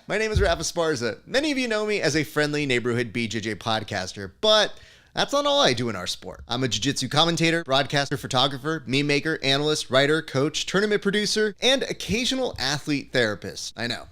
my name is Rafa Esparza. Many of you know me as a friendly neighborhood BJJ podcaster, but that's not all I do in our sport. I'm a jiu-jitsu commentator, broadcaster, photographer, meme maker, analyst, writer, coach, tournament producer, and occasional athlete therapist. I know,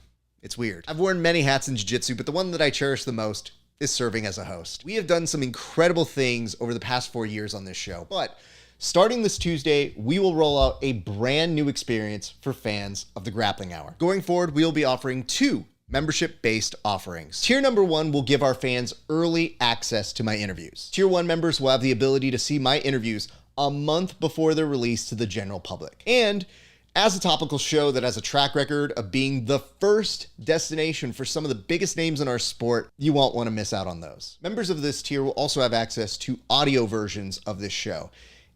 it's weird. I've worn many hats in jiu-jitsu, but the one that I cherish the most is serving as a host. We have done some incredible things over the past 4 years on this show, but starting this Tuesday, we will roll out a brand new experience for fans of the Grappling Hour. Going forward, we will be offering 2 membership-based offerings. Tier number 1 will give our fans early access to my interviews. Tier 1 members will have the ability to see my interviews a month before they're released to the general public. And as a topical show that has a track record of being the first destination for some of the biggest names in our sport, you won't want to miss out on those. Members of this tier will also have access to audio versions of this show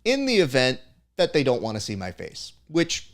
in the event that they don't want to see my face, which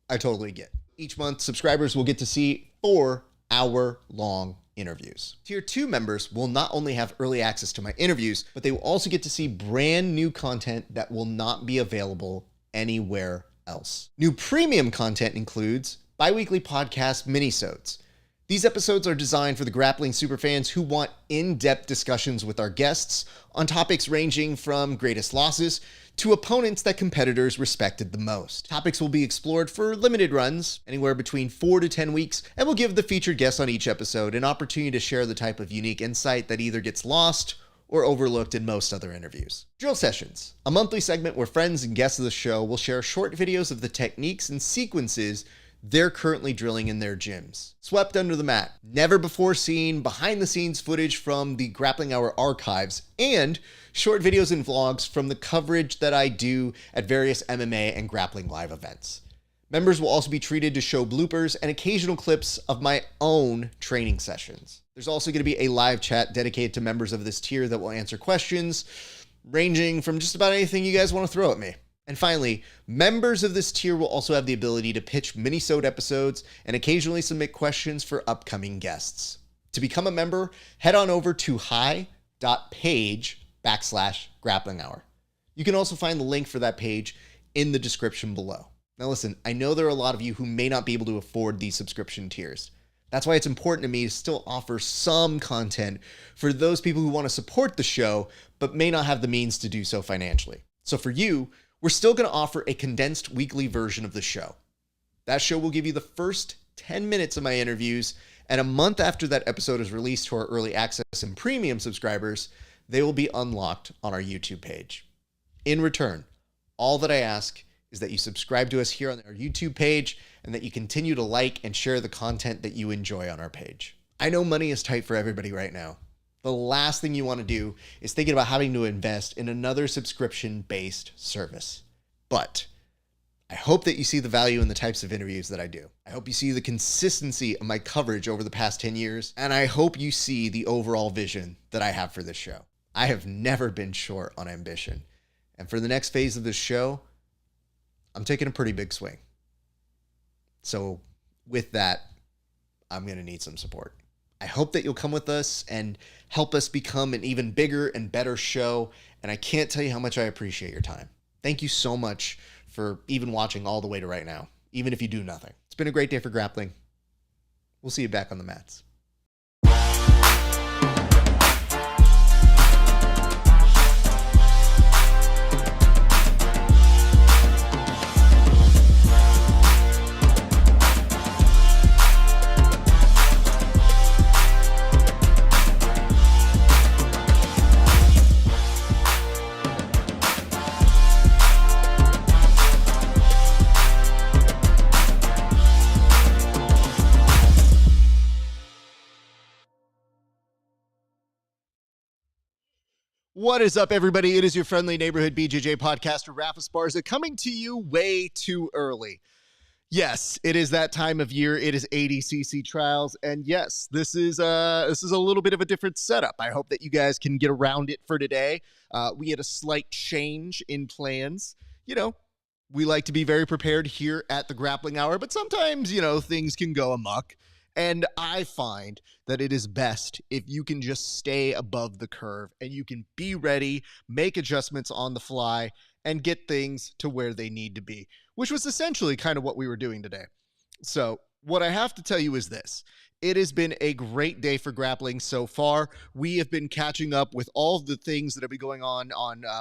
I totally get. Each month, subscribers will get to see 4-hour-long interviews. Tier 2 members will not only have early access to my interviews, but they will also get to see brand new content that will not be available anywhere else. New premium content includes bi-weekly podcast minisodes. These episodes are designed for the grappling superfans who want in-depth discussions with our guests on topics ranging from greatest losses to opponents that competitors respected the most. Topics will be explored for limited runs, anywhere between 4 to 10 weeks, and will give the featured guests on each episode an opportunity to share the type of unique insight that either gets lost or overlooked in most other interviews. Drill Sessions, a monthly segment where friends and guests of the show will share short videos of the techniques and sequences they're currently drilling in their gyms. Swept under the mat, never before seen behind the scenes footage from the Grappling Hour archives, and short videos and vlogs from the coverage that I do at various MMA and grappling live events. Members will also be treated to show bloopers and occasional clips of my own training sessions. There's also going to be a live chat dedicated to members of this tier that will answer questions ranging from just about anything you guys want to throw at me. And finally, members of this tier will also have the ability to pitch mini-sode episodes and occasionally submit questions for upcoming guests. To become a member, head on over to hi.page/grappling hour. You can also find the link for that page in the description below. Now listen, I know there are a lot of you who may not be able to afford these subscription tiers. That's why it's important to me to still offer some content for those people who want to support the show, but may not have the means to do so financially. So for you, we're still going to offer a condensed weekly version of the show. That show will give you the first 10 minutes of my interviews, and a month after that episode is released to our early access and premium subscribers, they will be unlocked on our YouTube page. In return, all that I ask is that you subscribe to us here on our YouTube page and that you continue to like and share the content that you enjoy on our page. I know money is tight for everybody right now. The last thing you want to do is thinking about having to invest in another subscription-based service. But I hope that you see the value in the types of interviews that I do. I hope you see the consistency of my coverage over the past 10 years, and I hope you see the overall vision that I have for this show. I have never been short on ambition. And for the next phase of this show, I'm taking a pretty big swing. So with that, I'm going to need some support. I hope that you'll come with us and help us become an even bigger and better show. And I can't tell you how much I appreciate your time. Thank you so much for even watching all the way to right now, even if you do nothing. It's been a great day for grappling. We'll see you back on the mats. What is up, everybody? It is your friendly neighborhood BJJ podcaster, Rafa Esparza, coming to you way too early. Yes, it is that time of year. It is ADCC trials, and yes, this is a little bit of a different setup. I hope that you guys can get around it for today. We had a slight change in plans. You know, we like to be very prepared here at the Grappling Hour, but sometimes, you know, things can go amok. And I find that it is best if you can just stay above the curve and you can be ready, make adjustments on the fly, and get things to where they need to be, which was essentially kind of what we were doing today. So what I have to tell you is this. It has been a great day for grappling so far. We have been catching up with all of the things that have been going on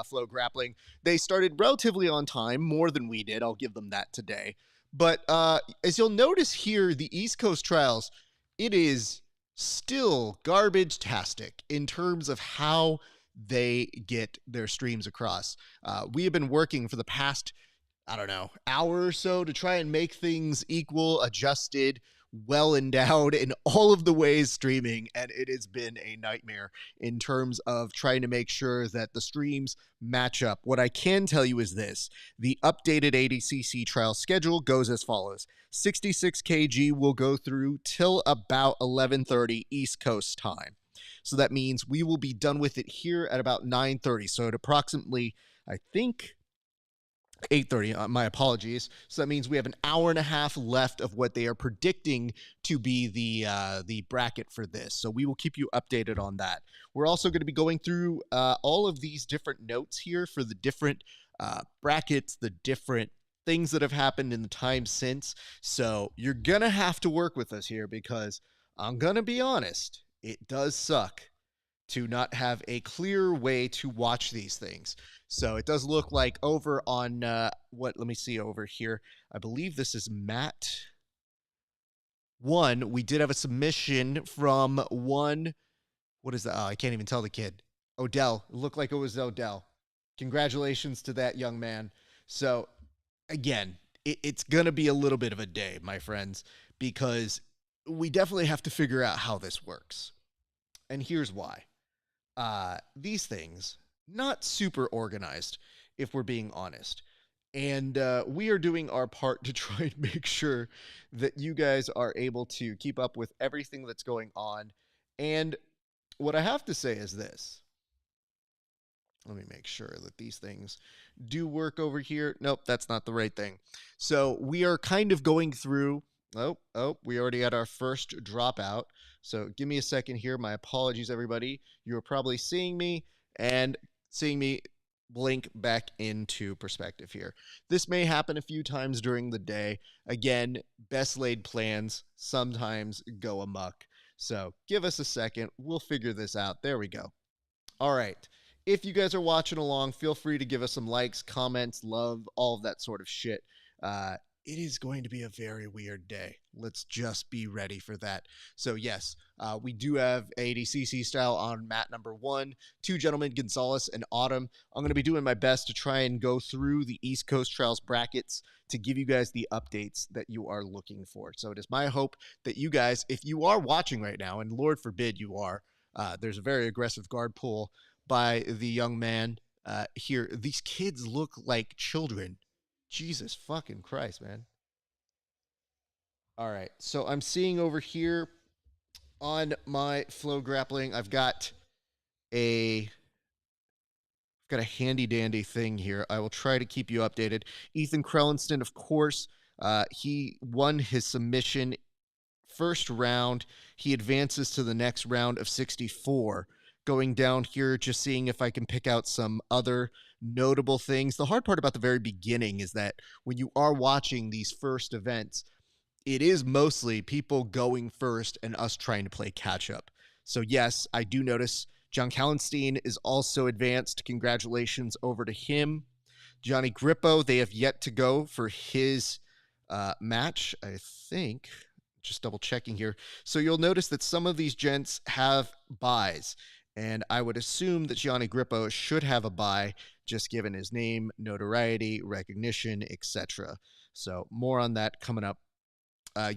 Flow Grappling. They started relatively on time, more than we did. I'll give them that today. But as you'll notice here, the East Coast trials, it is still garbage-tastic in terms of how they get their streams across. We have been working for the past, I don't know, hour or so to try and make things equal, adjusted, well endowed in all of the ways streaming, and it has been a nightmare in terms of trying to make sure that the streams match up. What I can tell you is this: the updated ADCC trial schedule goes as follows. 66 kg will go through till about 11:30 East Coast time. So that means we will be done with it here at about 9:30. So at approximately, I think, 8:30, my apologies. So that means we have an hour and a half left of what they are predicting to be the bracket for this. So we will keep you updated on that. We're also going to be going through all of these different notes here for the different brackets, the different things that have happened in the time since. So you're going to have to work with us here, because I'm going to be honest, it does suck to not have a clear way to watch these things. So it does look like over on let me see over here. I believe this is Matt 1. We did have a submission from one. What is that? Oh, I can't even tell the kid. Odell. It looked like it was Odell. Congratulations to that young man. So again, it's going to be a little bit of a day, my friends, because we definitely have to figure out how this works. And here's why. These things, not super organized, if we're being honest. And we are doing our part to try and make sure that you guys are able to keep up with everything that's going on. And what I have to say is this. Let me make sure that these things do work over here. Nope, that's not the right thing. So we are kind of going through. Oh, we already had our first dropout. So give me a second here. My apologies, everybody. You're probably seeing me blink back into perspective here. This may happen a few times during the day. Again, best laid plans sometimes go amok. So give us a second. We'll figure this out. There we go. All right. If you guys are watching along, feel free to give us some likes, comments, love, all of that sort of shit. It is going to be a very weird day. Let's just be ready for that. So yes, we do have ADCC style on mat number 1. 2 gentlemen, Gonzalez and Autumn. I'm going to be doing my best to try and go through the East Coast Trials brackets to give you guys the updates that you are looking for. So it is my hope that you guys, if you are watching right now, and Lord forbid you are, there's a very aggressive guard pull by the young man here. These kids look like children. Jesus fucking Christ, man. All right, so I'm seeing over here on my Flow Grappling, I've got a handy dandy thing here. I will try to keep you updated. Ethan Krellinston, of course, he won his submission first round. He advances to the next round of 64. Going down here, just seeing if I can pick out some other notable things. The hard part about the very beginning is that when you are watching these first events, it is mostly people going first and us trying to play catch up. So yes, I do notice John Kallenstein is also advanced. Congratulations over to him. Johnny Grippo, they have yet to go for his match, I think. Just double checking here. So you'll notice that some of these gents have buys. And I would assume that Gianni Grippo should have a bye, just given his name, notoriety, recognition, etc. So more on that coming up.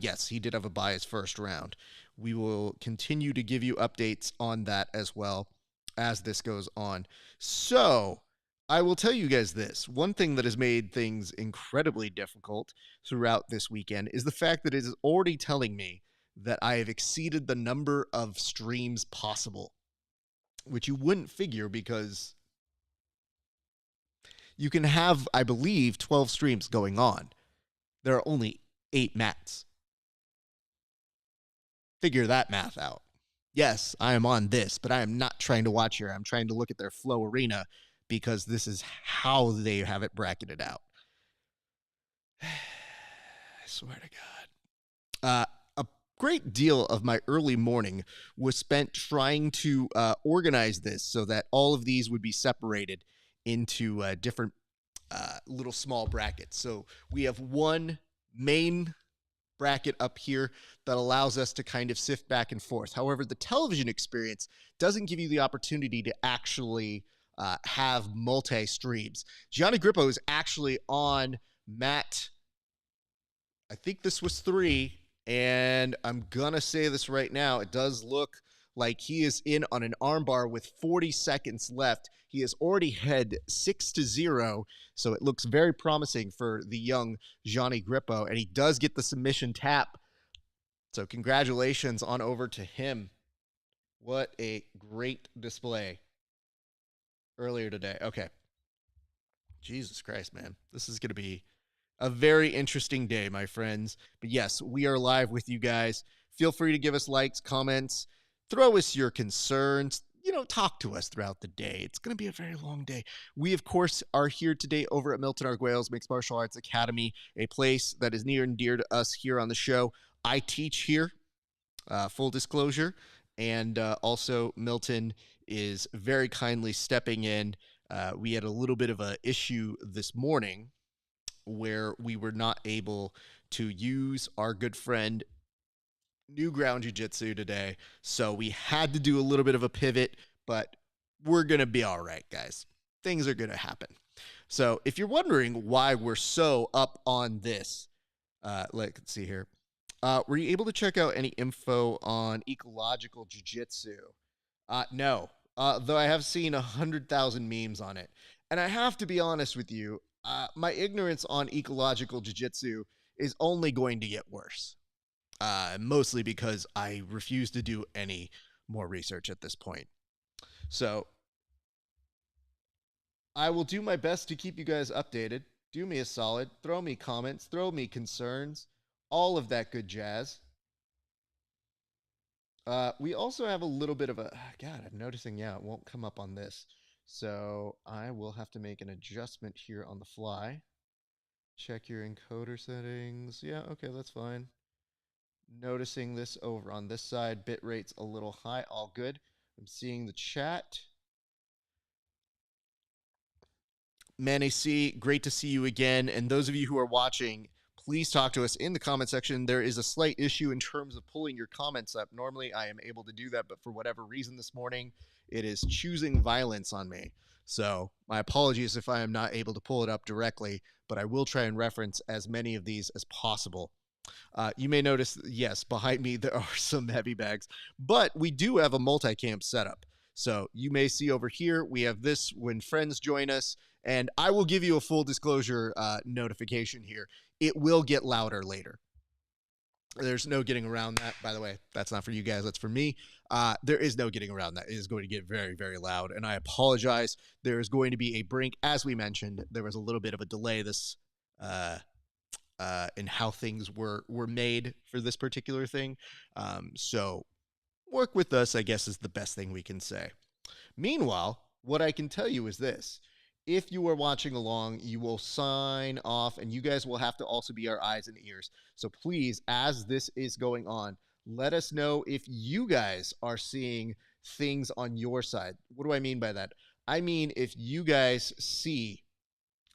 Yes, he did have a bye his first round. We will continue to give you updates on that as well as this goes on. So I will tell you guys this. One thing that has made things incredibly difficult throughout this weekend is the fact that it is already telling me that I have exceeded the number of streams possible, which you wouldn't figure because you can have, I believe, 12 streams going on. There are only 8 mats. Figure that math out. Yes, I am on this, but I am not trying to watch here. I'm trying to look at their Flow Arena because this is how they have it bracketed out. I swear to God. A great deal of my early morning was spent trying to organize this so that all of these would be separated into different little small brackets. So we have one main bracket up here that allows us to kind of sift back and forth. However, the television experience doesn't give you the opportunity to actually have multi-streams. Gianni Grippo is actually on mat, I think this was 3, and I'm going to say this right now. It does look like he is in on an armbar with 40 seconds left. He has already had 6-0, so it looks very promising for the young Gianni Grippo, and he does get the submission tap. So congratulations on over to him. What a great display earlier today. Okay. Jesus Christ, man. This is going to be a very interesting day, my friends. But yes, we are live with you guys. Feel free to give us likes, comments, throw us your concerns, talk to us throughout the day. It's going to be a very long day. We, of course, are here today over at Milton Arguello's Mixed Martial Arts Academy, a place that is near and dear to us here on the show. I teach here, full disclosure, and also Milton is very kindly stepping in. We had a little bit of an issue this morning where we were not able to use our good friend New Ground Jiu-Jitsu today. So we had to do a little bit of a pivot, but we're going to be all right, guys. Things are going to happen. So if you're wondering why we're so up on this, let's see here. Were you able to check out any info on ecological jiu-jitsu? No, though I have seen 100,000 memes on it. And I have to be honest with you, my ignorance on ecological jiu-jitsu is only going to get worse. Mostly because I refuse to do any more research at this point. So I will do my best to keep you guys updated. Do me a solid. Throw me comments. Throw me concerns. All of that good jazz. We also have a little bit of a... God, I'm noticing, it won't come up on this. So I will have to make an adjustment here on the fly. Check your encoder settings. Yeah, okay, that's fine. Noticing this over on this side. Bit rate's a little high. All good. I'm seeing the chat. Manny C, great to see you again. And those of you who are watching, please talk to us in the comment section. There is a slight issue in terms of pulling your comments up. Normally, I am able to do that, but for whatever reason this morning, it is choosing violence on me. So my apologies if I am not able to pull it up directly, but I will try and reference as many of these as possible. You may notice, yes, behind me there are some heavy bags, but we do have a multi-camp setup. So you may see over here, we have this when friends join us, and I will give you a full disclosure notification here. It will get louder later. There's no getting around that. By the way, that's not for you guys. That's for me. There is no getting around that. It is going to get very, very loud, and I apologize. There is going to be a brink. As we mentioned, there was a little bit of a delay this in how things were made for this particular thing. So work with us, I guess, is the best thing we can say. Meanwhile, what I can tell you is this. If you are watching along, you will sign off, and you guys will have to also be our eyes and ears. So please, as this is going on, let us know if you guys are seeing things on your side. What do I mean by that? I mean, if you guys see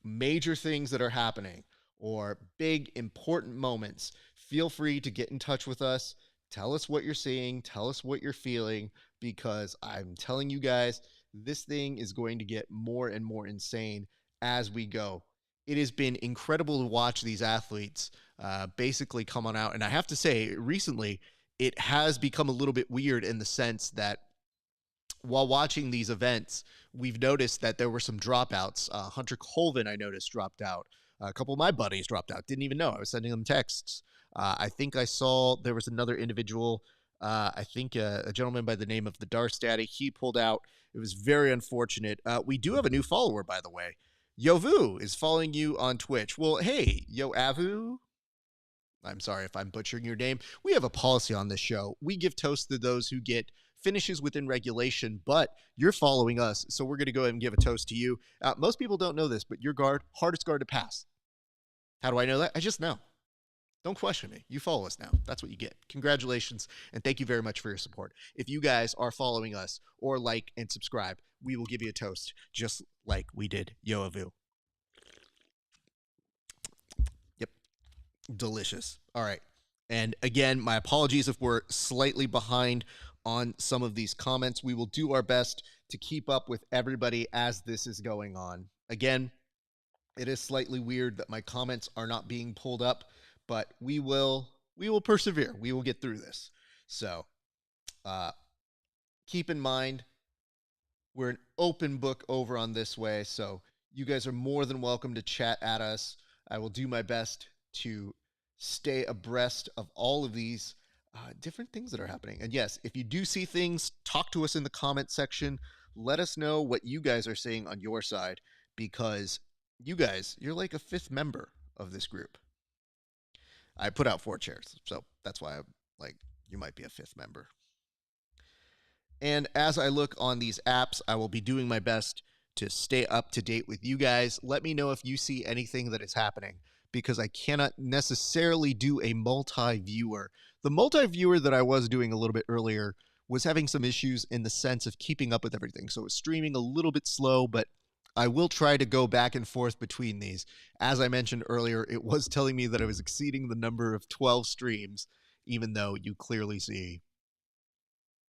major things that are happening or big important moments, feel free to get in touch with us. Tell us what you're seeing. Tell us what you're feeling, because I'm telling you guys, this thing is going to get more and more insane as we go. It has been incredible to watch these athletes basically come on out. And I have to say, recently, it has become a little bit weird in the sense that while watching these events, we've noticed that there were some dropouts. Hunter Colvin, I noticed, dropped out. A couple of my buddies dropped out. Didn't even know. I was sending them texts. I think I saw there was another individual, I think a gentleman by the name of the Darce Daddy. He pulled out. It was very unfortunate. We do have a new follower, by the way. Yovu is following you on Twitch. Well, hey, Yo Avu. I'm sorry if I'm butchering your name. We have a policy on this show. We give toast to those who get finishes within regulation, but you're following us, so we're going to go ahead and give a toast to you. Most people don't know this, but your guard, hardest guard to pass. How do I know that? I just know. Don't question me. You follow us now. That's what you get. Congratulations, and thank you very much for your support. If you guys are following us or like and subscribe, we will give you a toast just like we did Yoavu. Yep. Delicious. All right. And again, my apologies if we're slightly behind on some of these comments. We will do our best to keep up with everybody as this is going on. Again, it is slightly weird that my comments are not being pulled up, but we will persevere. We will get through this. So keep in mind, we're an open book over on This Way, so you guys are more than welcome to chat at us. I will do my best to stay abreast of all of these different things that are happening. And yes, if you do see things, talk to us in the comment section. Let us know what you guys are seeing on your side, because you guys, you're like a fifth member of this group. I put out 4 chairs, so that's why I'm like, you might be a fifth member. And as I look on these apps, I will be doing my best to stay up to date with you guys. Let me know if you see anything that is happening, because I cannot necessarily do a multi-viewer. The multi-viewer that I was doing a little bit earlier was having some issues in the sense of keeping up with everything. So it was streaming a little bit slow, but I will try to go back and forth between these. As I mentioned earlier, it was telling me that I was exceeding the number of 12 streams, even though you clearly see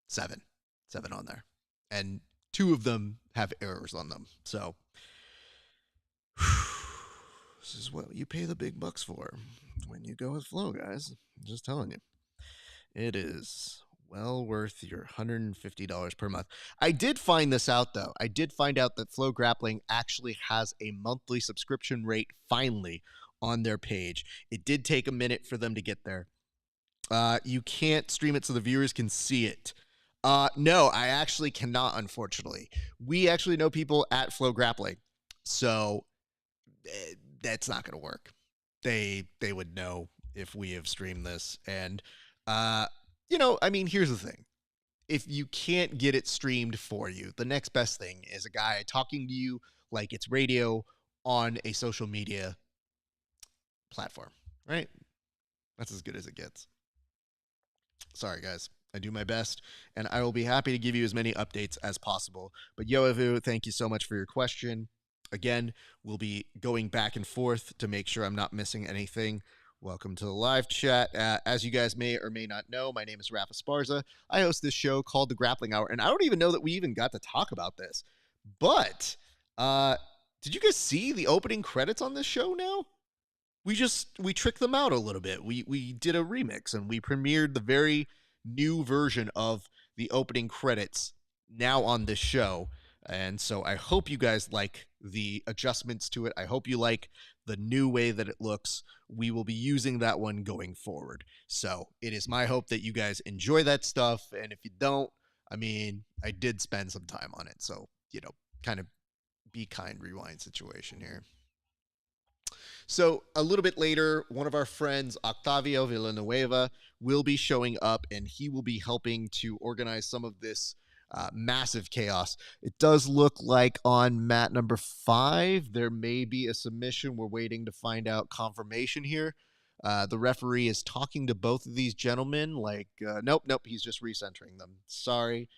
7 on there. And 2 of them have errors on them. So this is what you pay the big bucks for when you go with Flow, guys. I'm just telling you. It is well worth your $150 per month. I did find this out, though. I did find out that Flow Grappling actually has a monthly subscription rate finally on their page. It did take a minute for them to get there. You can't stream it so the viewers can see it. No, I actually cannot, unfortunately. We actually know people at Flow Grappling, so that's not going to work. They would know if we have streamed this. And, I mean, here's the thing. If you can't get it streamed for you, the next best thing is a guy talking to you like it's radio on a social media platform, right? That's as good as it gets. Sorry, guys. I do my best, and I will be happy to give you as many updates as possible. But Yoavu, thank you so much for your question. Again, we'll be going back and forth to make sure I'm not missing anything. Welcome to the live chat. As you guys may or may not know, my name is Rafa Sparza. I host this show called The Grappling Hour, and I don't even know that we even got to talk about this. But did you guys see the opening credits on this show now? We tricked them out a little bit. We did a remix, and we premiered the very new version of the opening credits now on this show. And so I hope you guys like the adjustments to it. I hope you like the new way that it looks. We will be using that one going forward. So it is my hope that you guys enjoy that stuff. And if you don't, I mean, I did spend some time on it. So, kind of be kind rewind situation here. So a little bit later, one of our friends, Octavio Villanueva, will be showing up, and he will be helping to organize some of this massive chaos. It does look like on mat number 5, there may be a submission. We're waiting to find out confirmation here. The referee is talking to both of these gentlemen like, nope, he's just recentering them. Sorry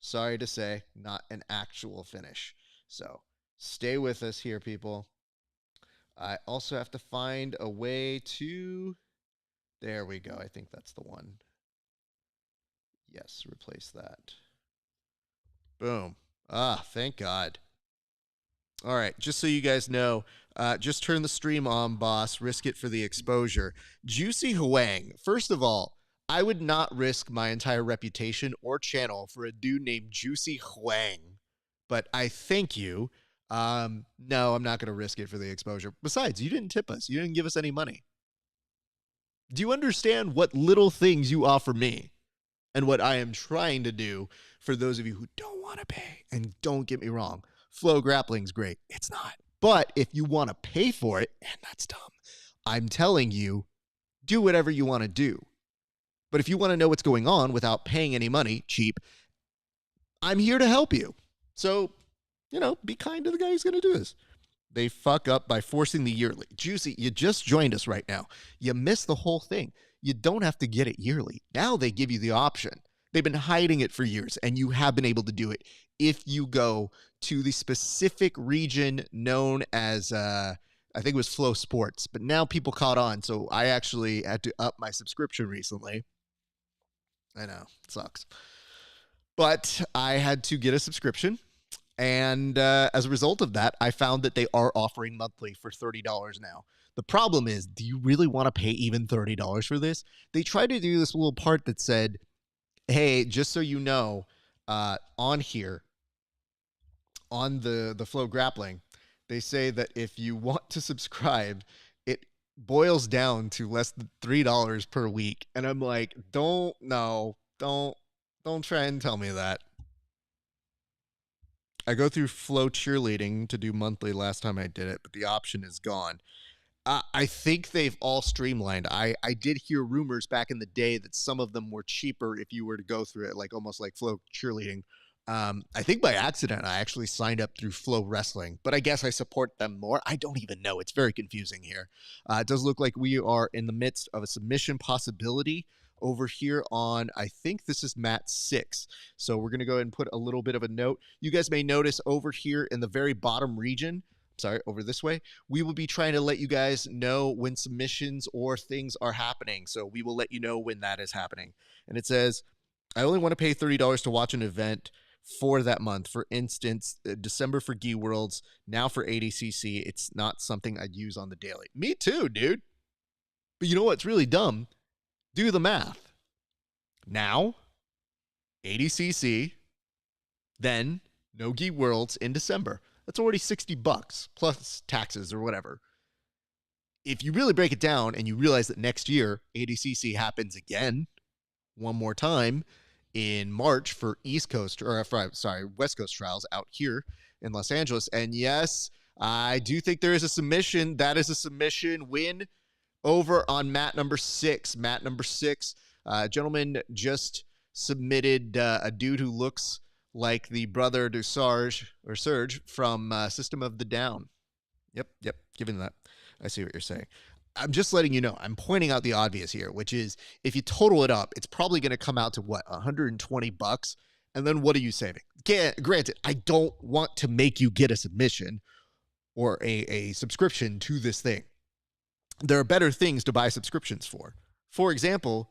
to say, not an actual finish. So stay with us here, people. I also have to find a way to... There we go. I think that's the one. Yes, replace that. Boom. Thank God. All right, just so you guys know, just turn the stream on, boss. Risk it for the exposure. Juicy Huang. First of all, I would not risk my entire reputation or channel for a dude named Juicy Huang. But I thank you. No, I'm not going to risk it for the exposure. Besides, you didn't tip us. You didn't give us any money. Do you understand what little things you offer me and what I am trying to do for those of you who don't want to pay? And don't get me wrong, Flow Grappling's great. It's not. But if you want to pay for it, and that's dumb, I'm telling you, do whatever you want to do. But if you want to know what's going on without paying any money, cheap, I'm here to help you. So, be kind to the guy who's going to do this. they fuck up by forcing the yearly. Juicy, you just joined us right now. You missed the whole thing. You don't have to get it yearly. Now they give you the option. They've been hiding it for years, and you have been able to do it if you go to the specific region known as, I think it was Flow Sports, but now people caught on, so I actually had to up my subscription recently. I know, it sucks. But I had to get a subscription, and as a result of that, I found that they are offering monthly for $30 now. The problem is, do you really want to pay even $30 for this? They tried to do this little part that said, hey, just so you know, on here, on the Flow Grappling, they say that if you want to subscribe, it boils down to less than $3 per week. And I'm like, don't try and tell me that. I go through Flow Cheerleading to do monthly last time I did it, but the option is gone. I think they've all streamlined. I did hear rumors back in the day that some of them were cheaper if you were to go through it, like almost like Flow Cheerleading. I think by accident, I actually signed up through Flow Wrestling, but I guess I support them more. I don't even know. It's very confusing here. It does look like we are in the midst of a submission possibility over here on, I think this is mat 6. So we're going to go ahead and put a little bit of a note. You guys may notice over here in the very bottom region, over this way, we will be trying to let you guys know when submissions or things are happening. So we will let you know when that is happening. And it says, I only want to pay $30 to watch an event for that month. For instance, December for Gi Worlds, now for ADCC. It's not something I'd use on the daily. Me too, dude. But you know what's really dumb? Do the math. Now, ADCC, then no Gi Worlds in December. That's already $60 plus taxes or whatever. If you really break it down and you realize that next year ADCC happens again, one more time in March for West Coast trials out here in Los Angeles. And yes, I do think there is a submission. That is a submission win over on mat number 6. Mat number 6, gentleman just submitted a dude who looks like the brother to Serge from System of the Down. Yep, giving that. I see what you're saying. I'm just letting you know. I'm pointing out the obvious here, which is if you total it up, it's probably going to come out to what, $120? And then what are you saving? Granted, I don't want to make you get a submission or a subscription to this thing. There are better things to buy subscriptions for. For example,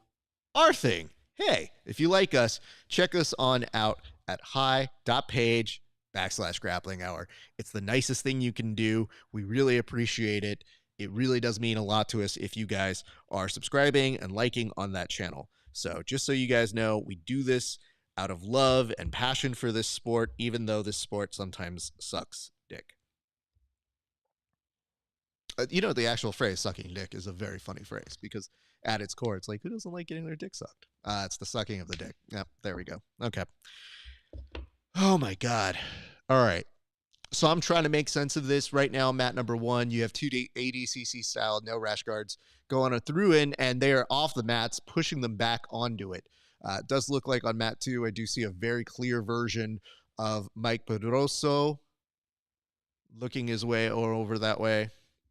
our thing. Hey, if you like us, check us on out at hi.page/grappling hour. It's the nicest thing you can do. We really appreciate it. It really does mean a lot to us if you guys are subscribing and liking on that channel. So just so you guys know, we do this out of love and passion for this sport, even though this sport sometimes sucks dick. The actual phrase sucking dick is a very funny phrase because at its core, it's like, who doesn't like getting their dick sucked? It's the sucking of the dick. Yep, there we go. Okay. Oh my God. All right. So I'm trying to make sense of this right now. Mat number 1, you have 2 ADCC style, no rash guards going through in, and they are off the mats, pushing them back onto it. It does look like on mat 2, I do see a very clear version of Mike Pedroso looking his way or over that way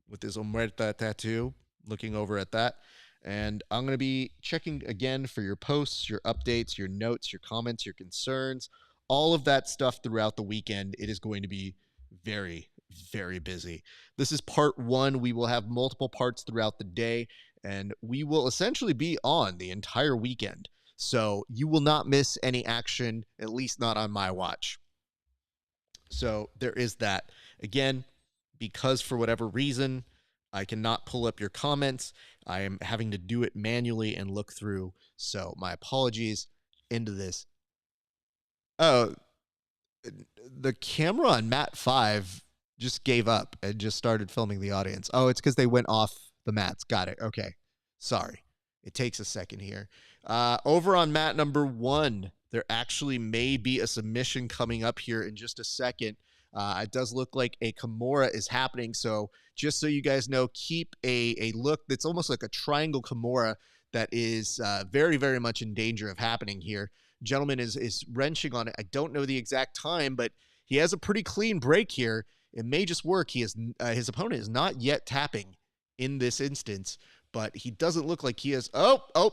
with his Omerta tattoo, looking over at that. And I'm going to be checking again for your posts, your updates, your notes, your comments, your concerns, all of that stuff throughout the weekend. It is going to be very, very busy. This is part 1. We will have multiple parts throughout the day, and we will essentially be on the entire weekend. So you will not miss any action, at least not on my watch. So there is that. Again, because for whatever reason, I cannot pull up your comments, I am having to do it manually and look through. So my apologies into this. Oh, the camera on mat 5 just gave up and just started filming the audience. Oh, it's because they went off the mats. Got it. Okay. Sorry. It takes a second here. Over on mat number 1, there actually may be a submission coming up here in just a second. It does look like a Kimura is happening. So just so you guys know, keep a look that's almost like a triangle Kimura that is very, very much in danger of happening here. Gentleman is wrenching on it. I don't know the exact time, but he has a pretty clean break here. It may just work. His opponent is not yet tapping in this instance, but he doesn't look like he is.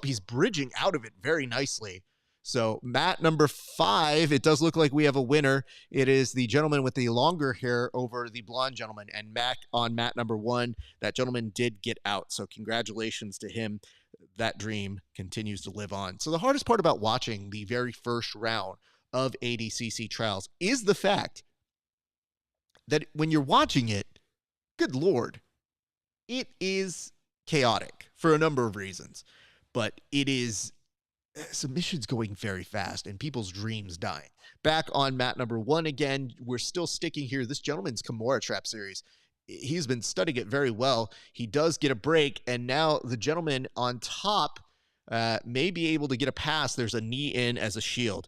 He's bridging out of it very nicely. So mat number 5, it does look like we have a winner. It is the gentleman with the longer hair over the blonde gentleman. And on mat number 1, that gentleman did get out. So congratulations to him. That dream continues to live on. So the hardest part about watching the very first round of ADCC trials is the fact that when you're watching it, good Lord, it is chaotic for a number of reasons. But it is submissions going very fast and people's dreams dying. Back on mat number 1 again, we're still sticking here. This gentleman's Kimura Trap series, he's been studying it very well. He does get a break, and now the gentleman on top may be able to get a pass. There's a knee in as a shield.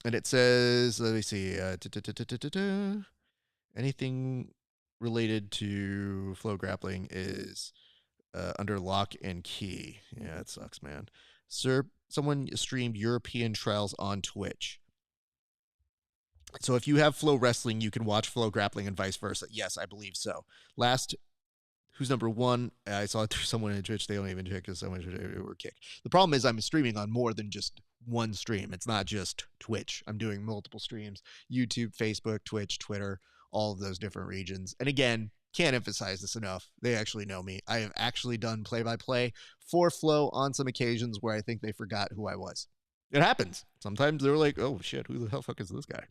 And it says, let me see, anything related to flow grappling is under lock and key. Yeah, it sucks, man. Sir, someone streamed European trials on Twitch. So if you have flow wrestling, you can watch flow grappling and vice versa. Yes, I believe so. Last, who's number 1? I saw someone in Twitch. They don't even check someone were kicked. The problem is I'm streaming on more than just one stream. It's not just Twitch. I'm doing multiple streams: YouTube, Facebook, Twitch, Twitter, all of those different regions. And again, can't emphasize this enough. They actually know me. I have actually done play-by-play for Flow on some occasions where I think they forgot who I was. It happens. Sometimes they're like, oh shit, who the hell fuck is this guy?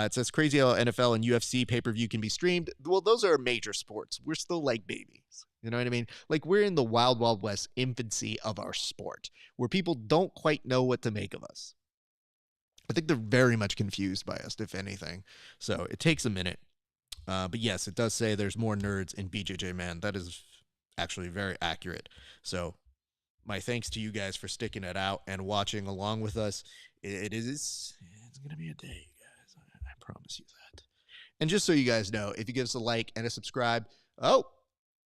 It says crazy how NFL and UFC pay-per-view can be streamed. Well, those are major sports. We're still like babies. You know what I mean? Like, we're in the wild, wild west infancy of our sport where people don't quite know what to make of us. I think they're very much confused by us, if anything. So it takes a minute. But yes, it does say there's more nerds in BJJ, man. That is actually very accurate. So my thanks to you guys for sticking it out and watching along with us. It's going to be a day, you guys. I promise you that. And just so you guys know, if you give us a like and a subscribe,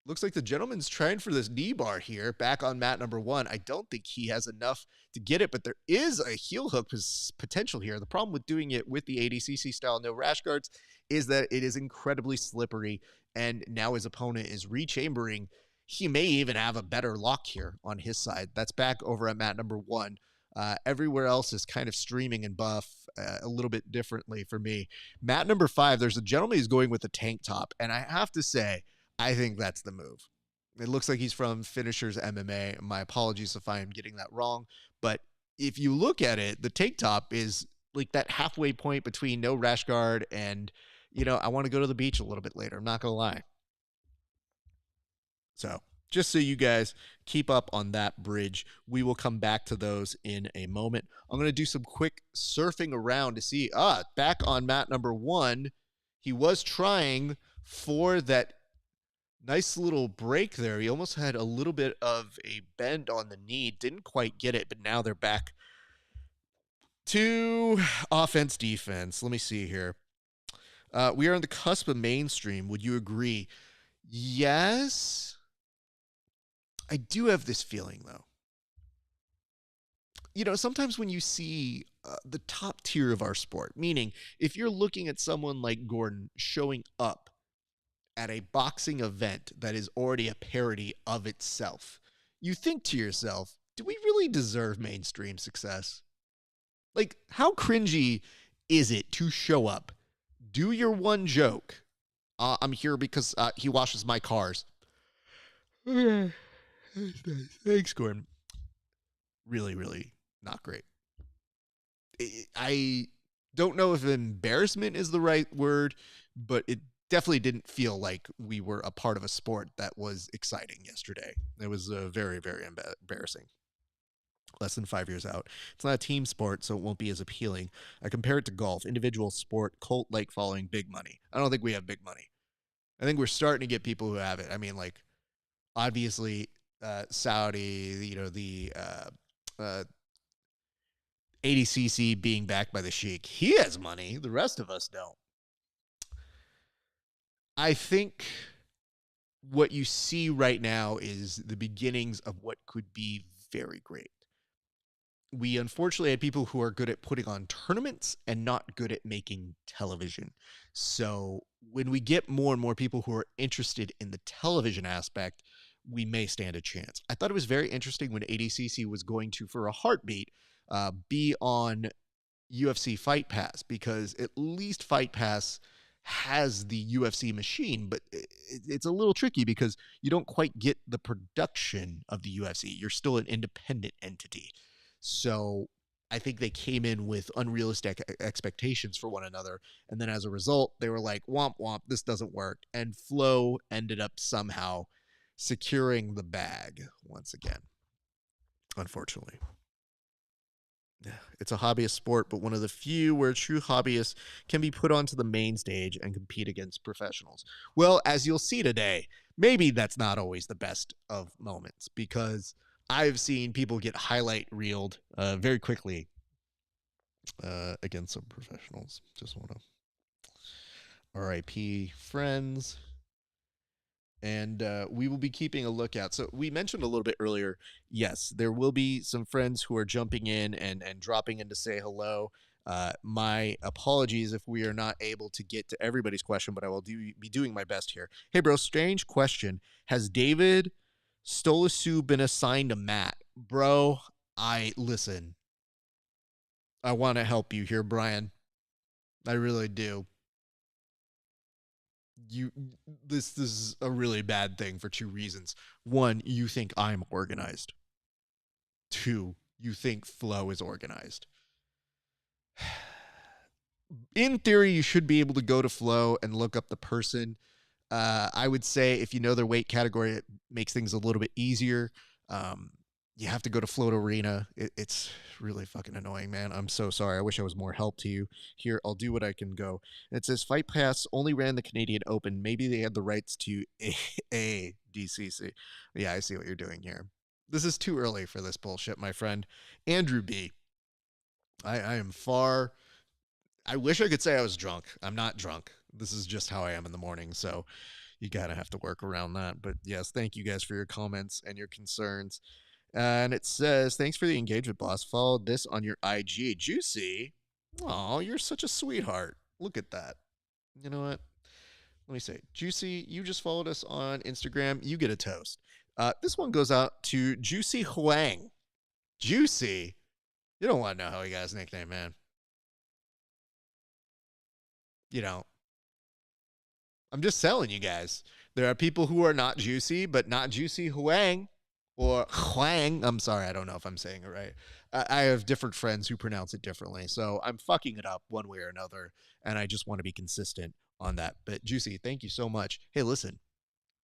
looks like the gentleman's trying for this knee bar here back on mat number 1. I don't think he has enough to get it, but there is a heel hook potential here. The problem with doing it with the ADCC style no rash guards is that it is incredibly slippery, and now his opponent is rechambering. He may even have a better lock here on his side. That's back over at mat number 1. Everywhere else is kind of streaming and buff a little bit differently for me. Mat number 5, there's a gentleman who's going with a tank top, and I have to say, I think that's the move. It looks like he's from Finishers MMA. My apologies if I am getting that wrong. But if you look at it, the tank top is like that halfway point between no rash guard and, I want to go to the beach a little bit later. I'm not going to lie. So just so you guys keep up on that bridge, we will come back to those in a moment. I'm going to do some quick surfing around to see, back on mat number 1, he was trying for that nice little break there. He almost had a little bit of a bend on the knee. Didn't quite get it, but now they're back to offense, defense. Let me see here. We are on the cusp of mainstream. Would you agree? Yes. I do have this feeling, though. Sometimes when you see the top tier of our sport, meaning if you're looking at someone like Gordon showing up at a boxing event that is already a parody of itself, you think to yourself, do we really deserve mainstream success? Like, how cringy is it to show up, do your one joke? I'm here because he washes my cars. Thanks, Gordon. Really, really not great. I don't know if embarrassment is the right word, but it definitely didn't feel like we were a part of a sport that was exciting yesterday. It was very, very embarrassing. Less than 5 years out. It's not a team sport, so it won't be as appealing. I compare it to golf. Individual sport, cult-like following, big money. I don't think we have big money. I think we're starting to get people who have it. I mean, like, obviously, Saudi, the ADCC being backed by the Sheikh. He has money. The rest of us don't. I think what you see right now is the beginnings of what could be very great. We unfortunately had people who are good at putting on tournaments and not good at making television. So when we get more and more people who are interested in the television aspect, we may stand a chance. I thought it was very interesting when ADCC was going to, for a heartbeat, be on UFC Fight Pass, because at least Fight Pass has the UFC machine, but it's a little tricky because you don't quite get the production of the UFC. You're still an independent entity. So I think they came in with unrealistic expectations for one another. And then as a result, they were like, womp womp, this doesn't work. And Flow ended up somehow securing the bag once again, unfortunately. It's a hobbyist sport, but one of the few where true hobbyists can be put onto the main stage and compete against professionals. Well, as you'll see today, maybe that's not always the best of moments, because I've seen people get highlight reeled very quickly against some professionals. Just want to RIP friends. And we will be keeping a lookout. So we mentioned a little bit earlier, yes, there will be some friends who are jumping in and dropping in to say hello. My apologies if we are not able to get to everybody's question, but I will be doing my best here. Hey, bro, strange question. Has David Stolisu been assigned a Matt? Bro, listen. I want to help you here, Brian. I really do. This is a really bad thing for two reasons. One, you think I'm organized. Two, you think Flow is organized. In theory, you should be able to go to Flow and look up the person. I would say if you know their weight category, it makes things a little bit easier. You have to go to Float Arena. It's really fucking annoying, man. I'm so sorry. I wish I was more help to you. Here, I'll do what I can go. It says Fight Pass only ran the Canadian Open. Maybe they had the rights to ADCC. Yeah, I see what you're doing here. This is too early for this bullshit, my friend. Andrew B. I am far... I wish I could say I was drunk. I'm not drunk. This is just how I am in the morning, so you gotta have to work around that. But yes, thank you guys for your comments and your concerns. And it says, thanks for the engagement, boss. Followed this on your IG. Juicy. Oh, you're such a sweetheart. Look at that. You know what? Let me say, Juicy, you just followed us on Instagram. You get a toast. This one goes out to Juicy Huang. Juicy? You don't want to know how he got his nickname, man. You know, I'm just telling you guys. There are people who are not juicy, but not Juicy Huang. Or Huang. I'm sorry, I don't know if I'm saying it right. I have different friends who pronounce it differently, so I'm fucking it up one way or another, and I just want to be consistent on that. But Juicy, thank you so much. Hey, listen,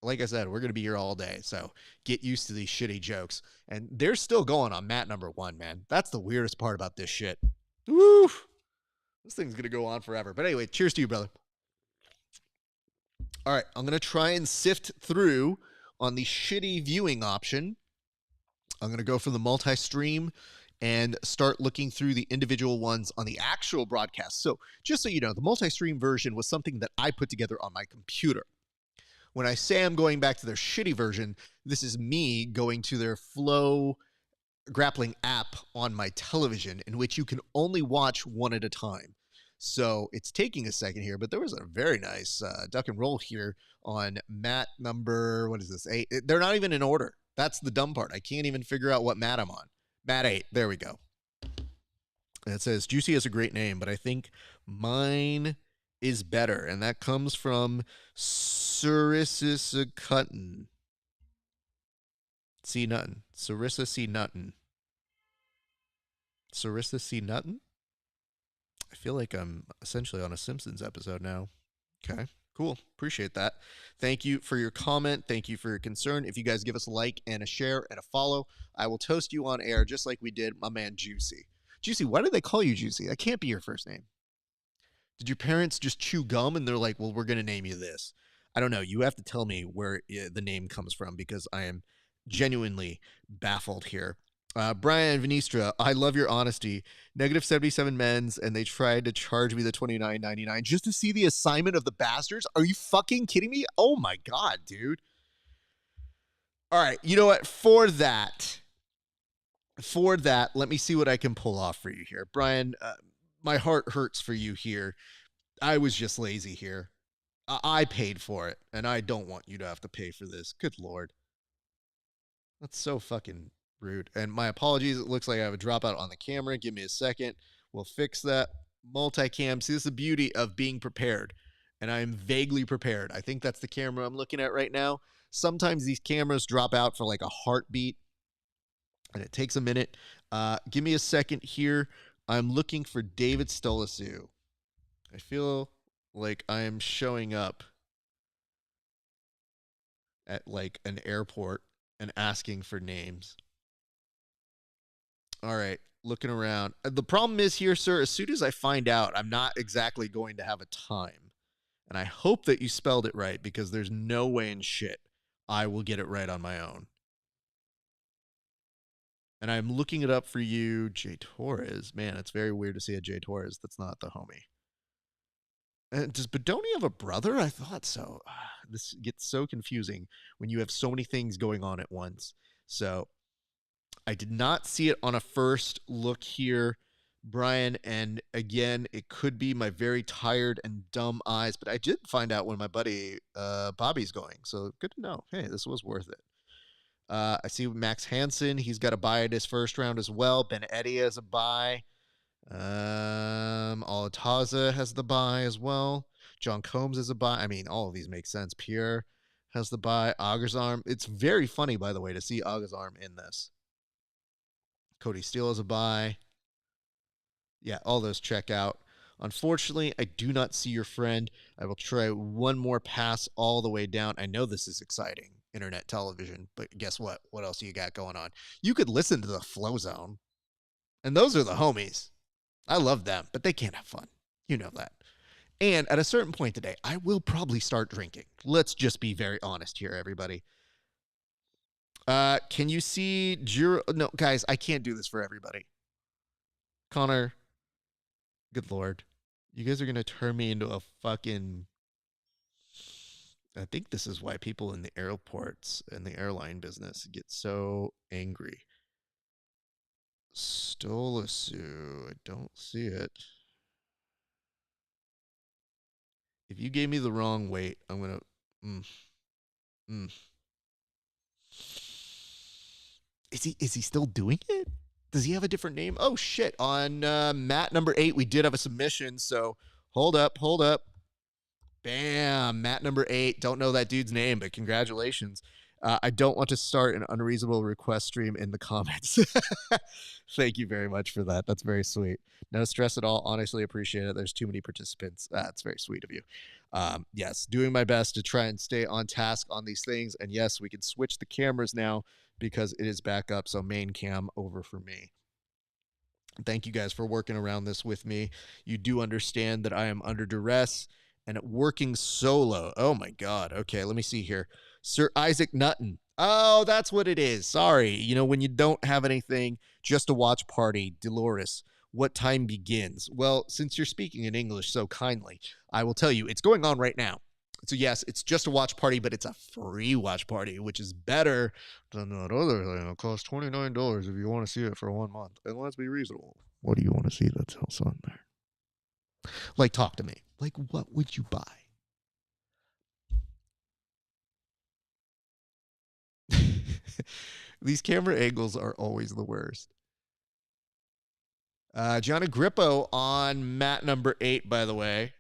like I said, we're going to be here all day, so get used to these shitty jokes. And they're still going on Matt number 1, man. That's the weirdest part about this shit. Woo! This thing's going to go on forever. But anyway, cheers to you, brother. All right, I'm going to try and sift through on the shitty viewing option. I'm going to go from the multi-stream and start looking through the individual ones on the actual broadcast. So just so you know, the multi-stream version was something that I put together on my computer. When I say I'm going back to their shitty version, this is me going to their Flow Grappling app on my television, in which you can only watch one at a time. So it's taking a second here, but there was a very nice duck and roll here on mat number, what is this, 8? They're not even in order. That's the dumb part. I can't even figure out what mat I'm on. Mat 8. There we go. And it says, Juicy has a great name, but I think mine is better. And that comes from Sarissa Cutton. C. Nutton. Sarissa C. Nutton. Sarissa C. Nutton? I feel like I'm essentially on a Simpsons episode now. Okay, cool. Appreciate that. Thank you for your comment. Thank you for your concern. If you guys give us a like and a share and a follow, I will toast you on air just like we did my man Juicy. Juicy, why did they call you Juicy? That can't be your first name. Did your parents just chew gum and they're like, well, we're going to name you this? I don't know. You have to tell me where the name comes from, because I am genuinely baffled here. Brian Venistra, I love your honesty. Negative 77 men's, and they tried to charge me the $29.99 just to see the assignment of the bastards. Are you fucking kidding me? Oh my god, dude. All right, you know what? For that, let me see what I can pull off for you here. Brian, my heart hurts for you here. I was just lazy here. I paid for it, and I don't want you to have to pay for this. Good Lord. That's so fucking rude. And my apologies. It looks like I have a dropout on the camera. Give me a second. We'll fix that. Multicam. See, this is the beauty of being prepared. And I am vaguely prepared. I think that's the camera I'm looking at right now. Sometimes these cameras drop out for like a heartbeat, and it takes a minute. Give me a second here. I'm looking for David Stolisu. I feel like I am showing up at like an airport and asking for names. All right, looking around. The problem is here, sir, as soon as I find out, I'm not exactly going to have a time. And I hope that you spelled it right, because there's no way in shit I will get it right on my own. And I'm looking it up for you, Jay Torres. Man, it's very weird to see a Jay Torres that's not the homie. And does Bodoni have a brother? I thought so. This gets so confusing when you have so many things going on at once. So I did not see it on a first look here, Brian. And again, it could be my very tired and dumb eyes, but I did find out when my buddy Bobby's going. So good to know. Hey, this was worth it. I see Max Hansen. He's got a bye at his first round as well. Ben Eddy has a bye. Alataza has the bye as well. John Combs has a bye. I mean, all of these make sense. Pierre has the bye. Agarzarm. It's very funny, by the way, to see Agarzarm in this. Cody Steele has a bye. Yeah, all those check out. Unfortunately, I do not see your friend. I will try one more pass all the way down. I know this is exciting, internet television, but guess what? What else you got going on? You could listen to the Flow Zone, and those are the homies. I love them, but they can't have fun. You know that. And at a certain point today, I will probably start drinking. Let's just be very honest here, everybody. Can you see Jiro? No, guys, I can't do this for everybody. Connor, good Lord. You guys are going to turn me into a fucking... I think this is why people in the airports and the airline business get so angry. Stolisu. I don't see it. If you gave me the wrong weight, I'm going to... Is he still doing it? Does he have a different name? Oh, shit. On mat number 8, we did have a submission. So hold up. Bam. Mat number 8. Don't know that dude's name, but congratulations. I don't want to start an unreasonable request stream in the comments. Thank you very much for that. That's very sweet. No stress at all. Honestly, appreciate it. There's too many participants. That's very sweet of you. Yes, doing my best to try and stay on task on these things. And yes, we can switch the cameras now because it is back up. So main cam over for me. Thank you guys for working around this with me. You do understand that I am under duress and working solo. Oh my God. Okay, let me see here. Sir Isaac Nutton. Oh, that's what it is. Sorry. You know, when you don't have anything, just a watch party. Dolores, what time begins? Well, since you're speaking in English so kindly, I will tell you it's going on right now. So yes, it's just a watch party, but it's a free watch party, which is better than that other thing. It'll cost $29 if you want to see it for 1 month. And let's be reasonable. What do you want to see that's else on there? Like, talk to me. Like, what would you buy? These camera angles are always the worst. Johnny Grippo on mat number 8, by the way.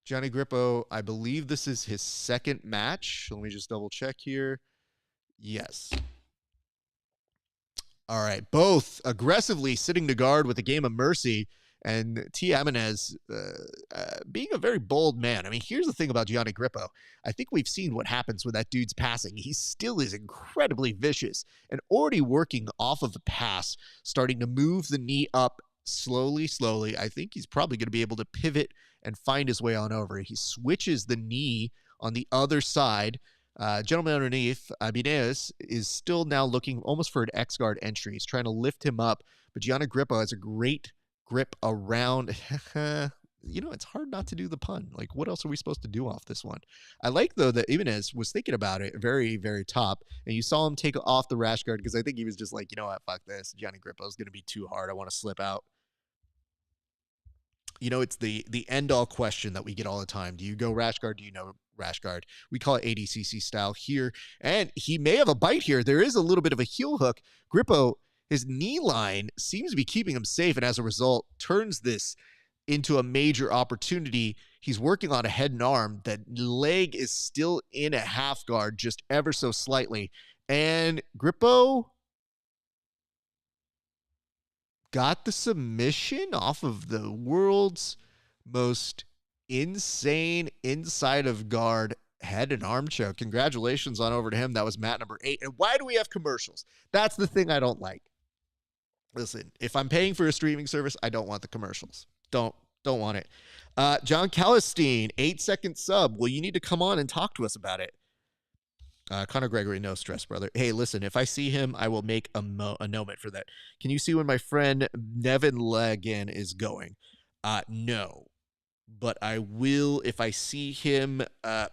Johnny Grippo, I believe this is his second match. Let me just double check here. Yes. All right. Both aggressively sitting to guard with a game of mercy, and T. Amanez being a very bold man. I mean, here's the thing about Gianni Grippo. I think we've seen what happens with that dude's passing. He still is incredibly vicious and already working off of the pass, starting to move the knee up slowly. I think he's probably going to be able to pivot and find his way on over. He switches the knee on the other side. Gentleman underneath, Abinez, is still now looking almost for an X-guard entry. He's trying to lift him up, but Gianni Grippo has a great grip around. You know, it's hard not to do the pun. Like, what else are we supposed to do off this one? I like, though, that Ibanez was thinking about it very, very top, and you saw him take off the rash guard because I think he was just like, you know what, fuck this. Gianni Grippo is going to be too hard. I want to slip out. It's the end all question that we get all the time. Do you go rash guard? Do you know rash guard? We call it ADCC style here. And he may have a bite here. There is a little bit of a heel hook. Grippo, his knee line seems to be keeping him safe. And as a result, turns this into a major opportunity. He's working on a head and arm. That leg is still in a half guard, just ever so slightly. And Grippo got the submission off of the world's most insane inside of guard head and arm choke. Congratulations on over to him. That was mat number 8. And why do we have commercials? That's the thing I don't like. Listen, if I'm paying for a streaming service, I don't want the commercials. Don't want it. John Callistine, 8-second sub. Well, you need to come on and talk to us about it. Conor Gregory, no stress, brother. Hey, listen, if I see him, I will make a moment for that. Can you see when my friend Nevin Legan is going? No. But I will, if I see him,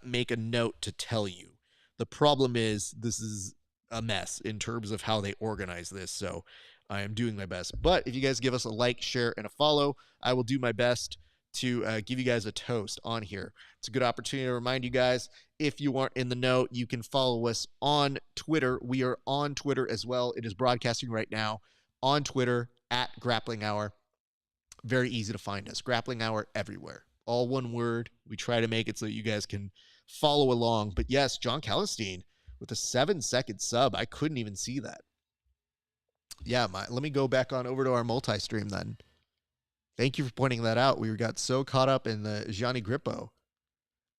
make a note to tell you. The problem is, this is a mess in terms of how they organize this, so I am doing my best. But if you guys give us a like, share, and a follow, I will do my best to give you guys a toast on here. It's a good opportunity to remind you guys, if you aren't in the know, you can follow us on Twitter. We are on Twitter as well. It is broadcasting right now on Twitter at Grappling Hour. Very easy to find us. Grappling Hour everywhere. All one word. We try to make it so that you guys can follow along. But yes, John Callistine with a 7-second sub. I couldn't even see that. Yeah, let me go back on over to our multi-stream then. Thank you for pointing that out. We got so caught up in the Johnny Grippo.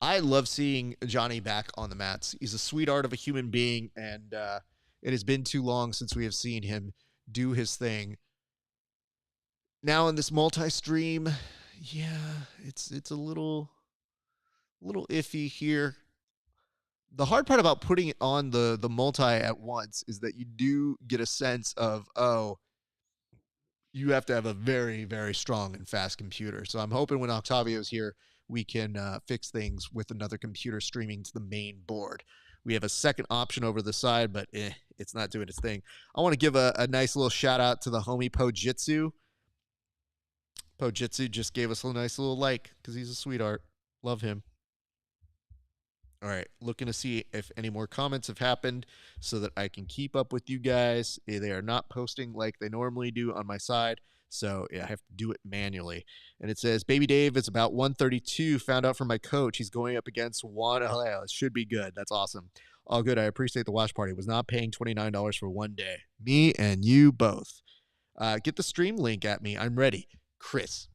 I love seeing Johnny back on the mats. He's a sweetheart of a human being, and it has been too long since we have seen him do his thing. Now in this multi-stream, yeah, it's a little iffy here. The hard part about putting it on the multi at once is that you do get a sense of, you have to have a very, very strong and fast computer. So I'm hoping when Octavio's here, we can fix things with another computer streaming to the main board. We have a second option over the side, but it's not doing its thing. I want to give a nice little shout out to the homie Pojitsu. Pojitsu just gave us a nice little like because he's a sweetheart. Love him. All right, looking to see if any more comments have happened so that I can keep up with you guys. They are not posting like they normally do on my side, so I have to do it manually. And it says, Baby Dave is about 132. Found out from my coach. He's going up against Juan. Oh, yeah, it should be good. That's awesome. All good. I appreciate the watch party. Was not paying $29 for one day. Me and you both. Get the stream link at me. I'm ready. Chris,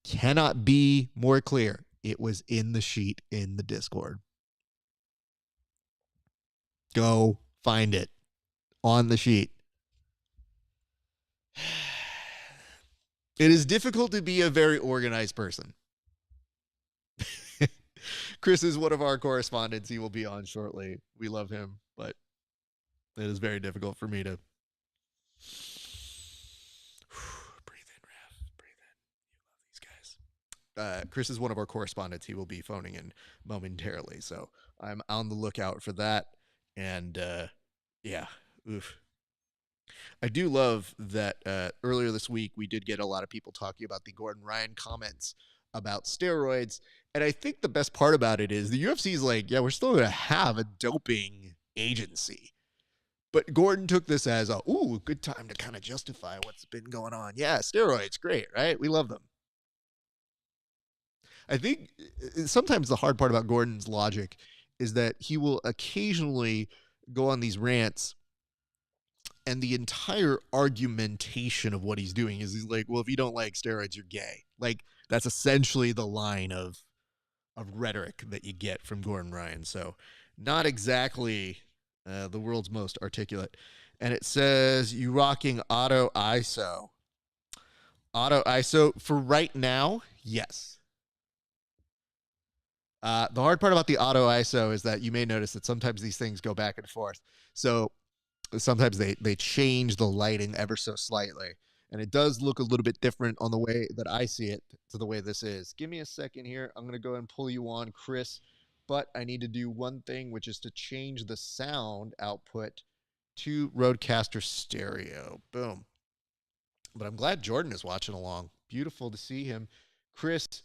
cannot be more clear. It was in the sheet in the Discord. Go find it on the sheet. It is difficult to be a very organized person. Chris is one of our correspondents. He will be on shortly. We love him, but it is very difficult for me to breathe in, Raph. Breathe in. You love these guys. Chris is one of our correspondents. He will be phoning in momentarily, so I'm on the lookout for that. And yeah, oof. I do love that earlier this week we did get a lot of people talking about the Gordon Ryan comments about steroids. And I think the best part about it is the UFC is like, yeah, we're still going to have a doping agency. But Gordon took this as a, good time to kind of justify what's been going on. Yeah, steroids, great, right? We love them. I think sometimes the hard part about Gordon's logic is that he will occasionally go on these rants, and the entire argumentation of what he's doing is he's like, well, if you don't like steroids, you're gay. Like, that's essentially the line of rhetoric that you get from Gordon Ryan. So not exactly the world's most articulate. And it says, you rocking auto ISO. Auto ISO for right now, yes. The hard part about the auto ISO is that you may notice that sometimes these things go back and forth. So sometimes they change the lighting ever so slightly. And it does look a little bit different on the way that I see it to the way this is. Give me a second here. I'm going to go ahead and pull you on, Chris. But I need to do one thing, which is to change the sound output to Rodecaster Stereo. Boom. But I'm glad Jordan is watching along. Beautiful to see him. Chris,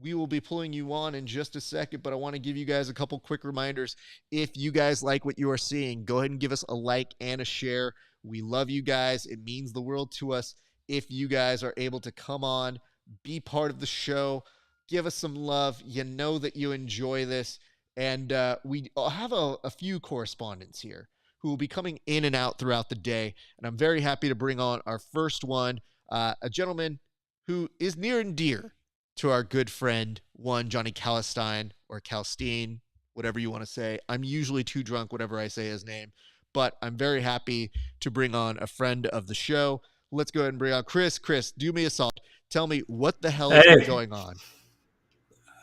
we will be pulling you on in just a second, but I want to give you guys a couple quick reminders. If you guys like what you are seeing, go ahead and give us a like and a share. We love you guys. It means the world to us if you guys are able to come on, be part of the show, give us some love. You know that you enjoy this. And we have a few correspondents here who will be coming in and out throughout the day. And I'm very happy to bring on our first one, a gentleman who is near and dear to our good friend, one Johnny Calistine or Calstein, whatever you want to say. I'm usually too drunk whenever I say his name, but I'm very happy to bring on a friend of the show. Let's go ahead and bring on Chris. Chris, do me a solid. Tell me what the hell has been going on.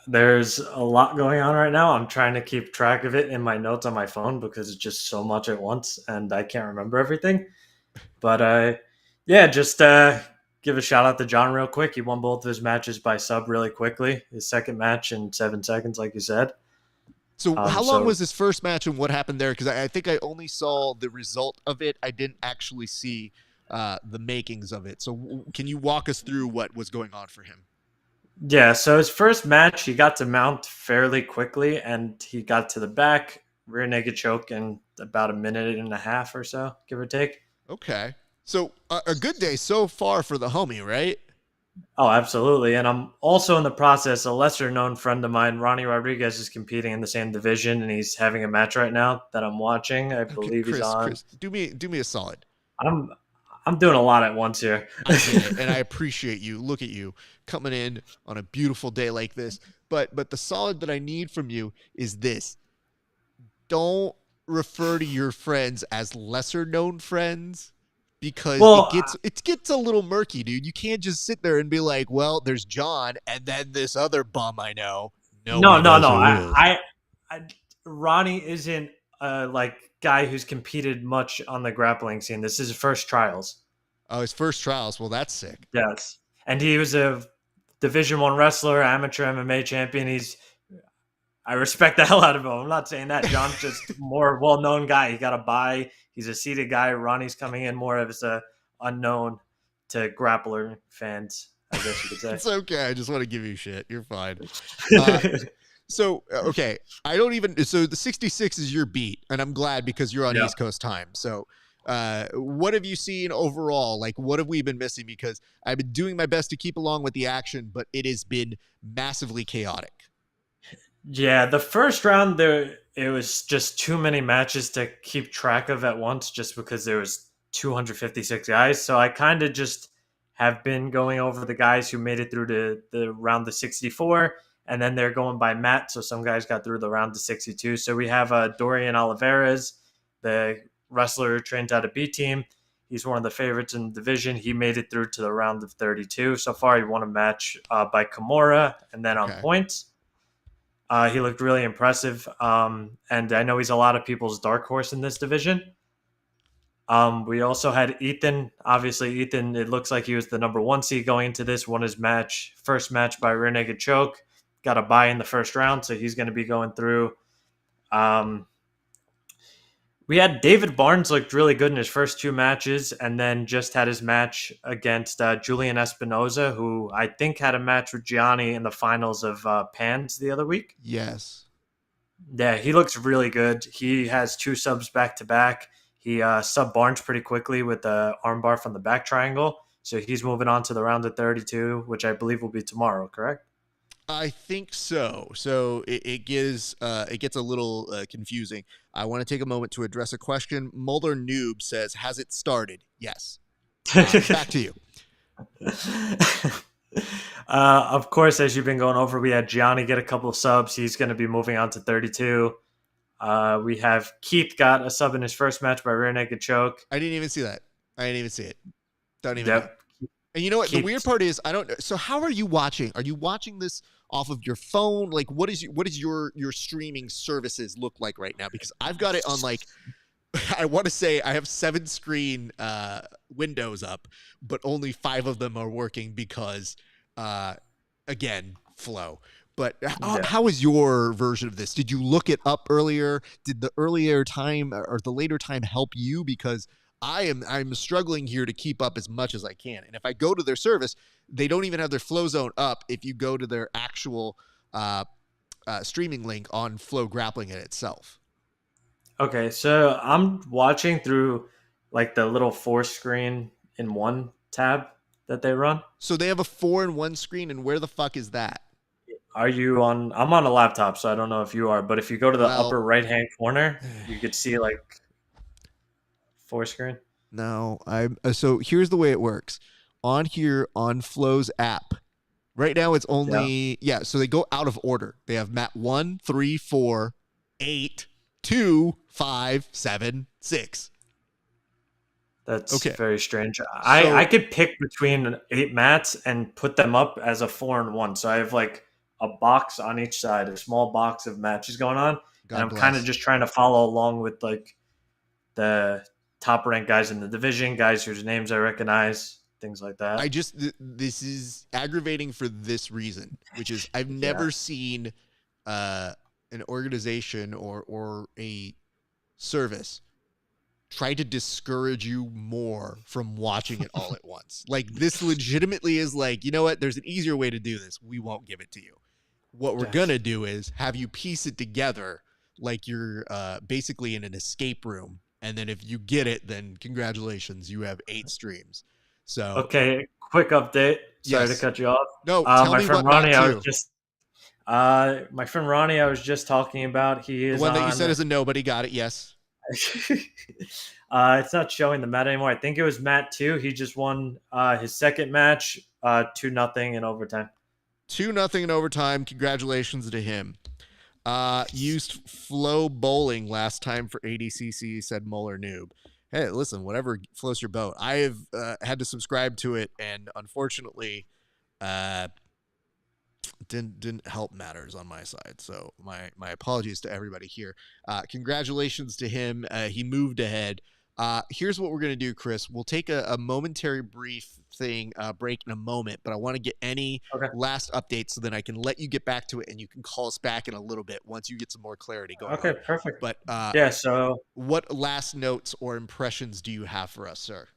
There's a lot going on right now. I'm trying to keep track of it in my notes on my phone because it's just so much at once and I can't remember everything. But yeah, just give a shout out to John real quick. He won both of his matches by sub really quickly. His second match in 7 seconds, like you said. So how long was his first match and what happened there? Because I think I only saw the result of it. I didn't actually see the makings of it. So can you walk us through what was going on for him? Yeah, so his first match, he got to mount fairly quickly, and he got to the back, rear naked choke in about a minute and a half or so, give or take. Okay. So a good day so far for the homie, right? Oh, absolutely. And I'm also in the process, a lesser-known friend of mine, Ronnie Rodriguez, is competing in the same division, and he's having a match right now that I'm watching. I believe Chris, he's on. Chris, do me a solid. I'm doing a lot at once here. I get it, and I appreciate you. Look at you coming in on a beautiful day like this. But the solid that I need from you is this. Don't refer to your friends as lesser known friends because it gets a little murky, dude. You can't just sit there and be like, well, there's John and then this other bum I know. No. Ronnie isn't like guy who's competed much on the grappling scene. This is his first trials. Oh, his first trials. Well, that's sick. Yes. And he was a Division I wrestler, amateur MMA champion. I respect the hell out of him. I'm not saying that. John's just more well-known guy. He got a bye. He's a seated guy. Ronnie's coming in more as a unknown to grappler fans, I guess you could say. It's okay. I just want to give you shit. You're fine. So, okay, so the 66 is your beat, and I'm glad because you're on East Coast time. So, what have you seen overall? Like, what have we been missing? Because I've been doing my best to keep along with the action, but it has been massively chaotic. Yeah, the first round, it was just too many matches to keep track of at once just because there was 256 guys. So I kind of just have been going over the guys who made it through to the round of 64. And then they're going by Matt, so some guys got through the round of 62. So we have Dorian Oliveras, the wrestler trained out of B Team. He's one of the favorites in the division. He made it through to the round of 32. So far, he won a match by Kimura and then on points. He looked really impressive. And I know he's a lot of people's dark horse in this division. We also had Ethan. Obviously, Ethan, it looks like he was the number 1 seed going into this. Won his first match by rear naked choke. Got a bye in the first round, so he's going to be going through. We had David Barnes looked really good in his first 2 matches, and then just had his match against Julian Espinoza, who I think had a match with Gianni in the finals of Pans the other week. Yes. Yeah, he looks really good. He has 2 subs back-to-back. He subbed Barnes pretty quickly with the armbar from the back triangle, so he's moving on to the round of 32, which I believe will be tomorrow, correct? I think so. So it gets a little confusing. I want to take a moment to address a question. Mulder Noob says, "Has it started?" Yes. Back to you. Of course, as you've been going over, we had Gianni get a couple of subs. He's going to be moving on to 32. We have Keith got a sub in his first match by rear naked choke. I didn't even see that. I didn't even see it. Don't even know. And you know what? The weird part is, I don't know. So how are you watching? Are you watching this off of your phone? Like, what is your streaming services look like right now? Because I've got it on I want to say I have 7 screen windows up, but only 5 of them are working because, again, flow. But how is your version of this? Did you look it up earlier? Did the earlier time or the later time help you? Because I'm struggling here to keep up as much as I can. And if I go to their service, they don't even have their flow zone up. If you go to their actual streaming link on Flow Grappling it itself. Okay, so I'm watching through like the little 4 screen in one tab that they run. So they have a 4-in-1 screen, and where the fuck is that? Are you on? I'm on a laptop, so I don't know if you are, but if you go to the Well, upper right hand corner, you could see like 4 screen. no, I'm so here's the way it works. On here on Flow's app, right now it's only so they go out of order. They have mat 1, 3, 4, 8, 2, 5, 7, 6. That's Okay. very strange. I could pick between 8 mats and put them up as a 4-in-1. So I have like a box on each side, a small box of matches going on, God and I'm bless. kind of just trying to follow along with like the top ranked guys in the division, guys whose names I recognize, things like that. This is aggravating for this reason, which is I've never seen an organization or a service try to discourage you more from watching it all at once. Like, this legitimately is like, you know what? There's an easier way to do this. We won't give it to you. What we're going to do is have you piece it together like you're basically in an escape room. And then if you get it, then congratulations, you have 8 streams. So okay, quick update. Sorry to cut you off. No, tell my me friend what Ronnie, Matt I too. was just my friend Ronnie, I was just talking about. He is the one that on, you said is a nobody. Got it. Yes. It's not showing the mat anymore. I think it was Matt 2. He just won his second match, 2-0 in overtime. 2-0 in overtime. Congratulations to him. Used Flow Bowling last time for ADCC, said Muller Noob. Hey, listen, whatever floats your boat. I have had to subscribe to it, and unfortunately, didn't help matters on my side. So my apologies to everybody here. Congratulations to him. He moved ahead. Here's what we're going to do, Chris. We'll take a momentary brief break in a moment, but I want to get any last updates so then I can let you get back to it and you can call us back in a little bit once you get some more clarity going on. Okay, perfect. But so what last notes or impressions do you have for us, sir?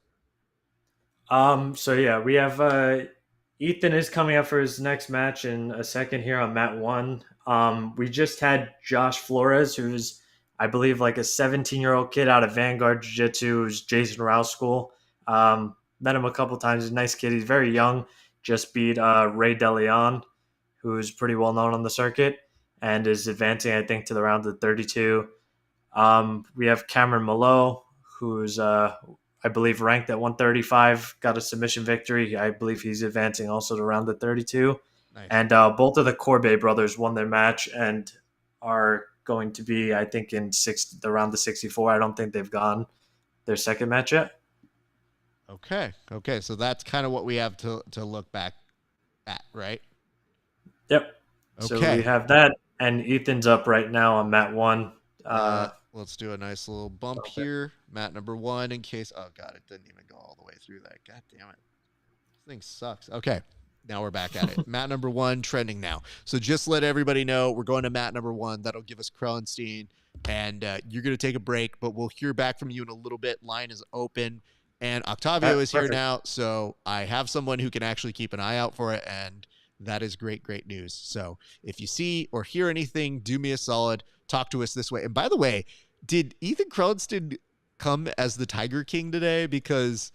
We have Ethan is coming up for his next match in a second here on mat 1. We just had Josh Flores, who's I believe like a 17-year-old kid out of Vanguard Jiu-Jitsu, who's Jason Rouse school. Met him a couple times. He's a nice kid. He's very young. Just beat Ray DeLeon, who's pretty well known on the circuit, and is advancing, I think, to the round of 32. We have Cameron Malo, who's I believe ranked at 135, got a submission victory. I believe he's advancing also to round of 32. Nice. And both of the Corbet brothers won their match and are going to be, I think, in the round of 64. I don't think they've gone their second match yet. Okay. So that's kind of what we have to look back at, right? Yep. Okay. So we have that, and Ethan's up right now on mat 1. Let's do a nice little bump here. Mat number 1 in case... Oh, God, it didn't even go all the way through that. God damn it. This thing sucks. Okay, now we're back at it. Mat number 1 trending now. So just let everybody know we're going to mat number 1. That'll give us Krellenstein, and you're going to take a break, but we'll hear back from you in a little bit. Line is open, and Octavio is here now, so I have someone who can actually keep an eye out for it, and that is great news. So if you see or hear anything, do me a solid. Talk to us this way. And by the way, did Ethan Krellenstein come as the Tiger King today? Because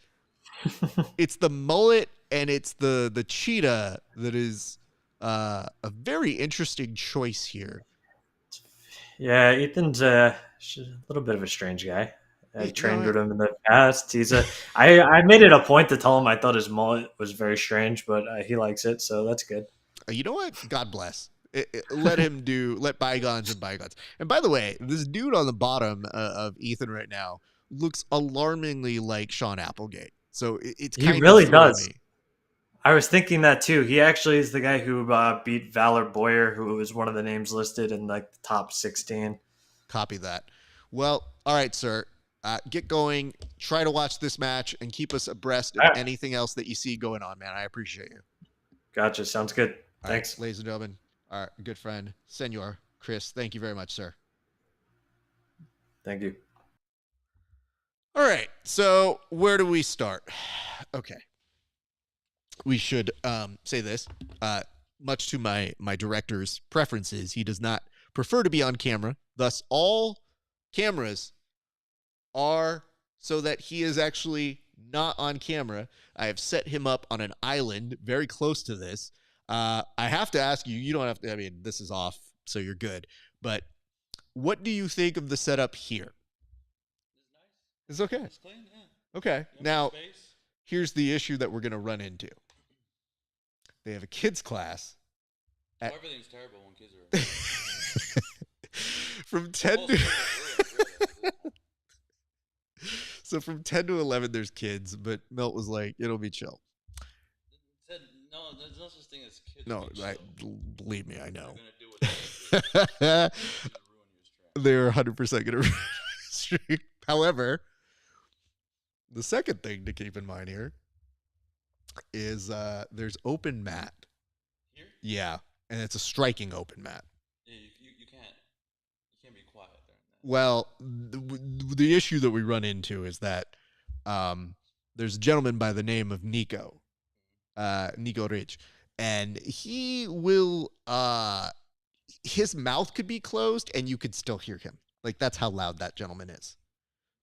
it's the mullet and it's the cheetah that is a very interesting choice here. Yeah, Ethan's a little bit of a strange guy. I trained with him in the past. I made it a point to tell him I thought his mullet was very strange, but he likes it, so that's good. You know what? God bless. Let bygones and bygones. And by the way, this dude on the bottom of Ethan right now looks alarmingly like Sean Applegate. So it's kind of... He really does. I was thinking that too. He actually is the guy who beat Valor Boyer, who was one of the names listed in like the top 16. Copy that. Well, all right, sir. Get going. Try to watch this match and keep us abreast of anything else that you see going on, man. I appreciate you. Gotcha. Sounds good. Thanks. Right, ladies and gentlemen, our good friend, Senor Chris. Thank you very much, sir. Thank you. All right. So where do we start? Okay. We should say this. Much to my director's preferences, he does not prefer to be on camera. Thus, all cameras are so that he is actually not on camera. I have set him up on an island very close to this. I have to ask you, you don't have to, I mean, this is off, so you're good. But what do you think of the setup here? It's nice. It's okay. It's clean, yeah. Okay. You have Now, space. here's the issue that we're going to run into. They have a kids class. Oh, everything's terrible when kids are From 10 Most to of it, really. So from 10 to 11 there's kids, but Milt was like, it'll be chill. Said, no, there's no such thing as kids. No, being chill. believe me, I They're know. gonna do what they're gonna do. It's gonna ruin your stream. They're 100% going to ruin the stream. However, the second thing to keep in mind here is there's open mat. Here? Yeah, and it's a striking open mat. Yeah, you can't be quiet during that. Well, the issue that we run into is that there's a gentleman by the name of Nico Rich, and he will his mouth could be closed and you could still hear him. Like, that's how loud that gentleman is.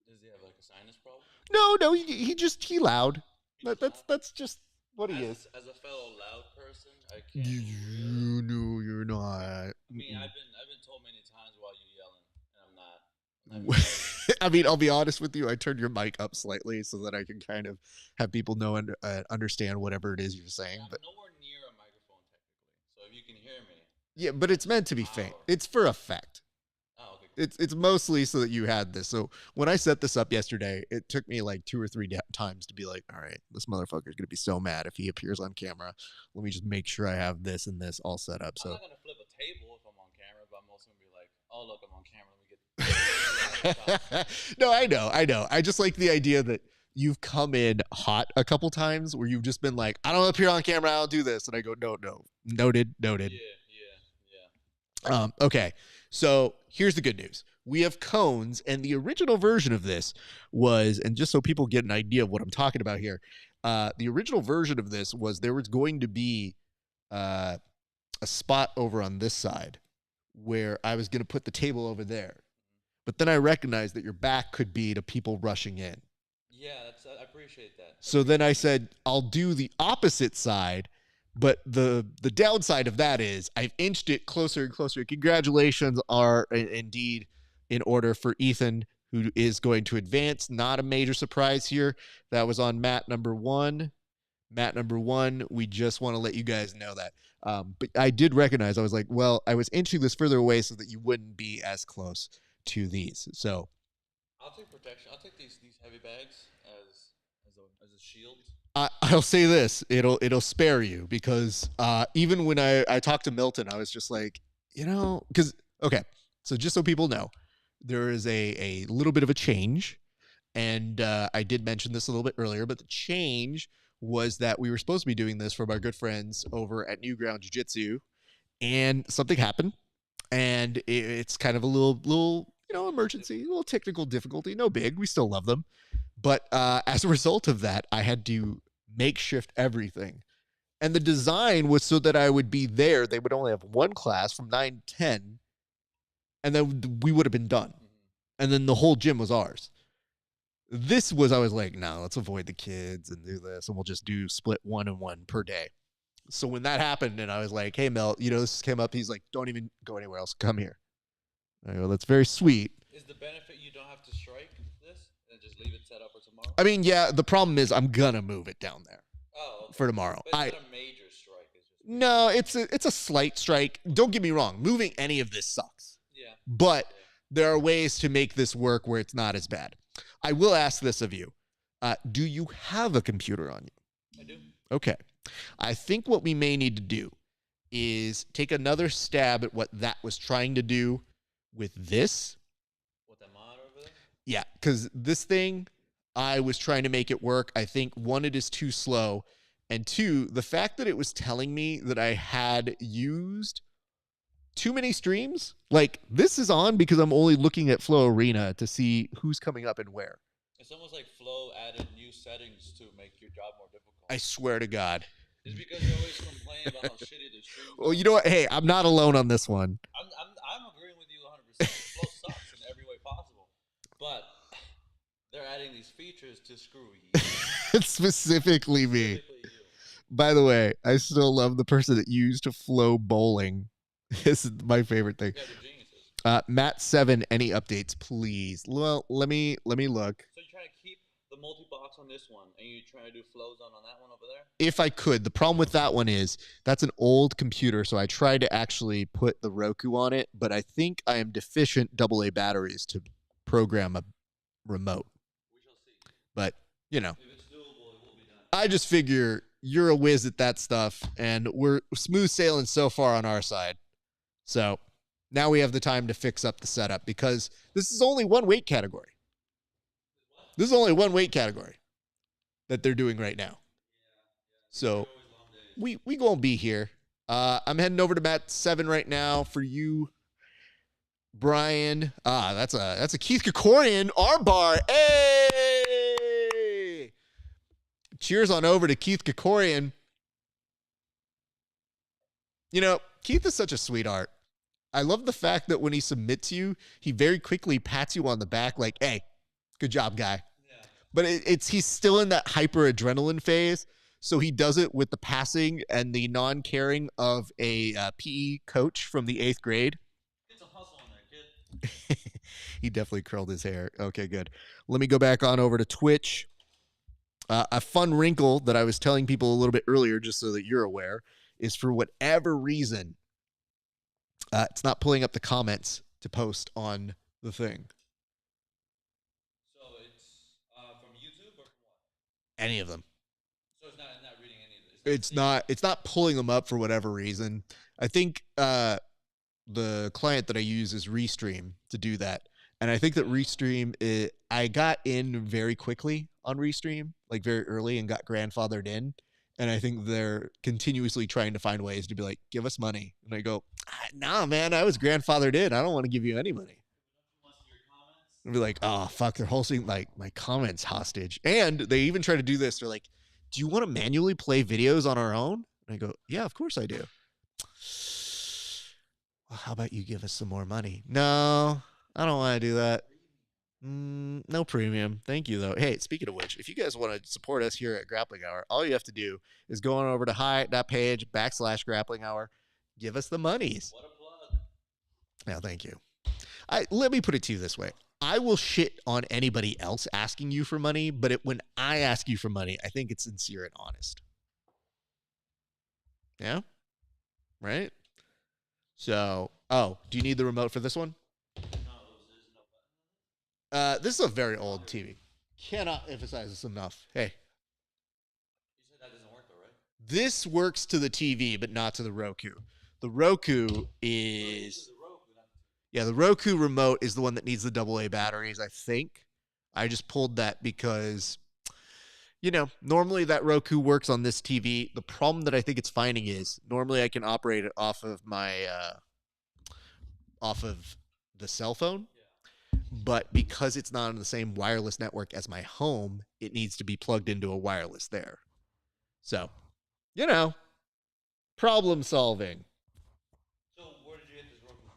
Does he have like a sinus problem? No, he loud. That's just what he is. As a fellow loud person, I can't. You know you're not. I mean, I've been told many times while you yelling, and I'm not. I mean, I'll be honest with you. I turned your mic up slightly so that I can kind of have people know and understand whatever it is you're saying. I'm But nowhere near a microphone technically, so if you can hear me. yeah, but it's meant to be faint. It's for effect. Oh, okay. Cool. It's mostly so that you had this. So when I set this up yesterday, it took me like 2 or 3 times to be like, all right, this motherfucker's gonna be so mad if he appears on camera. Let me just make sure I have this and this all set up. I'm So not gonna flip a table if I'm on camera, but I'm also gonna be like, oh look, I'm on camera. Let me get. no, I know. I just like the idea that you've come in hot a couple times where you've just been like, I don't appear on camera, I'll do this. And I go, no. Noted. Yeah. Okay. So here's the good news. We have cones, and the original version of this was, and just so people get an idea of what I'm talking about here, the original version of this was there was going to be a spot over on this side where I was going to put the table over there. But then I recognized that your back could be to people rushing in. Yeah, I appreciate that. So then I said, I'll do the opposite side. But the downside of that is I've inched it closer and closer. Congratulations are indeed in order for Ethan, who is going to advance. Not a major surprise here. That was on mat number 1. Mat number 1, we just want to let you guys know that. But I did recognize, I was like, well, I was inching this further away so that you wouldn't be as close to these. So I'll take protection. I'll take these heavy bags as a shield. I'll say this, it'll spare you, because even when I talked to Milton, I was just like, because, okay, so just so people know, there is a little bit of a change, and I did mention this a little bit earlier, but the change was that we were supposed to be doing this from our good friends over at New Ground Jiu-Jitsu, and something happened, and it's kind of a little emergency, a little technical difficulty, no big, we still love them. But as a result of that, I had to makeshift everything. And the design was so that I would be there. They would only have one class from 9 to 10. And then we would have been done. And then the whole gym was ours. This was, I was like, no, let's avoid the kids and do this. And we'll just do split 1 and 1 per day. So when that happened and I was like, hey, Mel, this came up. He's like, don't even go anywhere else. Come here. I go, that's very sweet. Is the benefit you don't have to strike this and just leave it set up for tomorrow? I mean, yeah, the problem is I'm going to move it down there for tomorrow. But it's not a major strike. No, it's a slight strike. Don't get me wrong. Moving any of this sucks. Yeah. But there are ways to make this work where it's not as bad. I will ask this of you. Do you have a computer on you? I do. Okay. I think what we may need to do is take another stab at what that was trying to do with this. What, that monitor over there? Yeah, because this thing, I was trying to make it work. I think, 1, it is too slow. And 2, the fact that it was telling me that I had used too many streams. Like, this is on because I'm only looking at Flow Arena to see who's coming up and where. It's almost like Flow added new settings to make your job more difficult. I swear to God. It's because you always complain about how shitty the streams Well, are. you know what? Hey, I'm not alone on this one. I'm agreeing with you 100%. Flow sucks in every way possible, but they're adding these features to screw you. Specifically me. Specifically you. By the way, I still love the person that used Flow Bowling. This is my favorite thing. Yeah, they're geniuses. Matt7, any updates, please? Well, let me look. So you're trying to keep the multi-box on this one, and you're trying to do flows on that one over there? If I could. The problem with that one is that's an old computer, so I tried to actually put the Roku on it, but I think I am deficient AA batteries to program a remote. We shall see. But, you know, If it's doable, it will be done. I just figure you're a whiz at that stuff, and we're smooth sailing so far on our side. So now we have the time to fix up the setup because this is only one weight category. This is only one weight category that they're doing right now. So we gonna be here. I'm heading over to Matt7 right now for you, Brian. That's a Keith Krikorian armbar. Hey! Cheers on over to Keith Krikorian. You know, Keith is such a sweetheart. I love the fact that when he submits you, he very quickly pats you on the back like, hey, good job, guy. Yeah. But he's still in that hyper adrenaline phase. So he does it with the passing and the non-caring of a PE coach from the 8th grade. Get some hustle in there, kid. He definitely curled his hair. Okay, good. Let me go back on over to Twitch. A fun wrinkle that I was telling people a little bit earlier, just so that you're aware, is for whatever reason, it's not pulling up the comments to post on the thing. So it's from YouTube or from what? Any of them. So it's not reading any of this. It's not pulling them up for whatever reason. I think the client that I use is Restream to do that. And I think that Restream, I got in very quickly on Restream, like very early, and got grandfathered in. And I think they're continuously trying to find ways to be like, give us money. And I go, nah, man, I was grandfathered in. I don't want to give you any money. And be like, oh, fuck, they're holding like my comments hostage. And they even try to do this. They're like, do you want to manually play videos on our own? And I go, yeah, of course I do. Well, how about you give us some more money? No, I don't want to do that. No premium. Thank you, though. Hey, speaking of which, if you guys want to support us here at Grappling Hour, all you have to do is go on over to hi.page/Grappling Hour. Give us the monies. What a plug. Yeah, thank you. Let me put it to you this way. I will shit on anybody else asking you for money, but when I ask you for money, I think it's sincere and honest. Yeah? Right? So, do you need the remote for this one? This is a very old TV. Cannot emphasize this enough. Hey. You said that doesn't work though, right? This works to the TV, but not to the Roku. The Roku is... Yeah, the Roku remote is the one that needs the AA batteries, I think. I just pulled that because, you know, normally that Roku works on this TV. The problem that I think it's finding is normally I can operate it off of my, off of the cell phone. But because it's not on the same wireless network as my home, it needs to be plugged into a wireless there. So, you know, problem solving. So where did you get this Roku from?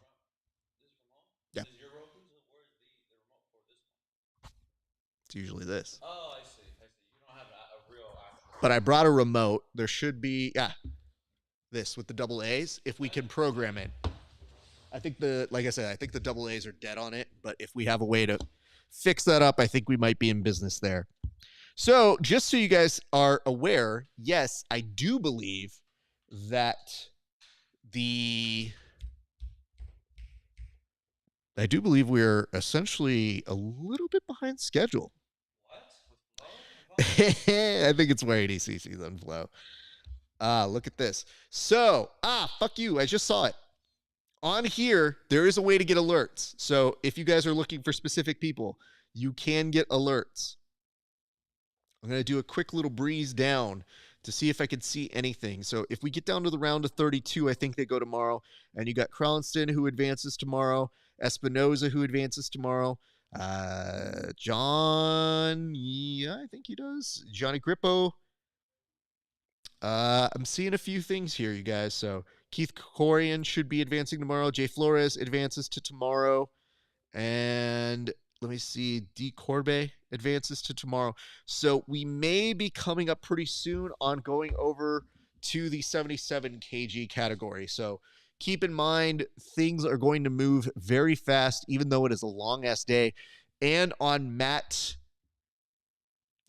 This is from home? Yeah. This is your Roku? So where's the remote for this one? It's usually this. Oh, I see. You don't have a real actual. But I brought a remote. There should be, this with the double A's, if we can program it. I think like I said, I think the double A's are dead on it, but if we have a way to fix that up, I think we might be in business there. So just so you guys are aware, yes, I do believe that we're essentially a little bit behind schedule. What? With Flow? I think it's more ADCC than Flow. Look at this. So, fuck you. I just saw it. On here, there is a way to get alerts. So if you guys are looking for specific people, you can get alerts. I'm going to do a quick little breeze down to see if I can see anything. So if we get down to the round of 32, I think they go tomorrow. And you got Crownston, who advances tomorrow. Espinoza, who advances tomorrow. John, yeah, I think he does. Johnny Grippo. I'm seeing a few things here, you guys. So Keith Corian should be advancing tomorrow. Jay Flores advances to tomorrow. And let me see. D. Corbe advances to tomorrow. So we may be coming up pretty soon on going over to the 77 kg category. So keep in mind, things are going to move very fast, even though it is a long-ass day. And on mat,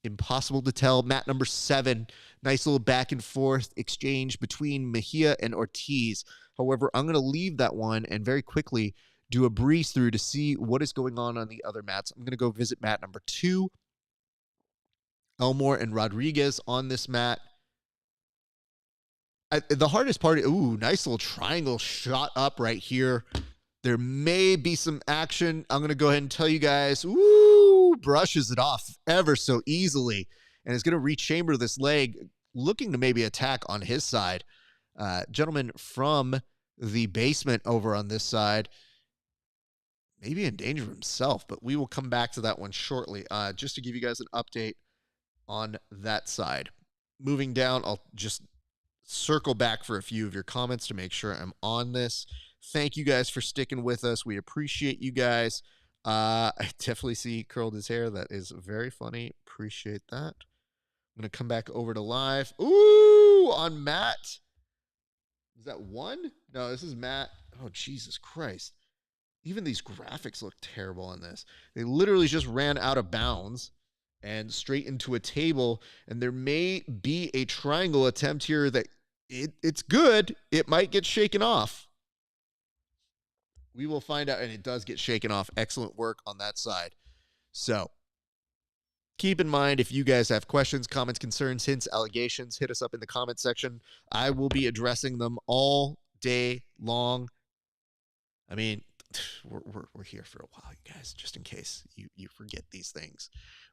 impossible to tell, mat number 7, nice little back and forth exchange between Mejia and Ortiz. However, I'm going to leave that one and very quickly do a breeze through to see what is going on the other mats. I'm going to go visit mat number 2. Elmore and Rodriguez on this mat. The hardest part, ooh, nice little triangle shot up right here. There may be some action. I'm going to go ahead and tell you guys, ooh, brushes it off ever so easily. And is going to rechamber this leg, looking to maybe attack on his side. Gentleman from the basement over on this side, maybe in danger of himself, but we will come back to that one shortly. Just to give you guys an update on that side. Moving down, I'll just circle back for a few of your comments to make sure I'm on this. Thank you guys for sticking with us. We appreciate you guys. I definitely see curled his hair. That is very funny. Appreciate that. I'm going to come back over to live. Ooh, on Matt. Is that 1? No, this is Matt. Oh, Jesus Christ. Even these graphics look terrible on this. They literally just ran out of bounds and straight into a table. And there may be a triangle attempt here that it's good. It might get shaken off. We will find out, and it does get shaken off. Excellent work on that side. So keep in mind, if you guys have questions, comments, concerns, hints, allegations, hit us up in the comment section. I will be addressing them all day long. I mean, we're here for a while, you guys, just in case you forget these things.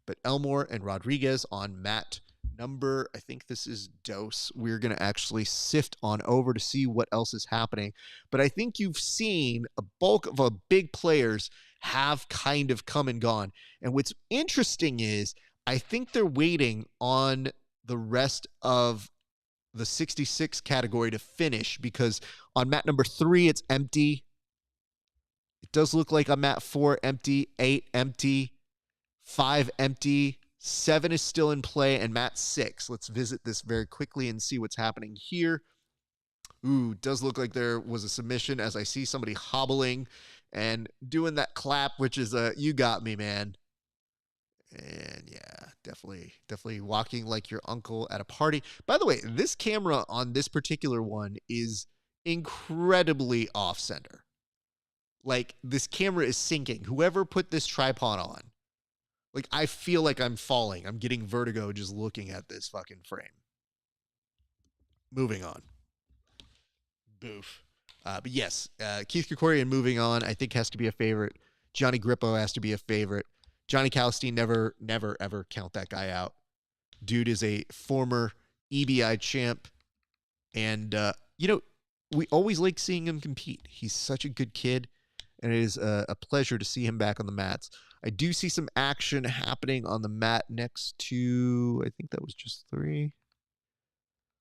But Elmore and Rodriguez on mat number, I think this is dose. We're going to actually sift on over to see what else is happening. But I think you've seen a bulk of big players have kind of come and gone. And what's interesting is I think they're waiting on the rest of the 66 category to finish, because on mat number 3, it's empty. It does look like on mat 4, empty, 8, empty, 5, empty, 7 is still in play, and mat 6. Let's visit this very quickly and see what's happening here. Ooh, does look like there was a submission as I see somebody hobbling and doing that clap, which is you got me, man. And yeah, definitely walking like your uncle at a party. By the way, this camera on this particular one is incredibly off-center. Like, this camera is sinking. Whoever put this tripod on, like, I feel like I'm falling. I'm getting vertigo just looking at this fucking frame. Moving on. Boof. But yes, Keith Krikorian moving on, I think has to be a favorite. Johnny Grippo has to be a favorite. Johnny Calstein, never, ever count that guy out. Dude is a former EBI champ. And, we always like seeing him compete. He's such a good kid. And it is a pleasure to see him back on the mats. I do see some action happening on the mat next to, I think that was just 3.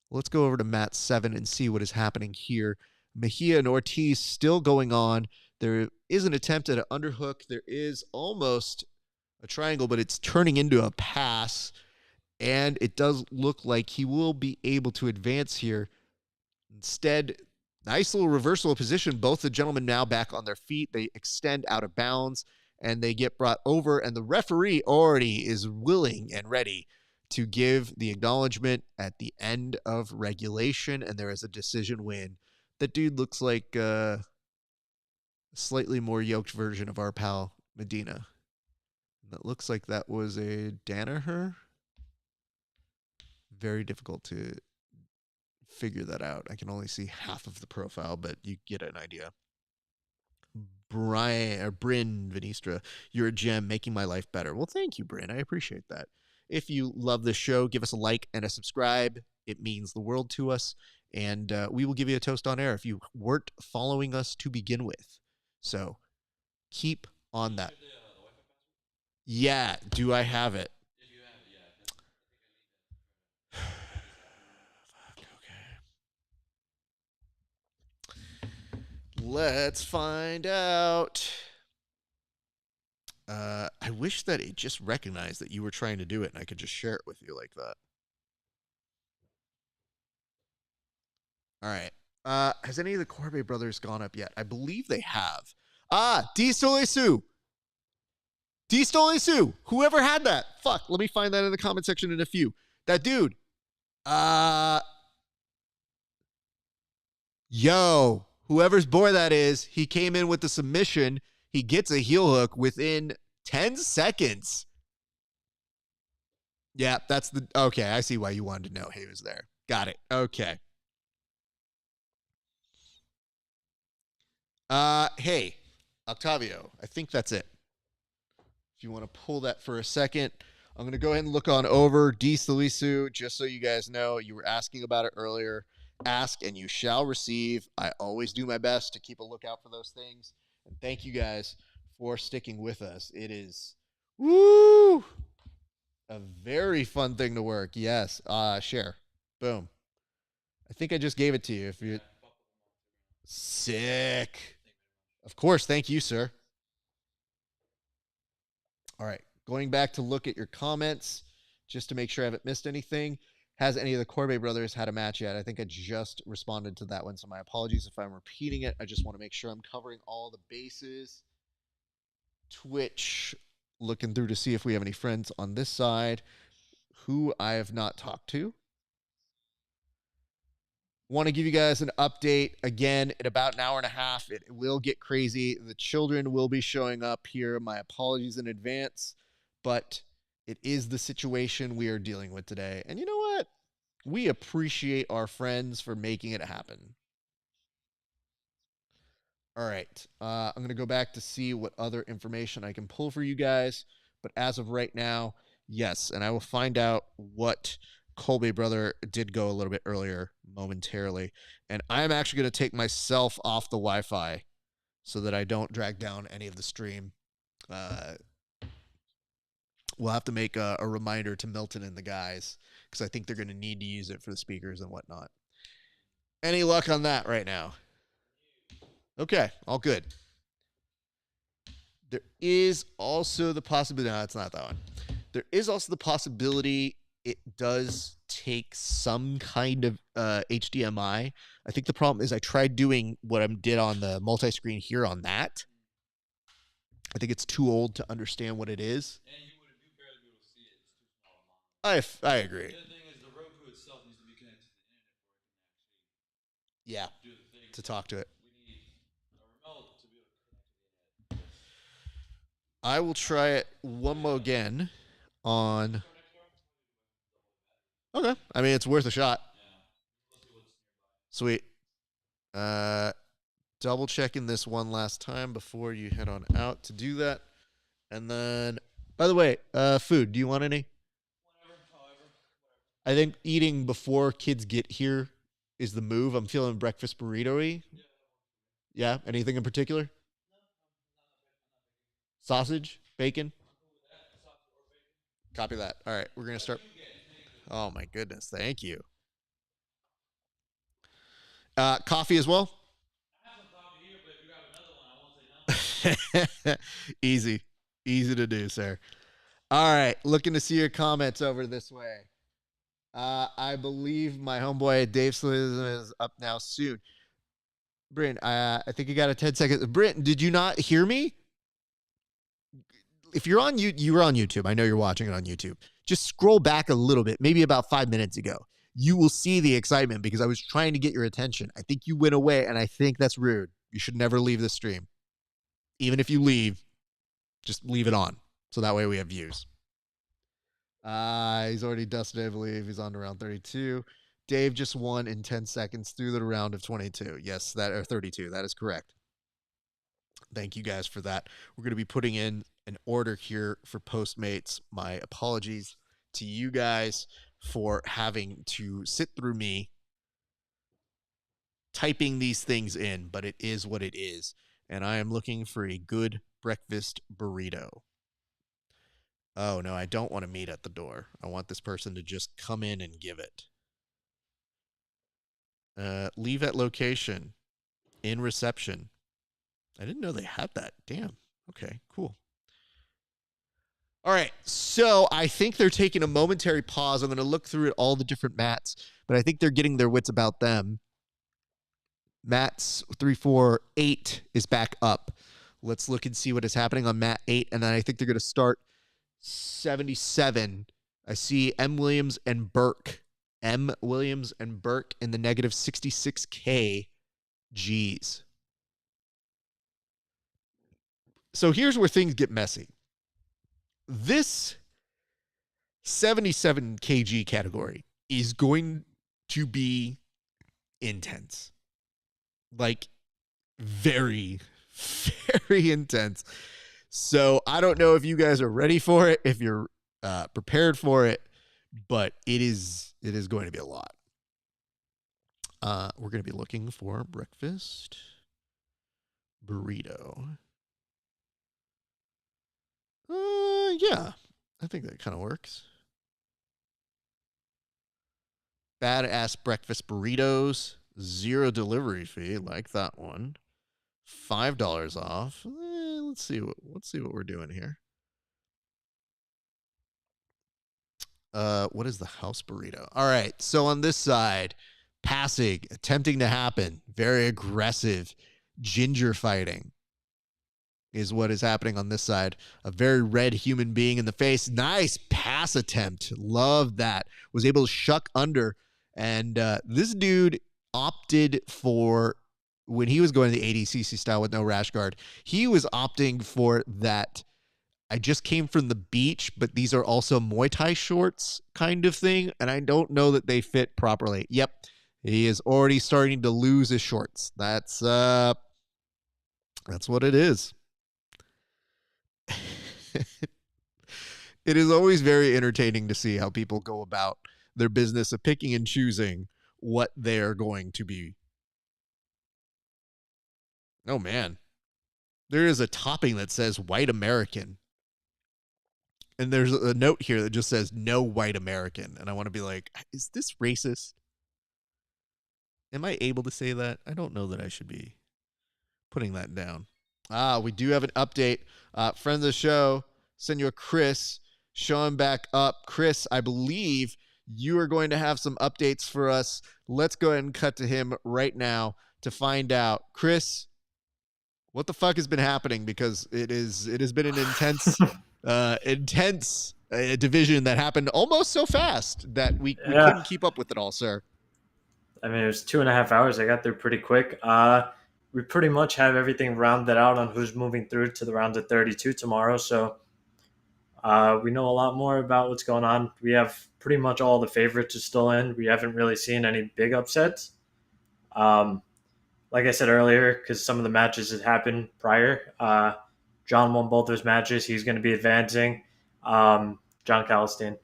Let's go over to mat 7 and see what is happening here. Mejia and Ortiz still going on. There is an attempt at an underhook. There is almost a triangle, but it's turning into a pass. And it does look like he will be able to advance here. Instead, nice little reversal of position. Both the gentlemen now back on their feet. They extend out of bounds, and they get brought over. And the referee already is willing and ready to give the acknowledgement at the end of regulation, and there is a decision win. That dude looks like a slightly more yoked version of our pal Medina. That looks like that was a Danaher. Very difficult to figure that out. I can only see half of the profile, but you get an idea. Bryn Venistra, you're a gem, making my life better. Well, thank you, Bryn. I appreciate that. If you love this show, give us a like and a subscribe. It means the world to us. And we will give you a toast on air if you weren't following us to begin with. So keep on that. Yeah. Do I have it? If you have it, yeah. 'Cause I think I need that. Okay. Let's find out. I wish that it just recognized that you were trying to do it and I could just share it with you like that. All right. Has any of the Corbet brothers gone up yet? I believe they have. D Solesu. D Solesu. Whoever had that. Fuck. Let me find that in the comment section in a few. That dude. Yo. Whoever's boy that is, he came in with the submission. He gets a heel hook within 10 seconds. Yeah, that's the. Okay, I see why you wanted to know he was there. Got it. Okay. Hey, Octavio, I think that's it. If you want to pull that for a second, I'm going to go ahead and look on over D Salisu, just so you guys know. You were asking about it earlier. Ask and you shall receive. I always do my best to keep a lookout for those things. And thank you guys for sticking with us. It is, woo, a very fun thing to work. Yes. Share. Boom. I think I just gave it to you. If you sick. Of course. Thank you, sir. All right. Going back to look at your comments, just to make sure I haven't missed anything. Has any of the Corbet brothers had a match yet? I think I just responded to that one, so my apologies if I'm repeating it. I just want to make sure I'm covering all the bases. Twitch, looking through to see if we have any friends on this side who I have not talked to. Want to give you guys an update again in about an hour and a half. It will get crazy. The children will be showing up here. My apologies in advance, but it is the situation we are dealing with today. And you know what? We appreciate our friends for making it happen. All right. I'm going to go back to see what other information I can pull for you guys. But as of right now, yes. And I will find out what Colby brother did go a little bit earlier momentarily. And I'm actually going to take myself off the Wi-Fi so that I don't drag down any of the stream. We'll have to make a reminder to Milton and the guys because I think they're going to need to use it for the speakers and whatnot. Any luck on that right now? Okay, all good. There is also the possibility. No, it's not that one. There is also the possibility it does take some kind of HDMI. I think the problem is I tried doing what I did on the multi-screen here on that. I think it's too old to understand what it is. And you barely be able to see it. It's too small a monitor. I agree. The other thing is the Roku itself needs to be connected to the internet before it can actually Yeah, do the thing. to talk to it. We need a remote to be able to connect to the internet. I will try it one more again on. Okay, I mean it's worth a shot. Sweet. Double checking this one last time before you head on out to do that. And then, by the way, food. Do you want any? However. I think eating before kids get here is the move. I'm feeling breakfast burrito-y. Yeah. Anything in particular? Sausage, bacon. Copy that. All right, we're gonna start. Oh my goodness, thank you. Coffee as well. Easy to do, sir. All right, looking to see your comments over this way. I believe my homeboy Dave Sliz is up now soon. Brent, I think you got a 10 seconds. Brent, did you not hear me? If you're on you were on YouTube. I know you're watching it on YouTube. Just scroll back a little bit, maybe about 5 minutes ago. You will see the excitement because I was trying to get your attention. I think you went away, and I think that's rude. You should never leave the stream. Even if you leave, just leave it on. So that way we have views. He's already dusted, I believe. He's on to round 32. Dave just won in 10 seconds through the round of 22. Yes, or 32. That is correct. Thank you guys for that. We're going to be putting in an order here for Postmates. My apologies to you guys for having to sit through me typing these things in, but it is what it is. And I am looking for a good breakfast burrito. Oh, no, I don't want to meet at the door. I want this person to just come in and give it. Leave at location. In reception. I didn't know they had that. Damn. Okay, cool. All right, so I think they're taking a momentary pause. I'm going to look through at all the different mats, but I think they're getting their wits about them. Mats 3, 4, 8 is back up. Let's look and see what is happening on mat 8, and then I think they're going to start 77. I see M. Williams and Burke. M. Williams and Burke in the negative 66K Gs. So here's where things get messy. This 77 kg category is going to be intense. Like, very, very intense. So I don't know if you guys are ready for it, if you're prepared for it, but it is going to be a lot. We're going to be looking for breakfast burrito. Yeah, I think that kind of works. Badass breakfast burritos, 0 delivery fee, like that one. $5 off. Let's see what we're doing here. What is the house burrito? All right, so on this side, passing, attempting to happen, very aggressive, ginger fighting is what is happening on this side. A very red human being in the face. Nice pass attempt. Love that. Was able to shuck under. And this dude opted for, when he was going to the ADCC style with no rash guard, he was opting for that I just came from the beach, but these are also Muay Thai shorts kind of thing. And I don't know that they fit properly. Yep. He is already starting to lose his shorts. That's what it is. It is always very entertaining to see how people go about their business of picking and choosing what they're going to be. Oh, man. There is a topping that says white American. And there's a note here that just says no white American. And I want to be like, is this racist? Am I able to say that? I don't know that I should be putting that down. We do have an update. Friend of the show, Senor Chris, showing back up. Chris, I believe you are going to have some updates for us. Let's go ahead and cut to him right now to find out. Chris, what the fuck has been happening? Because it has been an intense division that happened almost so fast that we couldn't keep up with it all, sir. I mean, it was 2.5 hours. I got there pretty quick. We pretty much have everything rounded out on who's moving through to the round of 32 tomorrow. So we know a lot more about what's going on. We have pretty much all the favorites are still in. We haven't really seen any big upsets. Like I said earlier, because some of the matches had happened prior, John won both those matches. He's going to be advancing. John Calistine.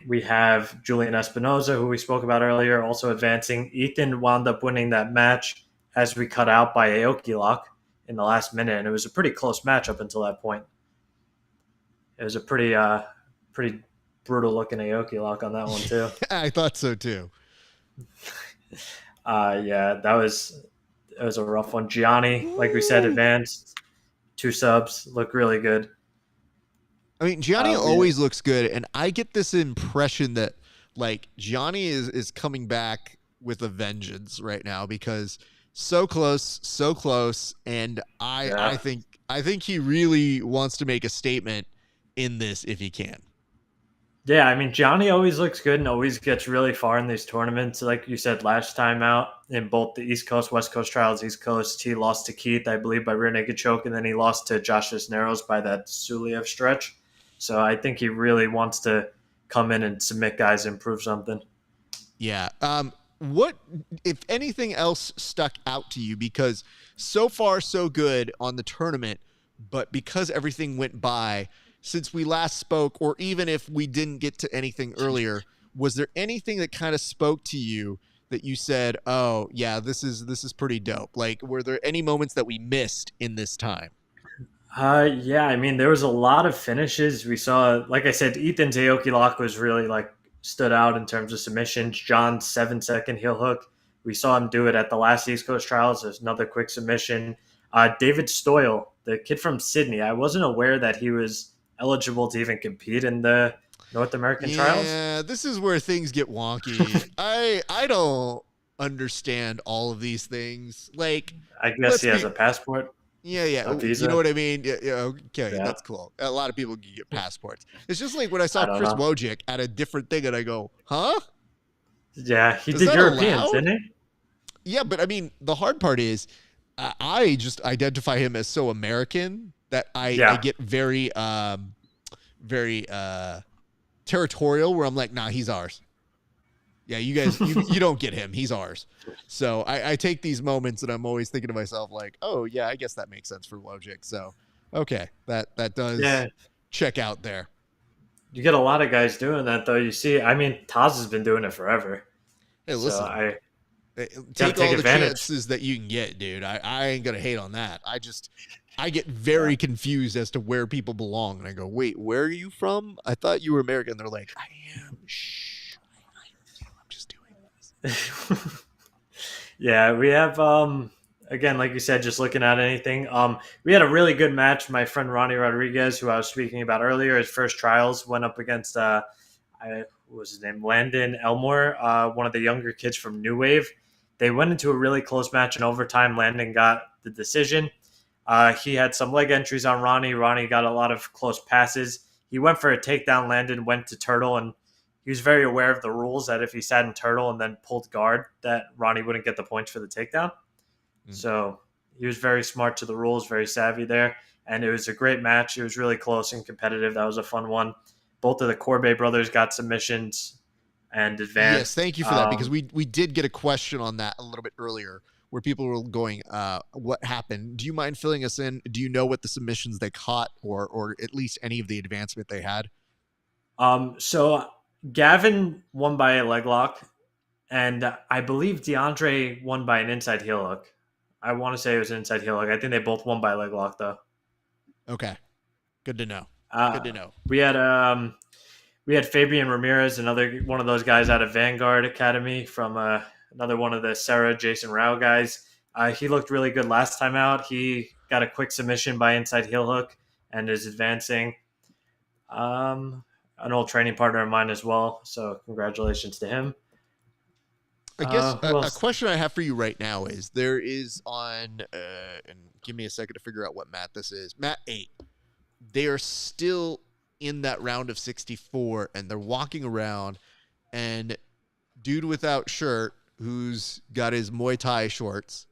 We have Julian Espinoza, who we spoke about earlier, also advancing. Ethan wound up winning that match as we cut out by Aoki lock in the last minute, and it was a pretty close match up until that point. It was a pretty brutal looking Aoki lock on that one too. I thought so too. Yeah, it was a rough one. Gianni, like we said, advanced 2 subs, look really good. I mean, Gianni always looks good, and I get this impression that like Gianni is coming back with a vengeance right now because so close, and I think he really wants to make a statement in this if he can. Yeah, I mean, Gianni always looks good and always gets really far in these tournaments. Like you said last time out, in both the East Coast, West Coast trials, East Coast, he lost to Keith, I believe, by rear naked choke, and then he lost to Josh Cisneros by that Suliev stretch. So I think he really wants to come in and submit guys and prove something. Yeah. What, if anything else, stuck out to you? Because so far, so good on the tournament, but because everything went by since we last spoke, or even if we didn't get to anything earlier, was there anything that kind of spoke to you that you said, oh, yeah, this is pretty dope? Like, were there any moments that we missed in this time? Yeah, I mean, there was a lot of finishes. We saw, like I said, Ethan's Aoki lock was really like stood out in terms of submissions. John's 7 second heel hook. We saw him do it at the last East Coast trials. There's another quick submission. David Stoyle, the kid from Sydney, I wasn't aware that he was eligible to even compete in the North American trials. Yeah, this is where things get wonky. I don't understand all of these things. Like, I guess he has a passport, yeah, a you know visa. what I mean? Yeah, okay, Yeah, that's cool. A lot of people can get passports. It's just like when I I saw don't Chris know. Wojcik at a different thing, and I go, huh? Yeah, he Is did that Europeans, allowed? didn't he? Yeah, but I mean, the hard part is I just identify him as so American that I Yeah, get very territorial where I'm like, nah, he's ours. Yeah, you guys, you don't get him. He's ours. So I take these moments and I'm always thinking to myself like, oh yeah, I guess that makes sense for Wojcik. So okay, that does yeah. check out there. You get a lot of guys doing that, though. You see, I mean, Taz has been doing it forever. Hey, So listen, I got to take take all the advantage. chances that you can get, dude. I ain't gonna hate on that. I get very confused as to where people belong, and I go, wait, where are you from? I thought you were American. They're like, I am. Shh, I'm just doing this. Yeah, we have again, like you said, just looking at anything. We had a really good match. My friend Ronnie Rodriguez, who I was speaking about earlier, his first trials went up against what was his name? Landon Elmore, one of the younger kids from New Wave. They went into a really close match in overtime. Landon got the decision. He had some leg entries on Ronnie. Ronnie got a lot of close passes. He went for a takedown. Landon went to turtle, and he was very aware of the rules that if he sat in turtle and then pulled guard, that Ronnie wouldn't get the points for the takedown. Mm. So he was very smart to the rules, very savvy there. And it was a great match. It was really close and competitive. That was a fun one. Both of the Corbet brothers got submissions and Yes, advanced. thank you for that because we did get a question on that a little bit earlier where people were going, what happened? Do you mind filling us in? Do you know what the submissions they caught or at least any of the advancement they had? So Gavin won by a leg lock, and I believe DeAndre won by an inside heel hook. I want to say it was an inside heel hook. I think they both won by a leg lock though. Okay, good to know. Good Uh, to know. we had Fabian Ramirez, another one of those guys out of Vanguard Academy from another one of the Sarah Jason Rao guys. He looked really good last time out. He got a quick submission by inside heel hook and is advancing. An old training partner of mine as well. So congratulations to him. I guess Who a else? question I have for you right now is there is on, and give me a second to figure out what mat this is. Mat 8. They are still in that round of 64 and they're walking around and dude without shirt who's got his Muay Thai shorts.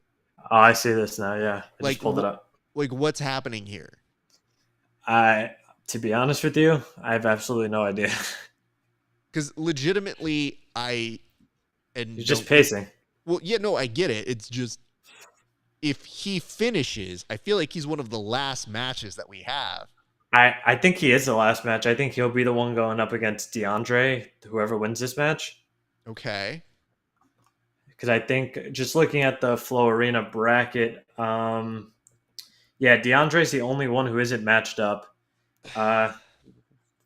Oh, I see this now. Yeah, I Like, just pulled it up. like what's happening here? To be honest with you, I have absolutely no idea. Because legitimately, He's just pacing. Well, yeah, no, I get it. It's just if he finishes, I feel like he's one of the last matches that we have. I think he is the last match. I think he'll be the one going up against DeAndre, whoever wins this match. Okay. Because I think just looking at the Flow Arena bracket, yeah, DeAndre's the only one who isn't matched up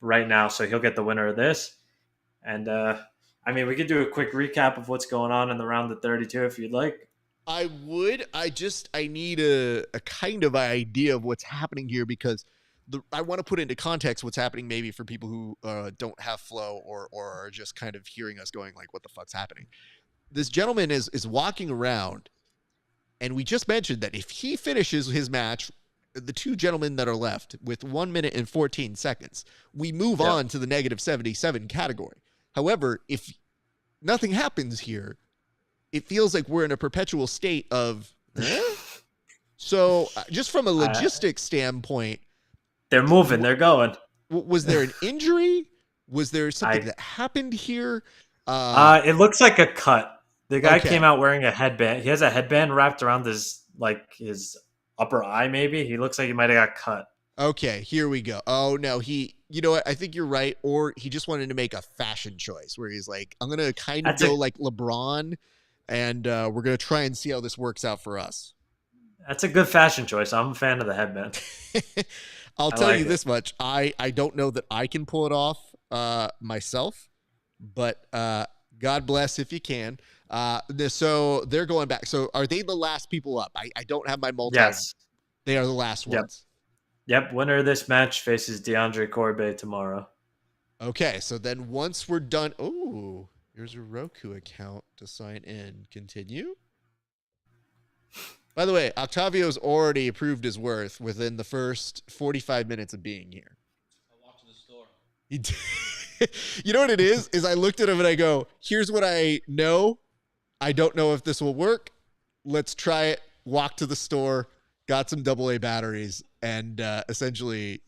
right now, so he'll get the winner of this. And I mean, we could do a quick recap of what's going on in the round of 32 if you'd like. I would. I need a kind of idea of what's happening here because I want to put into context what's happening maybe for people who don't have flow or are just kind of hearing us going like, what the fuck's happening? This gentleman is walking around and we just mentioned that if he finishes his match, the two gentlemen that are left with 1 minute and 14 seconds, we move on to the negative 77 category. However, if nothing happens here, it feels like we're in a perpetual state of, So just from a logistics standpoint, they're moving, they're going. Was there an injury? Was there something that happened here? It looks like a cut. The guy Okay. came out wearing a headband. He has a headband wrapped around his upper eye, maybe. He looks like he might have got cut. Okay, here we go. Oh no, you know what? I think you're right. Or he just wanted to make a fashion choice where he's like, I'm gonna kind of go like LeBron, and we're gonna try and see how this works out for us. That's a good fashion choice. I'm a fan of the headband. I'll I tell like you it. this much. I don't know that I can pull it off myself, but God bless if you can. So they're going back. So are they the last people up? I don't have my multi. Yes. They are the last Yep. ones. Yep. Winner of this match faces DeAndre Corbe tomorrow. Okay, so then once we're done, oh, here's a Roku account to sign in. Continue. By the way, Octavio's already approved his worth within the first 45 minutes of being here. I walked to the store. He did. You know what it is? Is I looked at him and I go, here's what I know. I don't know if this will work. Let's try it. Walk to the store, got some AA batteries, and essentially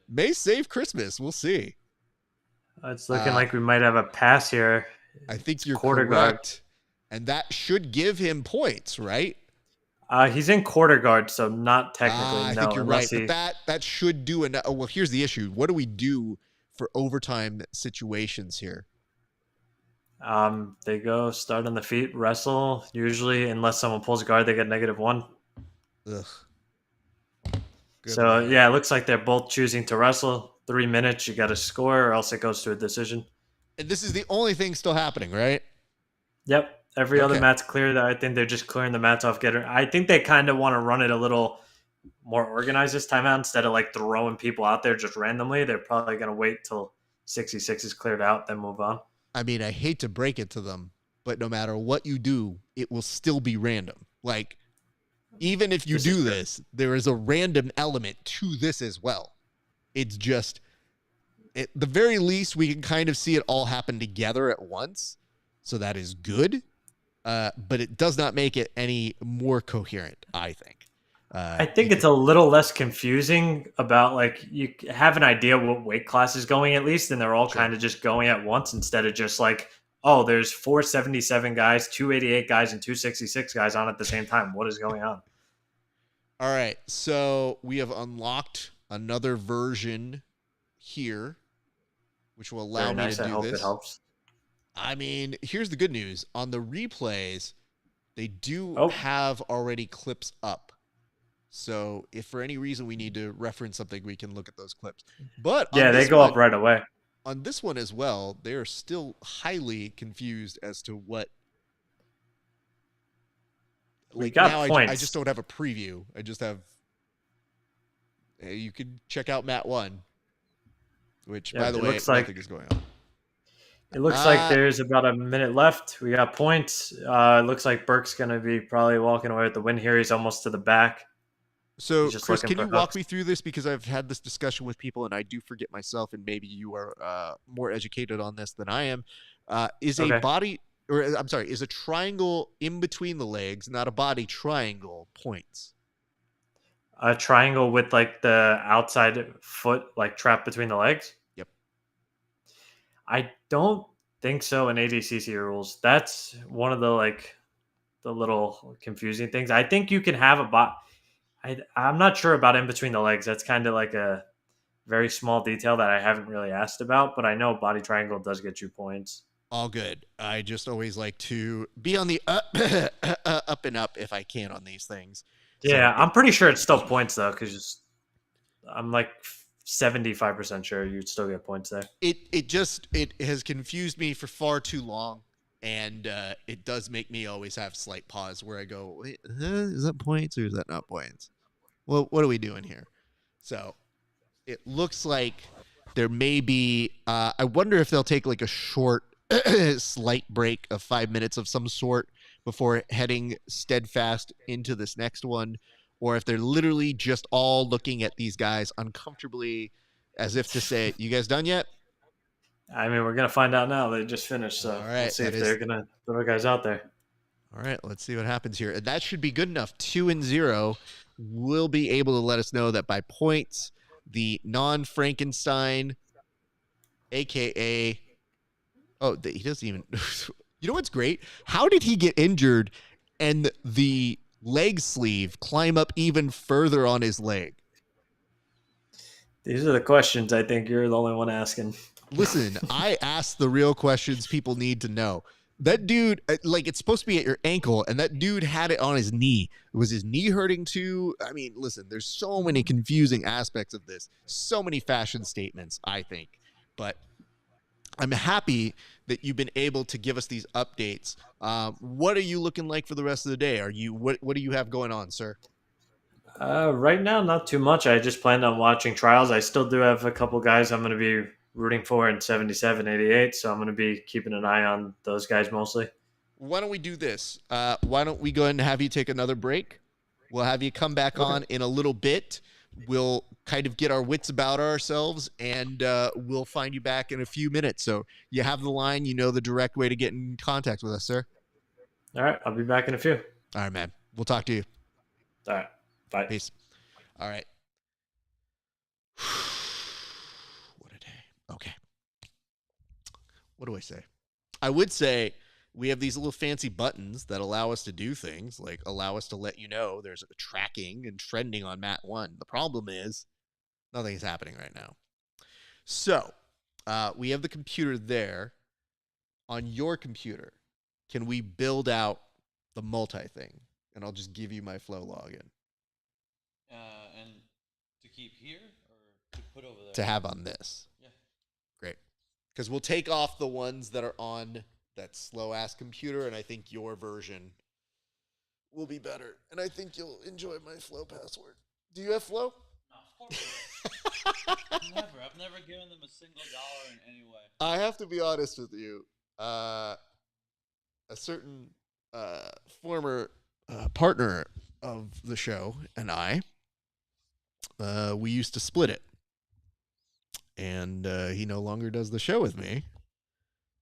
may save Christmas. We'll see. It's looking like we might have a pass here. I think It's you're quarter correct. And that should give him points, right? He's in quarter guard, so not technically. I no, think you're right. unless But that should do enough. Oh, well, here's the issue. What do we do for overtime situations here? They go start on the feet, wrestle. Usually, unless someone pulls a guard, they get -1. Ugh. Good So Lord. yeah, it looks like they're both choosing to wrestle. 3 minutes, you got to score, or else it goes to a decision. And this is the only thing still happening, right? Yep. Every other Okay. mat's clear. I think they're just clearing the mats off. I think they kind of want to run it a little more organized this time out instead of like throwing people out there just randomly. They're probably going to wait till 66 is cleared out, then move on. I mean, I hate to break it to them, but no matter what you do, it will still be random. Like, even if you do this, there is a random element to this as well. It's just, at the very least, we can kind of see it all happen together at once. So that is good. But it does not make it any more coherent, I think. I think it's a little less confusing about like you have an idea what weight class is going at least, and they're all kind of just going at once instead of just like, oh, there's 477 guys, 288 guys, and 266 guys on at the same time. What is going on? All right, so we have unlocked another version here, which will allow Very me nice. to I do hope this. it helps. I mean, here's the good news. On the replays, they do have already clips up. So if for any reason we need to reference something, we can look at those clips. But yeah, they go up right away. On this one as well, they are still highly confused as to what. We got now points. I just don't have a preview. I just have. You can check out Mat 1, which, by the way, nothing is going on. It looks like there's about a minute left. We got points. It looks like Burke's going to be probably walking away with the win here. He's almost to the back. So, Chris, can you walk me through this? Because I've had this discussion with people, and I do forget myself, and maybe you are more educated on this than I am. Is a triangle in between the legs, not a body triangle, points? A triangle with, like, the outside foot, like, trapped between the legs? Yep. I don't think so in ADCC rules. That's one of the, like, the little confusing things. I think you can have a bot. I'm not sure about in between the legs. That's kind of like a very small detail that I haven't really asked about, but I know body triangle does get you points. All good. I just always like to be on the up and up if I can on these things. Yeah, so, I'm pretty sure it's still points though, because I'm like 75% sure you'd still get points there. It has confused me for far too long. And it does make me always have slight pause where I go, wait, is that points or is that not points? Well, what are we doing here? So it looks like there may be, I wonder if they'll take like a short, slight break of 5 minutes of some sort before heading steadfast into this next one, or if they're literally just all looking at these guys uncomfortably as if to say, you guys done yet? I mean, we're going to find out now. They just finished, so we'll see if they're going to throw guys out there. All right, let's see what happens here. And that should be good enough. 2-0 will be able to let us know that by points, the non-Frankenstein, a.k.a. Oh, he doesn't even... You know what's great? How did he get injured and the leg sleeve climb up even further on his leg? These are the questions I think you're the only one asking. Listen, I ask the real questions people need to know. That dude, like, it's supposed to be at your ankle, and that dude had it on his knee. Was his knee hurting too? I mean, listen, there's so many confusing aspects of this. So many fashion statements, I think. But I'm happy that you've been able to give us these updates. What are you looking like for the rest of the day? What do you have going on, sir? Right now, not too much. I just planned on watching trials. I still do have a couple guys I'm going to be rooting for in 77, 88, so I'm going to be keeping an eye on those guys mostly. Why don't we do this? Why don't we go ahead and have you take another break? We'll have you come back on in a little bit. We'll kind of get our wits about ourselves, and we'll find you back in a few minutes. So you have the line. You know the direct way to get in contact with us, sir. All right, I'll be back in a few. All right, man. We'll talk to you. All right, bye. Peace. All right. What a day. Okay. What do I say? I would say we have these little fancy buttons that allow us to do things, like allow us to let you know there's a tracking and trending on Mat 1. The problem is nothing's happening right now. So we have the computer there. On your computer, can we build out the multi thing? And I'll just give you my flow login. And to keep here or to put over there? To have on this. Yeah. Great. Because we'll take off the ones that are on that slow-ass computer, and I think your version will be better. And I think you'll enjoy my Flow password. Do you have Flow? No, of course not. Never. I've never given them a single dollar in any way. I have to be honest with you. A certain former partner of the show and I, we used to split it. And he no longer does the show with me.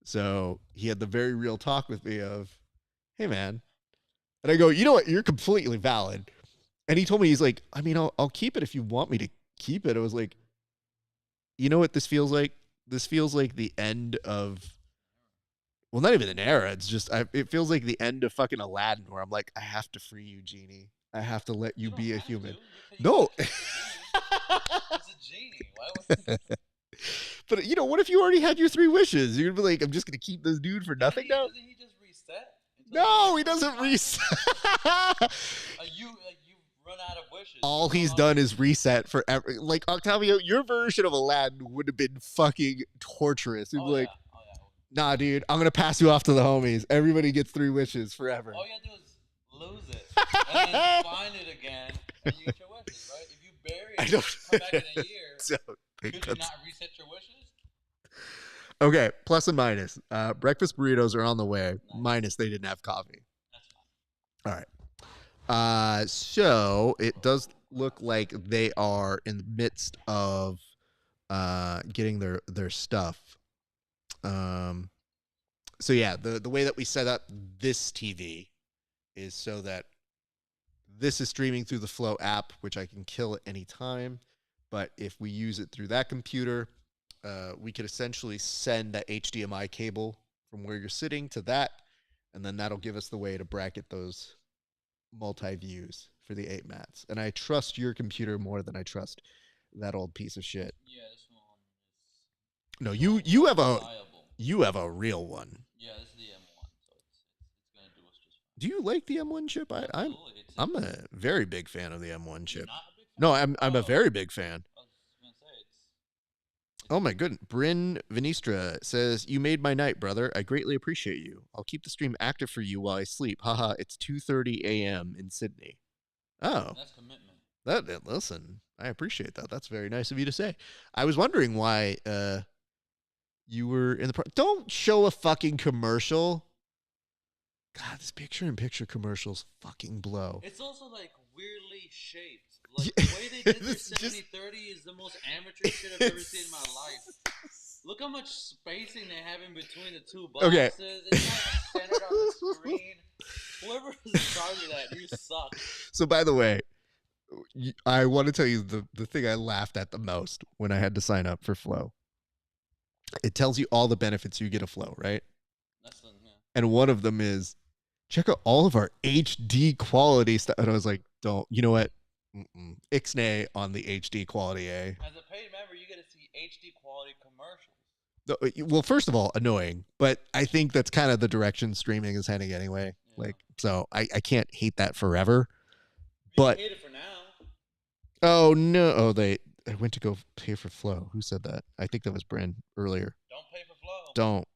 So he had the very real talk with me of, hey, man. And I go, you know what? You're completely valid. And he told me, he's like, I mean, I'll keep it if you want me to keep it. I was like, you know what this feels like? This feels like the end of, well, not even an era. It's just, it feels like the end of fucking Aladdin, where I'm like, I have to free you, genie. I have to let you be a human. No. It's a genie. Why would But, you know, what if you already had your 3 wishes? You're going to be like, I'm just going to keep this dude for nothing now? Doesn't he just reset? No, he doesn't reset. You run out of wishes. All he's done is reset forever. Like, Octavio, your version of Aladdin would have been fucking torturous. He'd be like, nah, dude, I'm going to pass you off to the homies. Everybody gets 3 wishes forever. All you gotta do is lose it. And then find it again, and you get your wishes, right? If you bury it, come back in a year, could you not reset your wishes? Okay, plus and minus. Breakfast burritos are on the way. Nice. Minus they didn't have coffee. That's fine. All right. So it does look like they are in the midst of getting their stuff. So yeah, the way that we set up this TV is so that this is streaming through the Flow app, which I can kill at any time. But if we use it through that computer, we could essentially send that HDMI cable from where you're sitting to that, and then that'll give us the way to bracket those multi-views for the 8 mats. And I trust your computer more than I trust that old piece of shit. Yeah, this one is. No, you have a reliable. You have a real one. Yeah, this is the M1, so it's gonna do us just fine. Do you like the M1 chip? I'm a very big fan of the M1 chip. Not a big fan? No, I'm a very big fan. I was gonna say it's Oh my goodness. Bryn Vinistra says, you made my night, brother. I greatly appreciate you. I'll keep the stream active for you while I sleep. Haha, it's 2:30 a.m. in Sydney. Oh. That's commitment. Listen, I appreciate that. That's very nice of you to say. I was wondering why you were in the don't show a fucking commercial. God, this picture-in-picture commercials fucking blow. It's also like weirdly shaped. Like the way they did this 70-30 is the most amateur shit I've ever seen in my life. Look how much spacing they have in between the 2 boxes. Okay. It's not centered on the screen. Whoever was in charge of that, you suck. So by the way, I want to tell you the thing I laughed at the most when I had to sign up for Flow. It tells you all the benefits you get of Flow, right? Yeah. And one of them is, check out all of our HD quality stuff. And I was like, don't, you know what? Ixnay on the HD quality, eh? As a paid member, you get to see HD quality commercials. Well, first of all, annoying, but I think that's kind of the direction streaming is heading anyway. Yeah. Like, so I can't hate that forever. You But can hate it for now. oh no, I went to go pay for Flow. Who said that? I think that was Bryn earlier. Don't pay for Flow. Don't.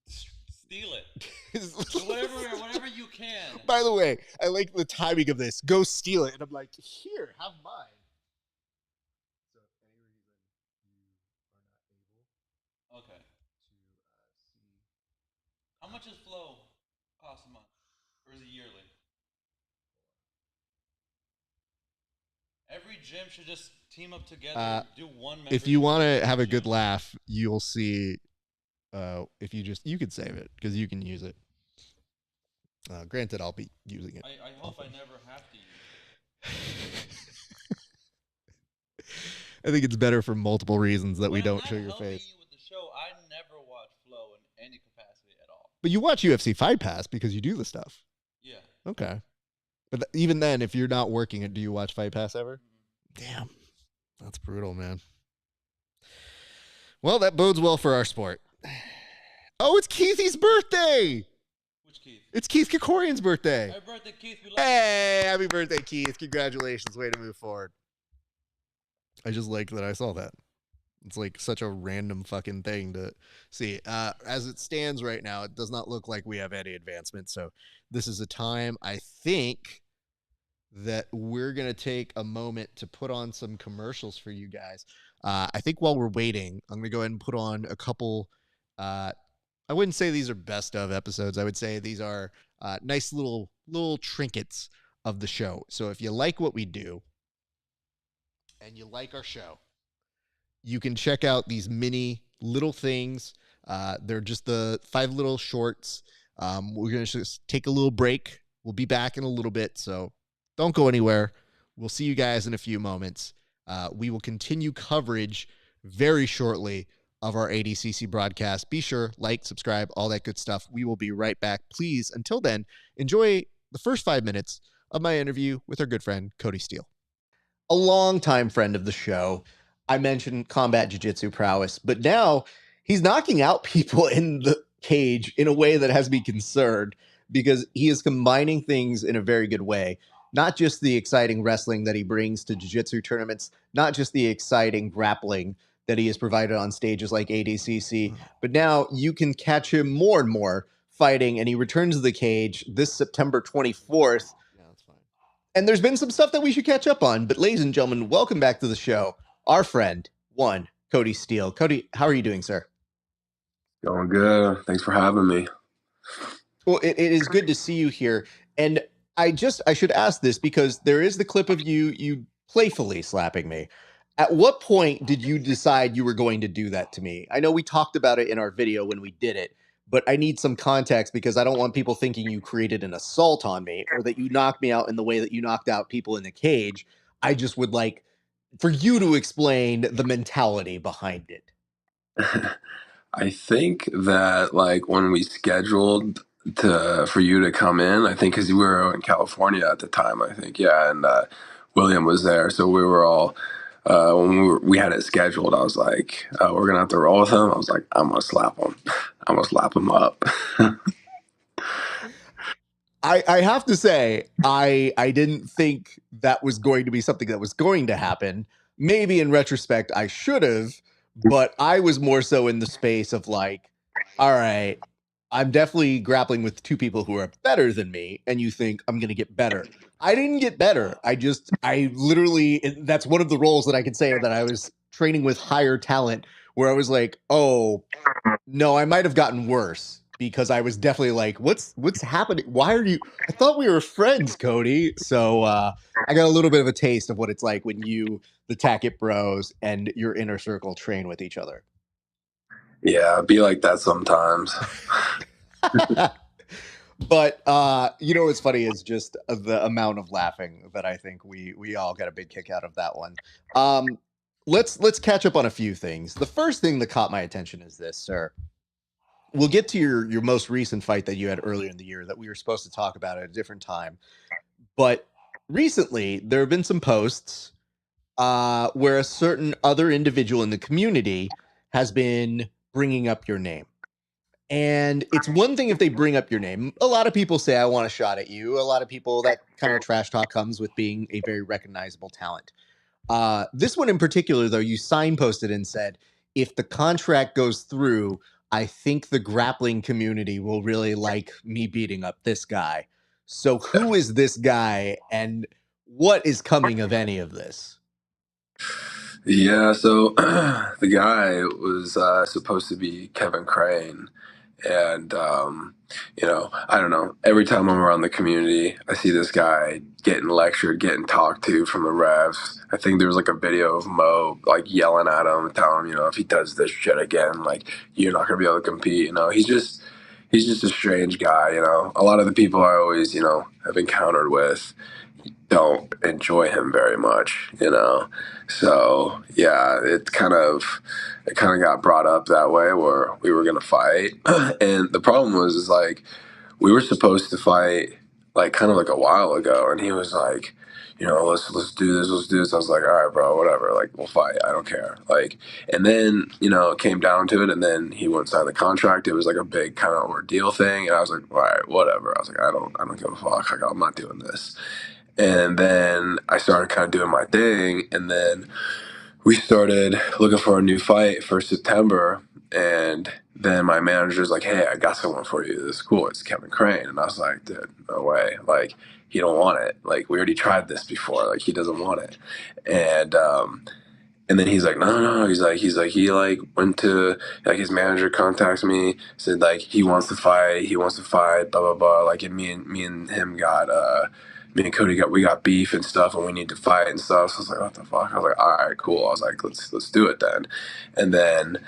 Steal it. Do whatever you can. By the way, I like the timing of this. Go steal it, and I'm like, here, have mine. So, any reason you are not able Okay. to see? How much does Flow cost a month? Or is it yearly? Every gym should just team up together, do one membership. If you want to have a good laugh, you'll see. If you could save it because you can use it. Granted, I'll be using it. I hope I never have to use it. I think it's better for multiple reasons that we When I'm don't not show your helping face. you with the show, I never watch Flow in any capacity at all. But you watch UFC Fight Pass because you do the stuff. Yeah. Okay. But even then, if you're not working it, do you watch Fight Pass ever? Mm-hmm. Damn. That's brutal, man. Well, that bodes well for our sport. Oh, it's Keithy's birthday. Which Keith? It's Keith Kikorian's birthday. Happy birthday, Keith. We love Hey, happy birthday, Keith. Congratulations. Way to move forward. I just like that I saw that. It's like such a random fucking thing to see. As it stands right now, it does not look like we have any advancement. So this is a time, I think, that we're going to take a moment to put on some commercials for you guys. I think while we're waiting, I'm going to go ahead and put on a couple. I wouldn't say these are best of episodes. I would say these are nice little trinkets of the show. So if you like what we do and you like our show, you can check out these mini little things. They're just the 5 little shorts. We're going to just take a little break. We'll be back in a little bit, so don't go anywhere. We'll see you guys in a few moments. We will continue coverage very shortly of our ADCC broadcast. Be sure, like, subscribe, all that good stuff. We will be right back. Please, until then, enjoy the first 5 minutes of my interview with our good friend, Cody Steele. A longtime friend of the show. I mentioned combat jiu-jitsu prowess, but now he's knocking out people in the cage in a way that has me concerned because he is combining things in a very good way. Not just the exciting wrestling that he brings to jiu-jitsu tournaments, not just the exciting grappling that he has provided on stages like ADCC, but now you can catch him more and more fighting, and he returns to the cage this September 24th. Yeah, that's fine. And there's been some stuff that we should catch up on, but ladies and gentlemen, welcome back to the show. Our friend, Cody Steele. Cody, how are you doing, sir? Going good. Thanks for having me. Well, it is good to see you here. And I should ask this because there is the clip of you playfully slapping me. At what point did you decide you were going to do that to me? I know we talked about it in our video when we did it, but I need some context because I don't want people thinking you created an assault on me or that you knocked me out in the way that you knocked out people in the cage. I just would like for you to explain the mentality behind it. I think that like when we scheduled for you to come in, I think because we were in California at the time, I think, yeah, and William was there, so we were all when we had it scheduled. I was like, we're gonna have to roll with him. I was like, I'm gonna slap him. I'm gonna slap him up. I have to say, I didn't think that was going to be something that was going to happen. Maybe in retrospect, I should have, but I was more so in the space of like, all right, I'm definitely grappling with 2 people who are better than me, and you think I'm going to get better. I didn't get better. I literally, that's one of the roles that I can say that I was training with higher talent, where I was like, oh, no, I might have gotten worse. Because I was definitely like, what's happening? Why are you? I thought we were friends, Cody. So I got a little bit of a taste of what it's like when you, the Tackett Bros, and your inner circle train with each other. Yeah, it'd be like that sometimes. But you know what's funny is just the amount of laughing that I think we all got a big kick out of that one. Let's catch up on a few things. The first thing that caught my attention is this, sir. We'll get to your most recent fight that you had earlier in the year that we were supposed to talk about at a different time. But recently, there have been some posts where a certain other individual in the community has been bringing up your name. And it's one thing if they bring up your name. A lot of people say, I want a shot at you. A lot of people, that kind of trash talk comes with being a very recognizable talent. This one in particular, though, you signposted and said, if the contract goes through, I think the grappling community will really like me beating up this guy. So who is this guy and what is coming of any of this? Yeah, so the guy was supposed to be Kevin Crane. And, I don't know. Every time I'm around the community, I see this guy getting lectured, getting talked to from the refs. I think there was like a video of Mo like yelling at him, telling him, if he does this shit again, like you're not gonna be able to compete. He's just a strange guy. A lot of the people I always, have encountered with don't enjoy him very much. So yeah, it kind of got brought up that way where we were gonna fight, and the problem was is like we were supposed to fight like kind of like a while ago, and he was like, let's do this, let's do this. I was like, all right, bro, whatever, like we'll fight, I don't care. Like, and then it came down to it, and then he wouldn't sign the contract. It was like a big kind of ordeal thing, and I was like, all right, whatever. I was like, I don't give a fuck. Like, I'm not doing this. And then I started kind of doing my thing, and then we started looking for a new fight for September. And then my manager's like, hey, I got someone for you. This is cool. It's Kevin Crane. And I was like, dude, no way. Like, he don't want it. Like, we already tried this before. Like, he doesn't want it. And then he's like, no. He's like, he like went to, like, his manager contacts me, said like he wants to fight, blah blah blah. Like, and me and him got me and Cody we got beef and stuff, and we need to fight and stuff. So I was like, what the fuck? I was like, all right, cool. I was like, let's do it then. And then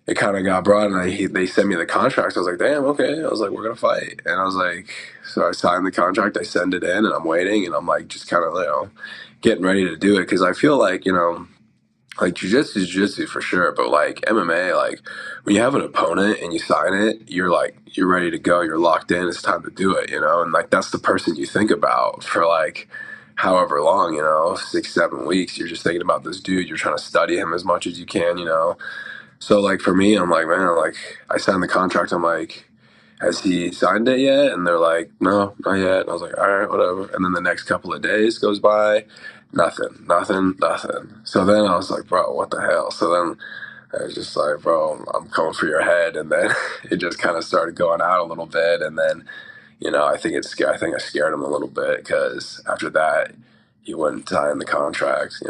it kind of got brought, and they sent me the contract. So I was like, damn, okay. I was like, we're gonna fight. And I was like, so I signed the contract, I send it in, and I'm waiting, and I'm like just kind of getting ready to do it, because I feel like like jiu-jitsu is jiu-jitsu for sure, but like MMA, like when you have an opponent and you sign it, you're ready to go, you're locked in, it's time to do it, and like that's the person you think about for like however long, 6-7 weeks. You're just thinking about this dude, you're trying to study him as much as you can. So like for me, I'm like, man, like I signed the contract, I'm like, has he signed it yet? And they're like, no, not yet. And I was like, all right, whatever. And then the next couple of days goes by, nothing. So then I was like, bro, what the hell? So then I was just like, bro, I'm coming for your head. And then it just kind of started going out a little bit. And then, I think I scared him a little bit, because after that, he wouldn't sign the contract.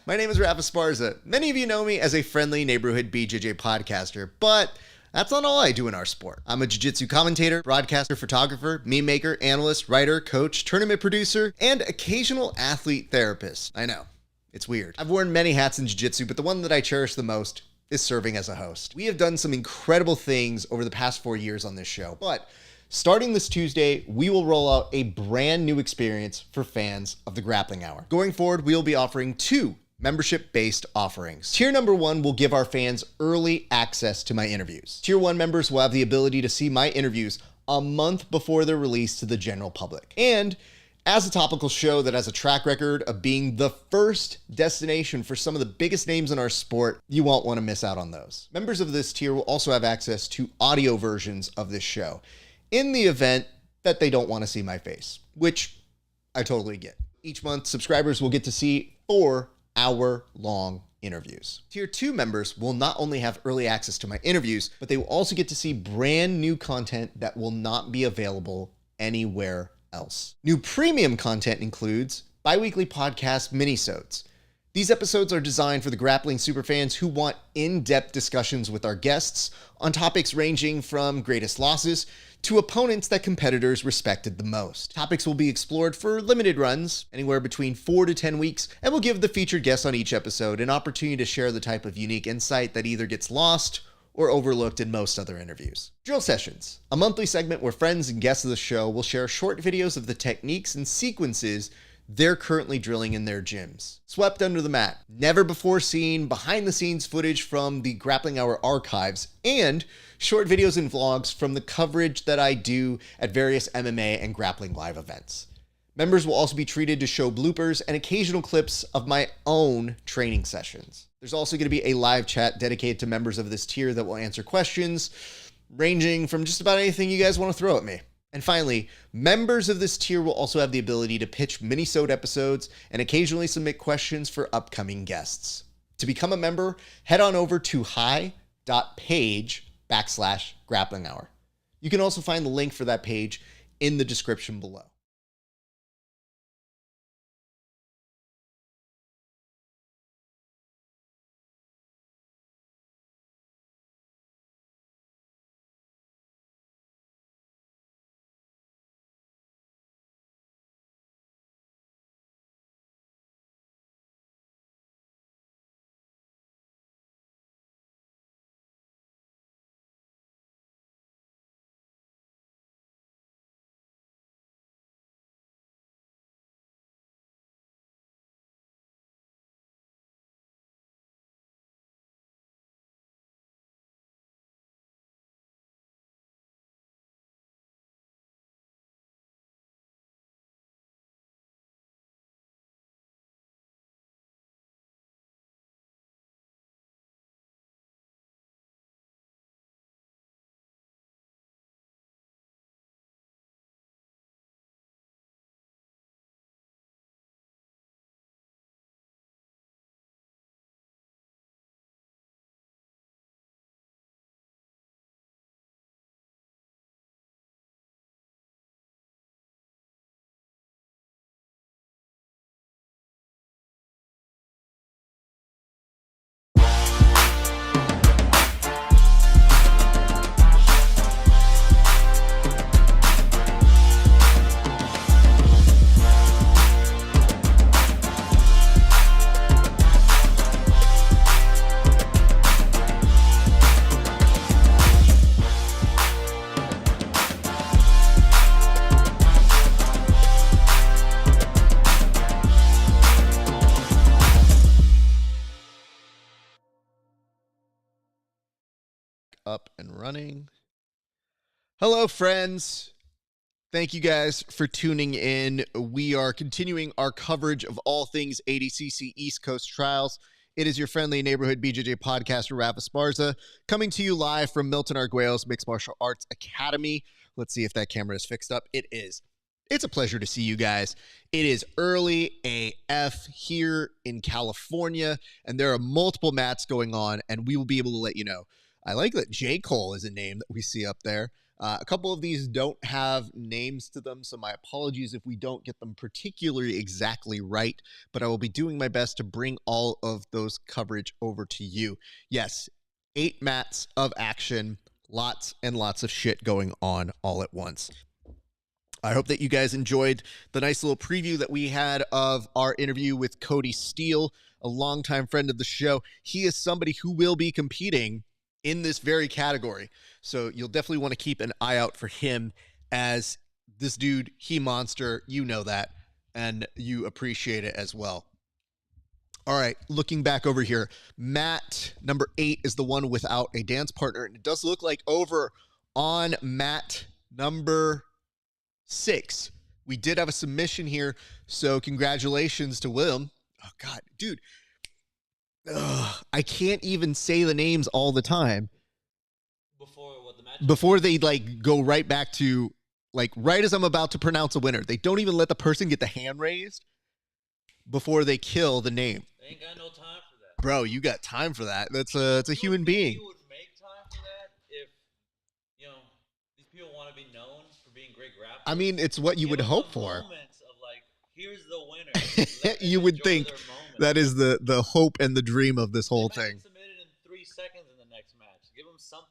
My name is Rafa Sparza. Many of you know me as a friendly neighborhood BJJ podcaster, but that's not all I do in our sport. I'm a jiu-jitsu commentator, broadcaster, photographer, meme maker, analyst, writer, coach, tournament producer, and occasional athlete therapist. I know, it's weird. I've worn many hats in jiu-jitsu, but the one that I cherish the most is serving as a host. We have done some incredible things over the past 4 years on this show, but starting this Tuesday, we will roll out a brand new experience for fans of the Grappling Hour. Going forward, we will be offering 2 membership-based offerings. Tier number 1 will give our fans early access to my interviews. Tier 1 members will have the ability to see my interviews a month before they're released to the general public. And as a topical show that has a track record of being the first destination for some of the biggest names in our sport, you won't want to miss out on those. Members of this tier will also have access to audio versions of this show in the event that they don't want to see my face, which I totally get. Each month, subscribers will get to see 4-hour-long interviews. Tier 2 members will not only have early access to my interviews, but they will also get to see brand new content that will not be available anywhere else. New premium content includes bi-weekly podcast minisodes. These episodes are designed for the grappling superfans who want in-depth discussions with our guests on topics ranging from greatest losses to opponents that competitors respected the most. Topics will be explored for limited runs, anywhere between 4 to 10 weeks, and will give the featured guests on each episode an opportunity to share the type of unique insight that either gets lost or overlooked in most other interviews. Drill Sessions, a monthly segment where friends and guests of the show will share short videos of the techniques and sequences they're currently drilling in their gyms. Swept under the mat, never before seen behind the scenes footage from the Grappling Hour archives, and short videos and vlogs from the coverage that I do at various MMA and grappling live events. Members will also be treated to show bloopers and occasional clips of my own training sessions. There's also going to be a live chat dedicated to members of this tier that will answer questions, ranging from just about anything you guys want to throw at me. And finally, members of this tier will also have the ability to pitch mini-sode episodes and occasionally submit questions for upcoming guests. To become a member, head on over to hi.page/grappling hour. You can also find the link for that page in the description below. Up and running. Hello, friends. Thank you guys for tuning in. We are continuing our coverage of all things ADCC East Coast Trials. It is your friendly neighborhood BJJ podcaster, Rafa Esparza, coming to you live from Milton Arguello's Mixed Martial Arts Academy. Let's see if that camera is fixed up. It is. It's a pleasure to see you guys. It is early AF here in California, and there are multiple mats going on, and we will be able to let you know. I like that J. Cole is a name that we see up there. A couple of these don't have names to them, so my apologies if we don't get them particularly exactly right, but I will be doing my best to bring all of those coverage over to you. Yes, 8 mats of action, lots and lots of shit going on all at once. I hope that you guys enjoyed the nice little preview that we had of our interview with Cody Steele, a longtime friend of the show. He is somebody who will be competing in this very category. So you'll definitely want to keep an eye out for him, as this dude, he monster, you know that, and you appreciate it as well. All right, looking back over here, mat number 8 is the one without a dance partner, and it does look like over on mat number 6, we did have a submission here, so congratulations to William. Oh, God, dude. I can't even say the names all the time. Before they like go right back to like right as I'm about to pronounce a winner. They don't even let the person get the hand raised before they kill the name. They ain't got no time for that. Bro, you got time for that. It's a human being. You would make time for that if these people want to be known for being great grapplers. I mean, it's what you would hope for. Moments of like, here's the winner. You would think that is the hope and the dream of this whole thing. Submitted in 3 seconds in the next match. Give them something.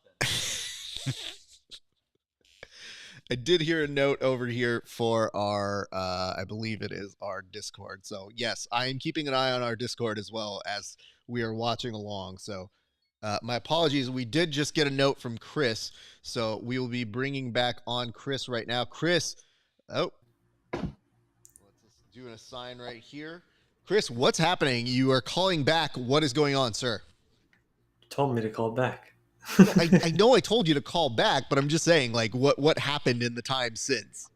I did hear a note over here for our, I believe it is our Discord. So yes, I am keeping an eye on our Discord as well as we are watching along. So my apologies. We did just get a note from Chris. So we will be bringing back on Chris right now. Chris, Doing a sign right here. Chris, what's happening? You are calling back. What is going on, sir? You told me to call back. No, I know I told you to call back, but I'm just saying, like, what happened in the time since?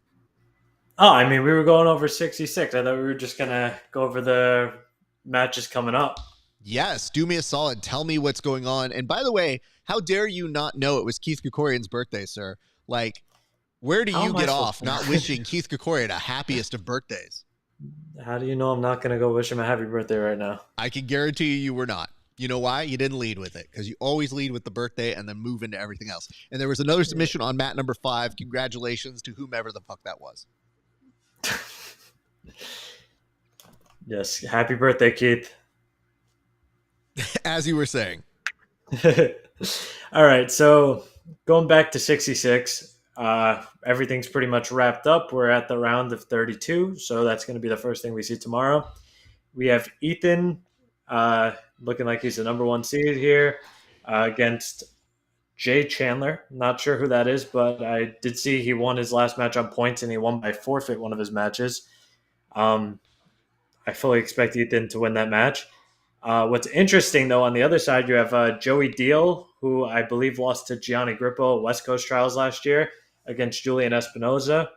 Oh, I mean, we were going over 66. I thought we were just going to go over the matches coming up. Yes, do me a solid. Tell me what's going on. And by the way, how dare you not know it was Keith Krikorian's birthday, sir? Like, where do How you am I get supposed off to- not wishing Keith Krikorian a happiest of birthdays? How do you know I'm not going to go wish him a happy birthday right now? I can guarantee you were not. You know why? You didn't lead with it, because you always lead with the birthday and then move into everything else. And there was another submission on mat number 5. Congratulations to whomever the fuck that was. Yes, happy birthday, Keith. As you were saying. All right, so going back to 66, everything's pretty much wrapped up. We're at the round of 32, so that's going to be the first thing we see tomorrow. We have Ethan looking like he's the number 1 seed here against Jay Chandler. Not sure who that is, but I did see he won his last match on points, and he won by forfeit one of his matches. I fully expect Ethan to win that match. What's interesting, though, on the other side, you have Joey Deal, who I believe lost to Gianni Grippo at West Coast Trials last year against Julian Espinoza.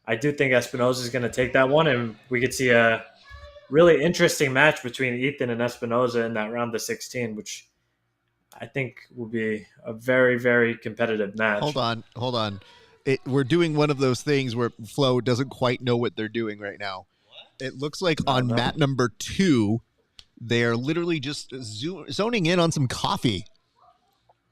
I do think Espinoza is going to take that one, and we could see a really interesting match between Ethan and Espinoza in that round of 16, which I think will be a very, very competitive match. Hold on. We're doing one of those things where Flo doesn't quite know what they're doing right now. It looks like on mat number 2, they're literally just zoning in on some coffee.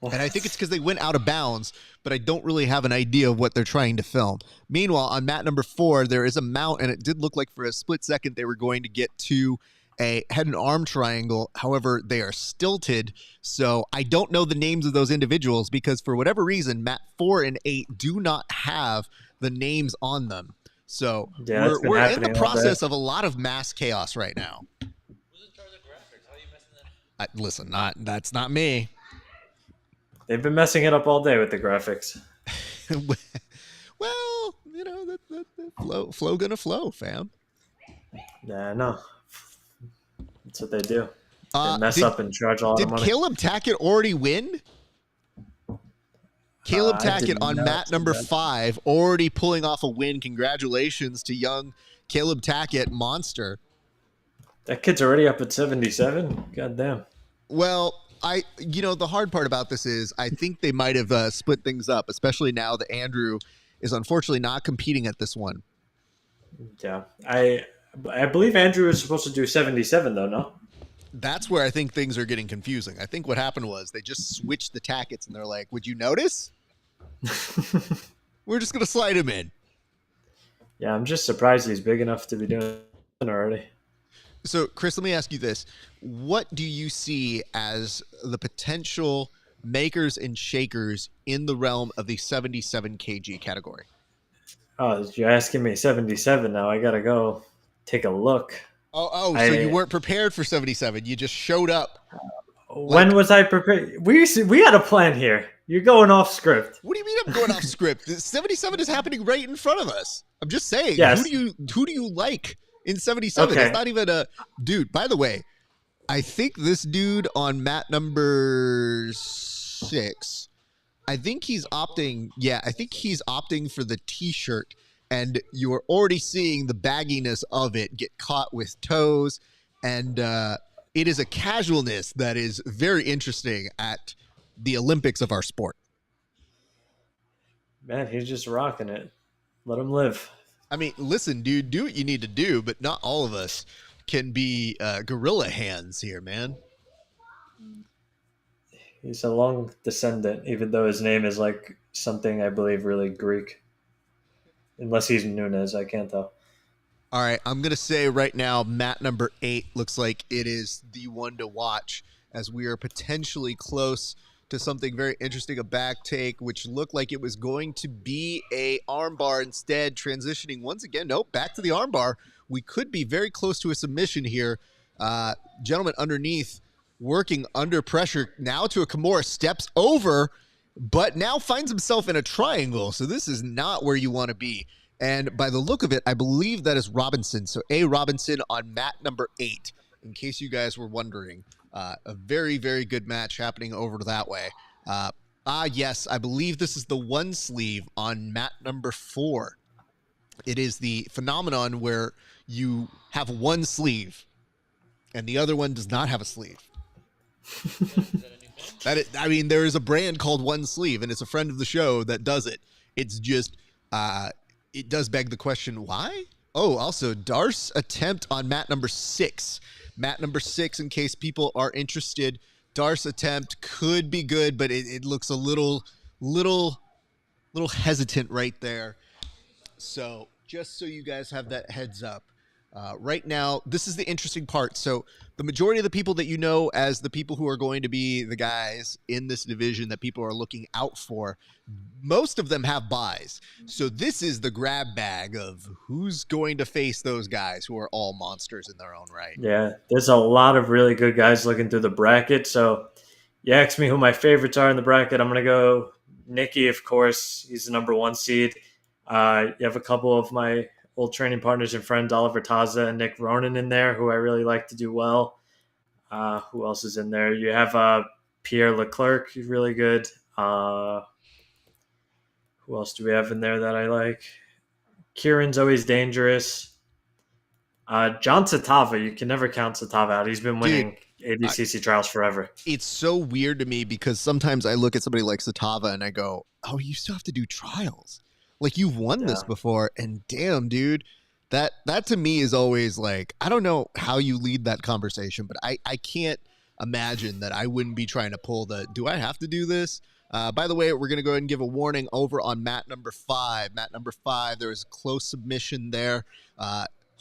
And I think it's because they went out of bounds, but I don't really have an idea of what they're trying to film. Meanwhile, on mat number 4, there is a mount, and it did look like for a split second they were going to get to a head and arm triangle. However, they are stilted, so I don't know the names of those individuals because for whatever reason, mat 4 and 8 do not have the names on them. So Yeah, that's been we're in happening the all day. process of a lot of mass chaos right now. Who's in charge of graphics? How are you messing that up? Listen, that's not me. They've been messing it up all day with the graphics. Well, you know, that flow gonna flow, fam. Yeah, no. That's what they do. They mess Did- up and charge a lot of Did money. Caleb Tackett already win? Caleb I Tackett did on not mat see number that. 5, already pulling off a win. Congratulations to young Caleb Tackett, monster. That kid's already up at 77. God damn. Well, the hard part about this is I think they might have split things up, especially now that Andrew is unfortunately not competing at this one. Yeah. I believe Andrew is supposed to do 77, though, no? That's where I think things are getting confusing. I think what happened was they just switched the Tackets, and they're like, would you notice? We're just going to slide him in. Yeah, I'm just surprised he's big enough to be doing it already. So, Chris, let me ask you this. What do you see as the potential makers and shakers in the realm of the 77 kg category? Oh, you're asking me 77 now. I got to go take a look. So you weren't prepared for 77. You just showed up. When was I prepared? We had a plan here. You're going off script. What do you mean I'm going off script? 77 is happening right in front of us. I'm just saying. Yes. Who do you like in 77? Okay. It's not even a dude. By the way, I think this dude on mat number 6, I think he's opting. Yeah, I think he's opting for the t-shirt, and you're already seeing the bagginess of it get caught with toes, and it is a casualness that is very interesting at the Olympics of our sport. Man, he's just rocking it. Let him live. I mean, listen, dude, do what you need to do, but not all of us can be gorilla hands here, man. He's a long descendant, even though his name is like something I believe really Greek. Unless he's Nunez, I can't tell. All right, I'm going to say right now, mat number 8 looks like it is the one to watch as we are potentially close to something very interesting, a back take, which looked like it was going to be a armbar instead, transitioning once again. Nope, back to the armbar. We could be very close to a submission here. Gentleman underneath working under pressure now to a Kimura, steps over, but now finds himself in a triangle. So this is not where you want to be. And by the look of it, I believe that is Robinson. So A. Robinson on mat number 8, in case you guys were wondering. A very, very good match happening over that way. Yes, I believe this is the one sleeve on mat number 4. It is the phenomenon where you have one sleeve and the other one does not have a sleeve. There is a brand called One Sleeve, and it's a friend of the show that does it. It's just, it does beg the question, why? Oh, also, Darce attempt on mat number 6. Mat number 6, in case people are interested, Darce attempt could be good, but it looks a little hesitant right there. So just so you guys have that heads up. Right now, this is the interesting part. So the majority of the people that you know as the people who are going to be the guys in this division that people are looking out for, most of them have buys. So this is the grab bag of who's going to face those guys who are all monsters in their own right. Yeah, there's a lot of really good guys looking through the bracket. So you asked me who my favorites are in the bracket. I'm going to go Nikki, of course. He's the number 1 seed. You have a couple of my old training partners and friends, Oliver Taza and Nick Ronan in there, who I really like to do well. Who else is in there? You have Pierre Leclerc, he's really good. Who else do we have in there that I like? Kieran's always dangerous. John Satava, you can never count Satava out. He's been winning ADCC trials forever. It's so weird to me because sometimes I look at somebody like Satava and I go, oh, you still have to do trials. Like, you've won this before, and damn, dude, that to me is always like, I don't know how you lead that conversation, but I can't imagine that I wouldn't be trying to pull the, do I have to do this? By the way, we're going to go ahead and give a warning over on mat number 5. Mat number 5, there is close submission there.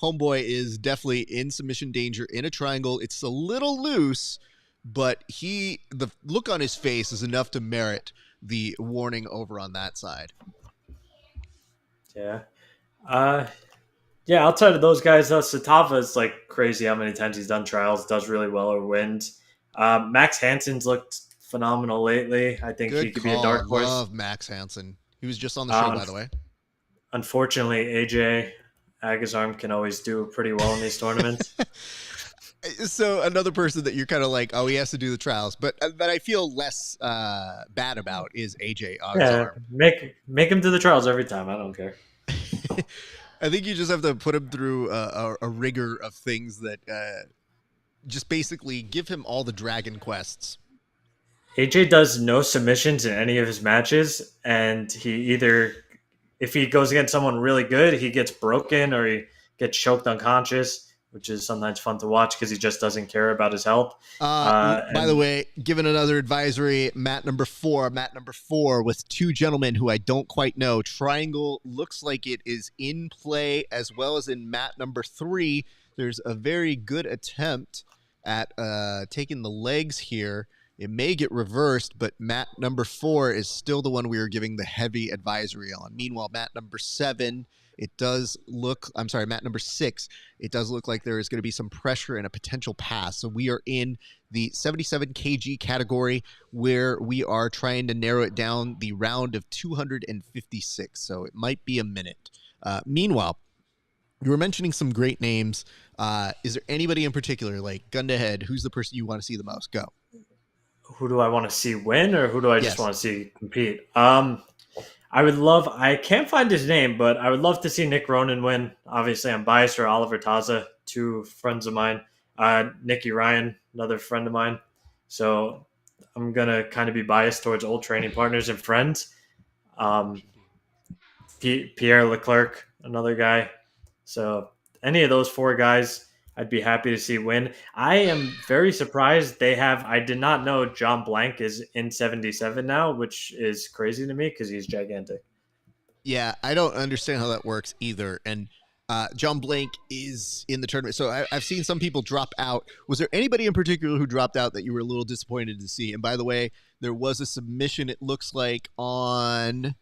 Homeboy is definitely in submission danger in a triangle. It's a little loose, but the look on his face is enough to merit the warning over on that side. Yeah. Outside of those guys, Satava is like crazy how many times he's done trials, does really well or wins. Max Hansen's looked phenomenal lately. I think he could be a dark horse. I love Max Hansen. He was just on the show, by the way. Unfortunately, AJ Agazarm can always do pretty well in these tournaments. So another person that you're kind of like, oh, he has to do the trials, but that I feel less bad about is AJ Agazarm. Yeah, make him do the trials every time. I don't care. I think you just have to put him through a rigor of things that just basically give him all the dragon quests. AJ does no submissions in any of his matches, and if he goes against someone really good, he gets broken or he gets choked unconscious, which is sometimes fun to watch because he just doesn't care about his health. By the way, given another advisory, mat number 4 with 2 gentlemen who I don't quite know. Triangle looks like it is in play, as well as in mat number 3. There's a very good attempt at taking the legs here. It may get reversed, but mat number 4 is still the one we are giving the heavy advisory on. Meanwhile, mat number 6, it does look like there is going to be some pressure and a potential pass. So we are in the 77 kg category where we are trying to narrow it down the round of 256. So it might be a minute. Meanwhile, you were mentioning some great names. Is there anybody in particular, like gun to head, who's the person you want to see the most? Go. Who do I want to see win, or who do I just want to see compete? I can't find his name, but I would love to see Nick Ronan win. Obviously, I'm biased for Oliver Taza, 2 friends of mine. Nicky Ryan, another friend of mine. So I'm going to kind of be biased towards old training partners and friends. Pierre Leclerc, another guy. So any of those 4 guys, I'd be happy to see win. I am very surprised I did not know John Blank is in 77 now, which is crazy to me because he's gigantic. Yeah, I don't understand how that works either. And John Blank is in the tournament. So I've seen some people drop out. Was there anybody in particular who dropped out that you were a little disappointed to see? And by the way, there was a submission, it looks like, on...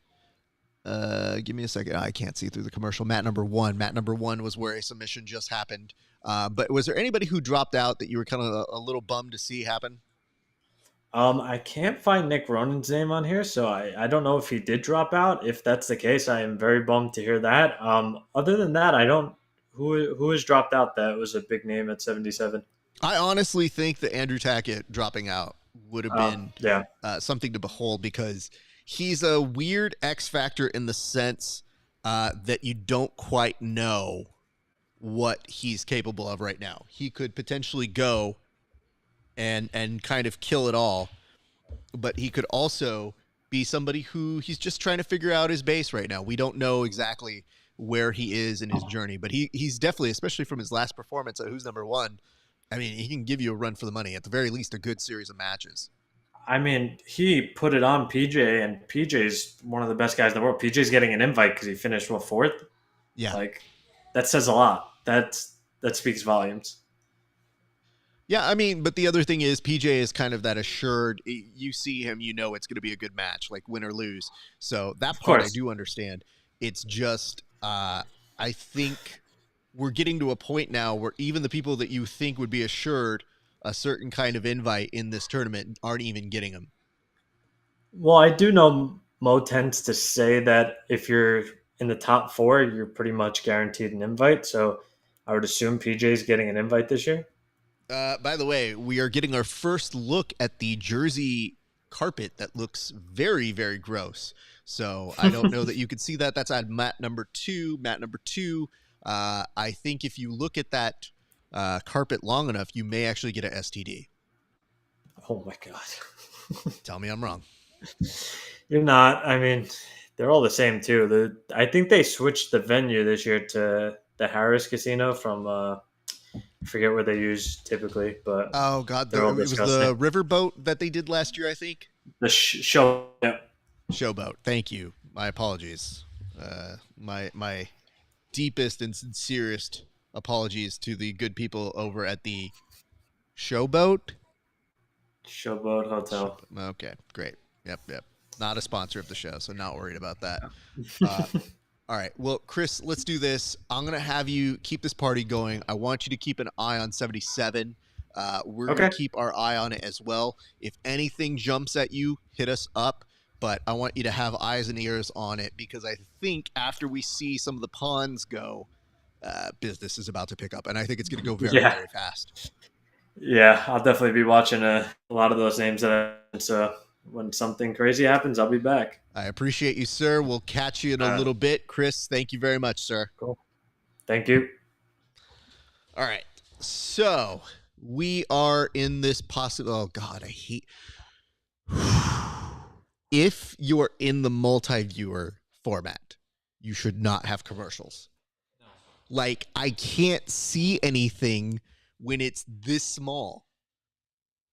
give me a second. I can't see through the commercial. Mat number 1. Mat number 1 was where a submission just happened. But was there anybody who dropped out that you were kind of a little bummed to see happen? I can't find Nick Ronan's name on here, so I don't know if he did drop out. If that's the case, I am very bummed to hear that. Other than that, I don't. Who has dropped out that was a big name at 77? I honestly think that Andrew Tackett dropping out would have been Yeah. something to behold, because he's a weird X factor in the sense that you don't quite know what he's capable of right now. He could potentially go and kind of kill it all, but he could also be somebody who he's just trying to figure out his base right now. We don't know exactly where he is in his journey, but he's definitely, especially from his last performance at Who's Number One, I mean, he can give you a run for the money, at the very least a good series of matches. I mean, he put it on PJ, and PJ's one of the best guys in the world. PJ's getting an invite because he finished fourth. Yeah. Like, that says a lot. That speaks volumes. Yeah, I mean, but the other thing is PJ is kind of that assured, you see him, you know it's going to be a good match, like win or lose. So that part I do understand. It's just, I think we're getting to a point now where even the people that you think would be assured a certain kind of invite in this tournament aren't even getting them. Well, I do know Mo tends to say that if you're in the top 4, you're pretty much guaranteed an invite. So I would assume PJ's getting an invite this year. By the way, we are getting our first look at the jersey carpet that looks very, very gross. So I don't know that you could see that. That's at mat number 2. Mat number 2. I think if you look at that carpet long enough, you may actually get an STD. Oh my God. Tell me I'm wrong. You're not. I mean, they're all the same too. I think they switched the venue this year to the Harris Casino from I forget where they use typically, but oh god, it was the riverboat that they did last year, I think. The show, yeah. Showboat. Thank you. My apologies. My deepest and sincerest apologies to the good people over at the Showboat Hotel. Okay, great. Yep. Not a sponsor of the show, so not worried about that. All right. Well, Chris, let's do this. I'm going to have you keep this party going. I want you to keep an eye on 77. We're going to keep our eye on it as well. If anything jumps at you, hit us up. But I want you to have eyes and ears on it, because I think after we see some of the pawns go, business is about to pick up. And I think it's going to go very, very fast. Yeah, I'll definitely be watching a lot of those names. So when something crazy happens, I'll be back. I appreciate you, sir. We'll catch you in a little bit. Chris, thank you very much, sir. Cool. Thank you. All right. So we are in this possible. Oh, God, I hate. If you're in the multi-viewer format, you should not have commercials. No. Like, I can't see anything when it's this small.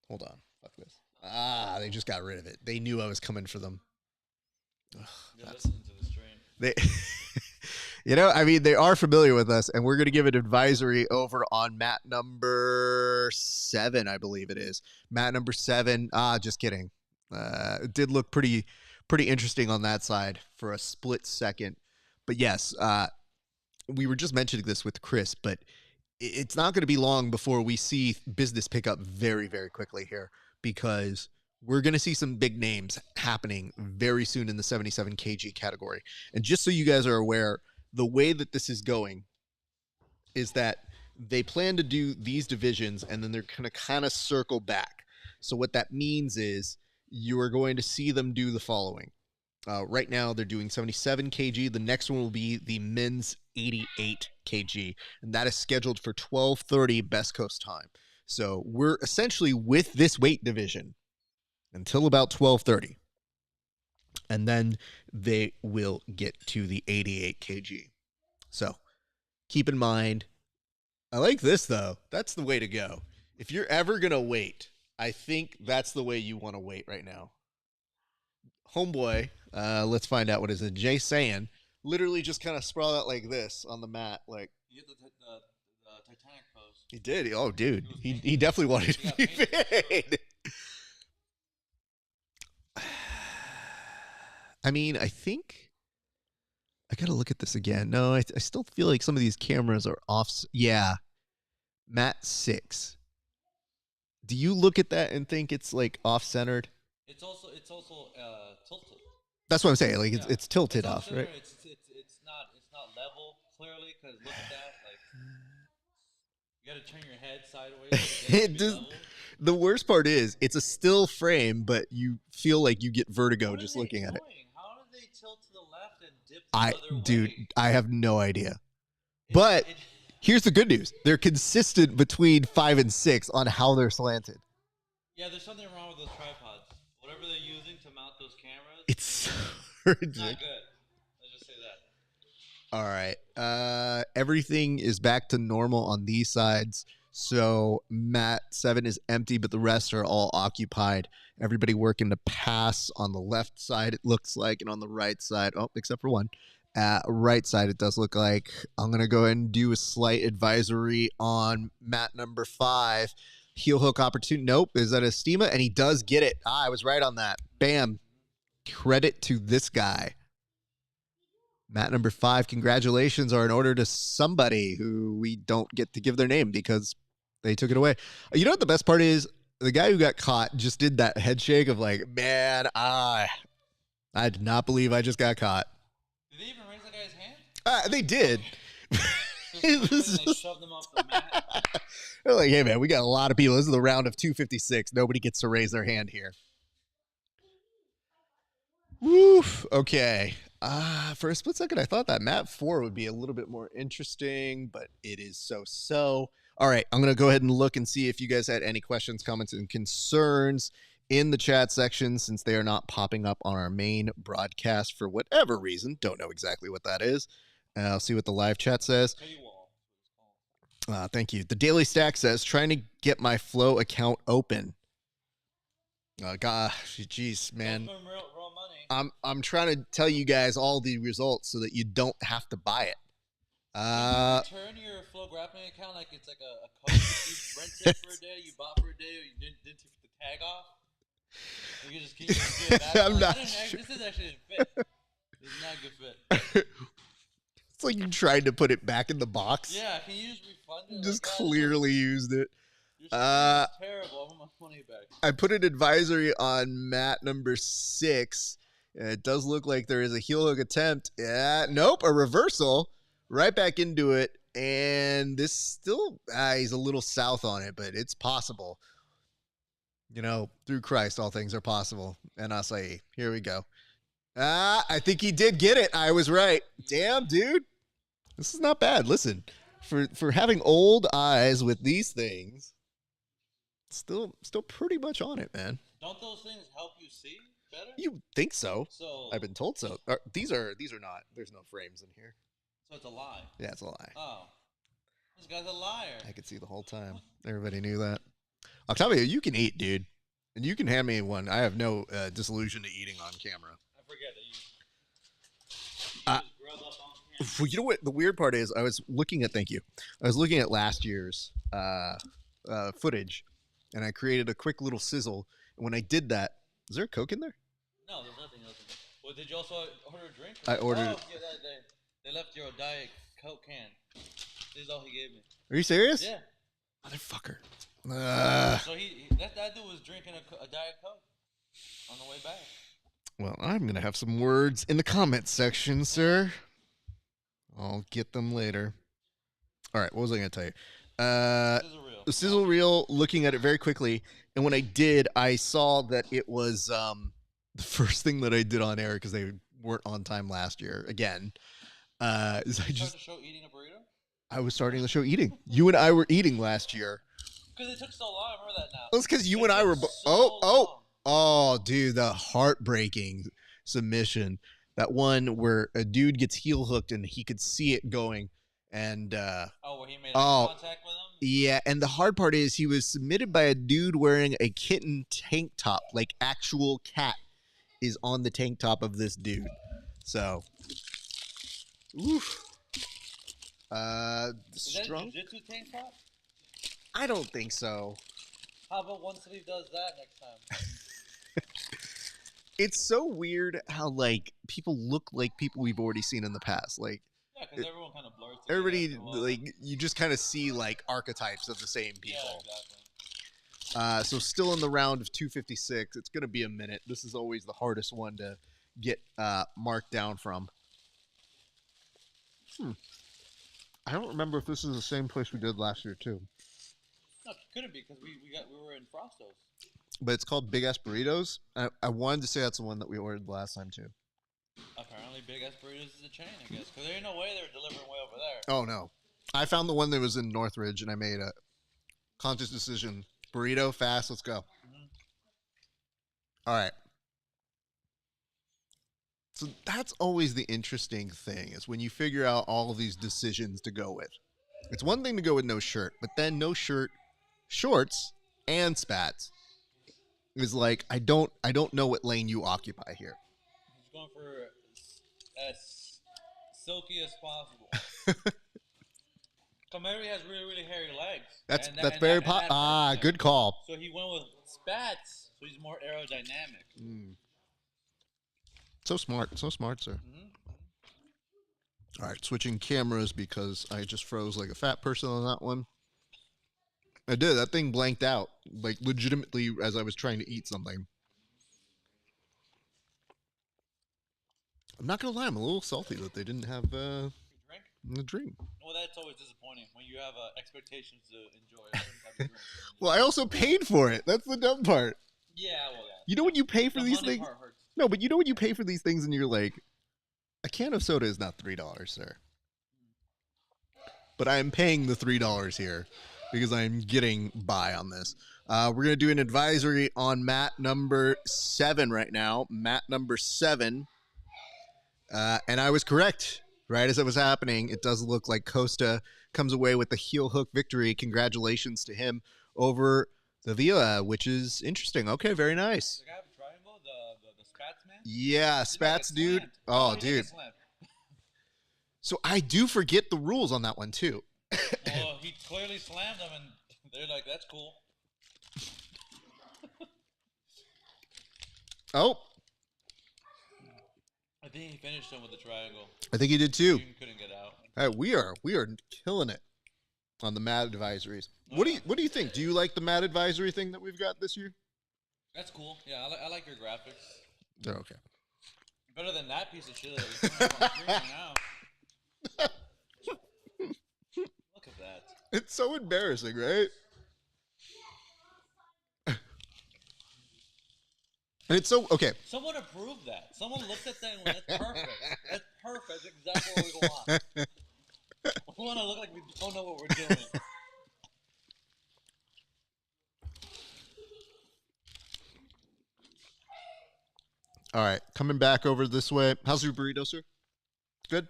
Hold on. Fuck this. They just got rid of it. They knew I was coming for them. Ugh, you're listening to this train. They, I mean, they are familiar with us, and we're going to give an advisory over on mat number 7, I believe it is. Mat number 7. Just kidding. It did look pretty interesting on that side for a split second. But yes, we were just mentioning this with Chris, but it's not going to be long before we see business pick up very, very quickly here, because we're going to see some big names happening very soon in the 77 kg category. And just so you guys are aware, the way that this is going is that they plan to do these divisions, and then they're going to kind of circle back. So what that means is you are going to see them do the following. Right now, they're doing 77 kg. The next one will be the men's 88 kg, and that is scheduled for 12:30 Best Coast time. So we're essentially with this weight division until about 12:30, and then they will get to the 88 kg. So keep in mind, I like this though. That's the way to go. If you're ever going to wait, I think that's the way you want to wait right now. Homeboy, let's find out what is it. Jay San literally just kind of sprawled out like this on the mat, like. You did the Titanic pose. He did. Oh, dude, he definitely wanted to be paid. I mean, I think I gotta look at this again. No, I still feel like some of these cameras are off. Yeah, mat 6. Do you look at that and think it's like off-centered? It's also tilted. That's what I'm saying. Like Yeah. it's tilted It's off, right? off-center, it's not level clearly because look at that. Like you got to turn your head sideways. To get it to It be does. level. The worst part is it's a still frame, but you feel like you get vertigo What are just they looking at it. doing? How do they tilt to the left and dip the other Dude, way? I have no idea. It- But it- here's the good news: they're consistent between 5 and 6 on how they're slanted. yeah, there's something wrong with those tripods. Whatever they're using to mount those cameras, It's so it's ridiculous. not good. Let's just say that. All right. Everything is back to normal on these sides. So mat 7 is empty, but the rest are all occupied. Everybody working to pass on the left side, it looks like, and on the right side, except for one. Right side, it does look like. I'm going to go ahead and do a slight advisory on mat number 5. Heel hook opportunity. Nope. Is that Estima? And he does get it. I was right on that. Bam. Credit to this guy. Mat number 5, congratulations are in order to somebody who we don't get to give their name because they took it away. You know what the best part is? The guy who got caught just did that head shake of like, man, I did not believe I just got caught. Did they even raise the guy's hand? They did. Just they shoved them off the mat. They're like, hey, man, we got a lot of people. This is the round of 256. Nobody gets to raise their hand here. Woof. Okay. For a split second, I thought that map 4 would be a little bit more interesting, but it is so. All right, I'm going to go ahead and look and see if you guys had any questions, comments, and concerns in the chat section since they are not popping up on our main broadcast for whatever reason. Don't know exactly what that is. I'll see what the live chat says. Thank you. The Daily Stack says, trying to get my Flow account open. Gosh, jeez, man. Real money. I'm trying to tell you guys all the results so that you don't have to buy it. Can you return your Flow Grappling account like it's like a code you rented for a day, you bought for a day, or you didn't take the tag off? You can just keep it back. I'm not sure. This is actually didn't fit. This is not a good fit. It's like you tried to put it back in the box. Yeah, can you just refund it? Just Like, clearly used it. Your service is terrible. I want my money back. I put an advisory on mat number 6. It does look like there is a heel hook attempt. Yeah, nope, a reversal. Right back into it. And this still, he's a little south on it, but it's possible. You know, through Christ, all things are possible. And I say, here we go. I think he did get it. I was right. Damn, dude. This is not bad. Listen, for having old eyes with these things, still pretty much on it, man. Don't those things help you see better? You think so? So I've been told so. These are not. There's no frames in here. So it's a lie. Yeah, it's a lie. Oh, this guy's a liar. I could see the whole time. Everybody knew that. Octavio, you can eat, dude, and you can hand me one. I have no disillusion to eating on camera. I forget that you just grub up on camera. You know what the weird part is? I was looking at last year's footage, and I created a quick little sizzle. And when I did that, is there a Coke in there? No, there's nothing else. Well, did you also order a drink? I ordered. Oh, yeah, they left your Diet Coke can. This is all he gave me. Are you serious? Yeah. Motherfucker. So that dude was drinking a Diet Coke on the way back. Well, I'm gonna have some words in the comments section, sir. I'll get them later. All right, what was I gonna tell you? The sizzle reel. Looking at it very quickly, and when I did, I saw that it was the first thing that I did on air because they weren't on time last year. Again, is I just started the show eating a burrito. I was starting the show eating. You and I were eating last year. Because it took so long. I remember that now. That's because you and I were. Oh, dude, the heartbreaking submission. That one where a dude gets heel hooked and he could see it going. And where he made contact with him? Yeah, and the hard part is he was submitted by a dude wearing a kitten tank top, like actual cat is on the tank top of this dude. So, oof. Is that a jiu-jitsu tank top? I don't think so. How about one sleeve does that next time? It's so weird how like people look like people we've already seen in the past. Like, yeah, because everyone kind of blurs together. everybody, like, you just kind of see like archetypes of the same people. Yeah, exactly. So still in the round of 256. It's going to be a minute. This is always the hardest one to get marked down from. I don't remember if this is the same place we did last year too. No, it couldn't be because we were in Frostos. But it's called Big Ass Burritos. I wanted to say that's the one that we ordered the last time too. Apparently, Big Ass Burritos is a chain, I guess. Because there ain't no way they were delivering way over there. Oh no, I found the one that was in Northridge, and I made a conscious decision. Burrito, fast, let's go. All right. So that's always the interesting thing, is when you figure out all of these decisions to go with. It's one thing to go with no shirt, but then no shirt, shorts, and spats is like, I don't know what lane you occupy here. He's going for as silky as possible. Kamari has really, really hairy legs. That's very good call. So he went with spats, so he's more aerodynamic. So smart, sir. All right, switching cameras because I just froze like a fat person on that one. I did. That thing blanked out, like legitimately, as I was trying to eat something. I'm not gonna lie, I'm a little salty that they didn't have the drink. Well, that's always disappointing when you have expectations to enjoy a certain type of drink. Well, I also paid for it. That's the dumb part. Yeah, well, yeah. You know when you pay for these money things? part hurts. No, but you know when you pay for these things and you're like, a can of soda is not $3, sir. But I am paying the $3 here because I'm getting by on this. We're going to do an advisory on mat number 7 right now. Mat number 7. And I was correct. Right as it was happening, it does look like Costa comes away with the heel hook victory. Congratulations to him over the Villa, which is interesting. Okay, very nice. The guy with the triangle, the Spats man? Yeah, Spats, dude. Oh, dude. So I do forget the rules on that one, too. Well, he clearly slammed them, and they're like, that's cool. Oh. I think he finished him with the triangle. I think he did, too. He couldn't get out. All right, we are killing it on the mat advisories. What do you think? Do you like the mat advisory thing that we've got this year? That's cool. Yeah, I like your graphics. Oh, okay. Better than that piece of shit that is coming up on screen right now. Look at that. It's so embarrassing, right? And it's so, okay. Someone approved that. Someone looked at that and went, that's perfect. That's perfect. That's exactly what we want. We want to look like we don't know what we're doing. All right, coming back over this way. How's your burrito, sir? Good?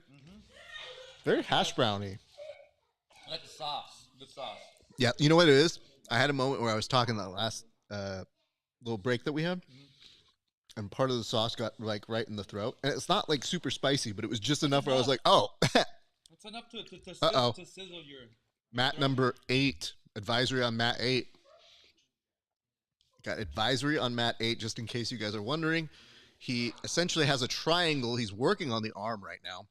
Very hash browny. I like the sauce. Good sauce. Yeah, you know what it is? I had a moment where I was talking that last little break that we had, and part of the sauce got like right in the throat. And it's not like super spicy, but it was just enough where I was like, oh. It's enough to sizzle your... Mat number 8. Advisory on mat 8. Got advisory on mat 8, just in case you guys are wondering. He essentially has a triangle. He's working on the arm right now.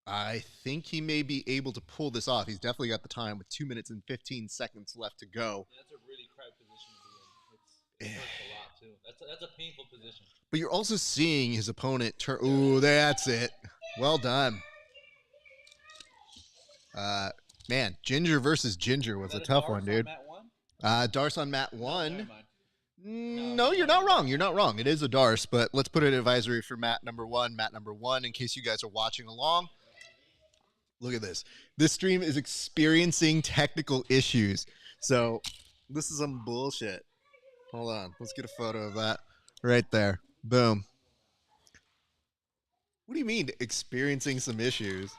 I think he may be able to pull this off. He's definitely got the time with 2 minutes and 15 seconds left to go. Yeah, that's a really crowd position to be in. It hurts a lot, too. That's a painful position. But you're also seeing his opponent turn. Ooh, that's it. Well done. Man, Ginger versus Ginger was a tough one, dude. Darce on mat 1. No, you're not wrong. You're not wrong. It is a Darce, but let's put an advisory for mat number 1. Mat number 1, in case you guys are watching along. Look at this. This stream is experiencing technical issues. So this is some bullshit. Hold on. Let's get a photo of that right there. Boom. What do you mean experiencing some issues?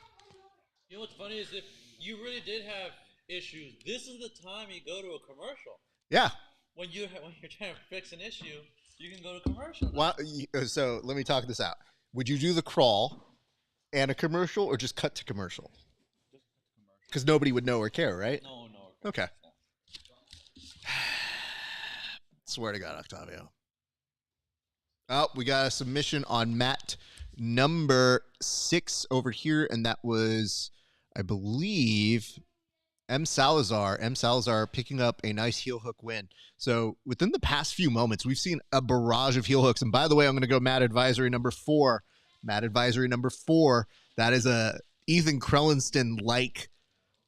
You know what's funny is if you really did have issues, this is the time you go to a commercial. Yeah. When you're trying to fix an issue, you can go to commercial. Well, so let me talk this out. Would you do the crawl and a commercial, or just cut to commercial? Because nobody would know or care, right? No. Okay. Swear to God, Octavio. Oh, we got a submission on mat number 6 over here, and that was, I believe, M. Salazar picking up a nice heel hook win. So within the past few moments, we've seen a barrage of heel hooks. And by the way, I'm going to go Matt Advisory number 4. Matt Advisory number 4. That is a Ethan Krellinston-like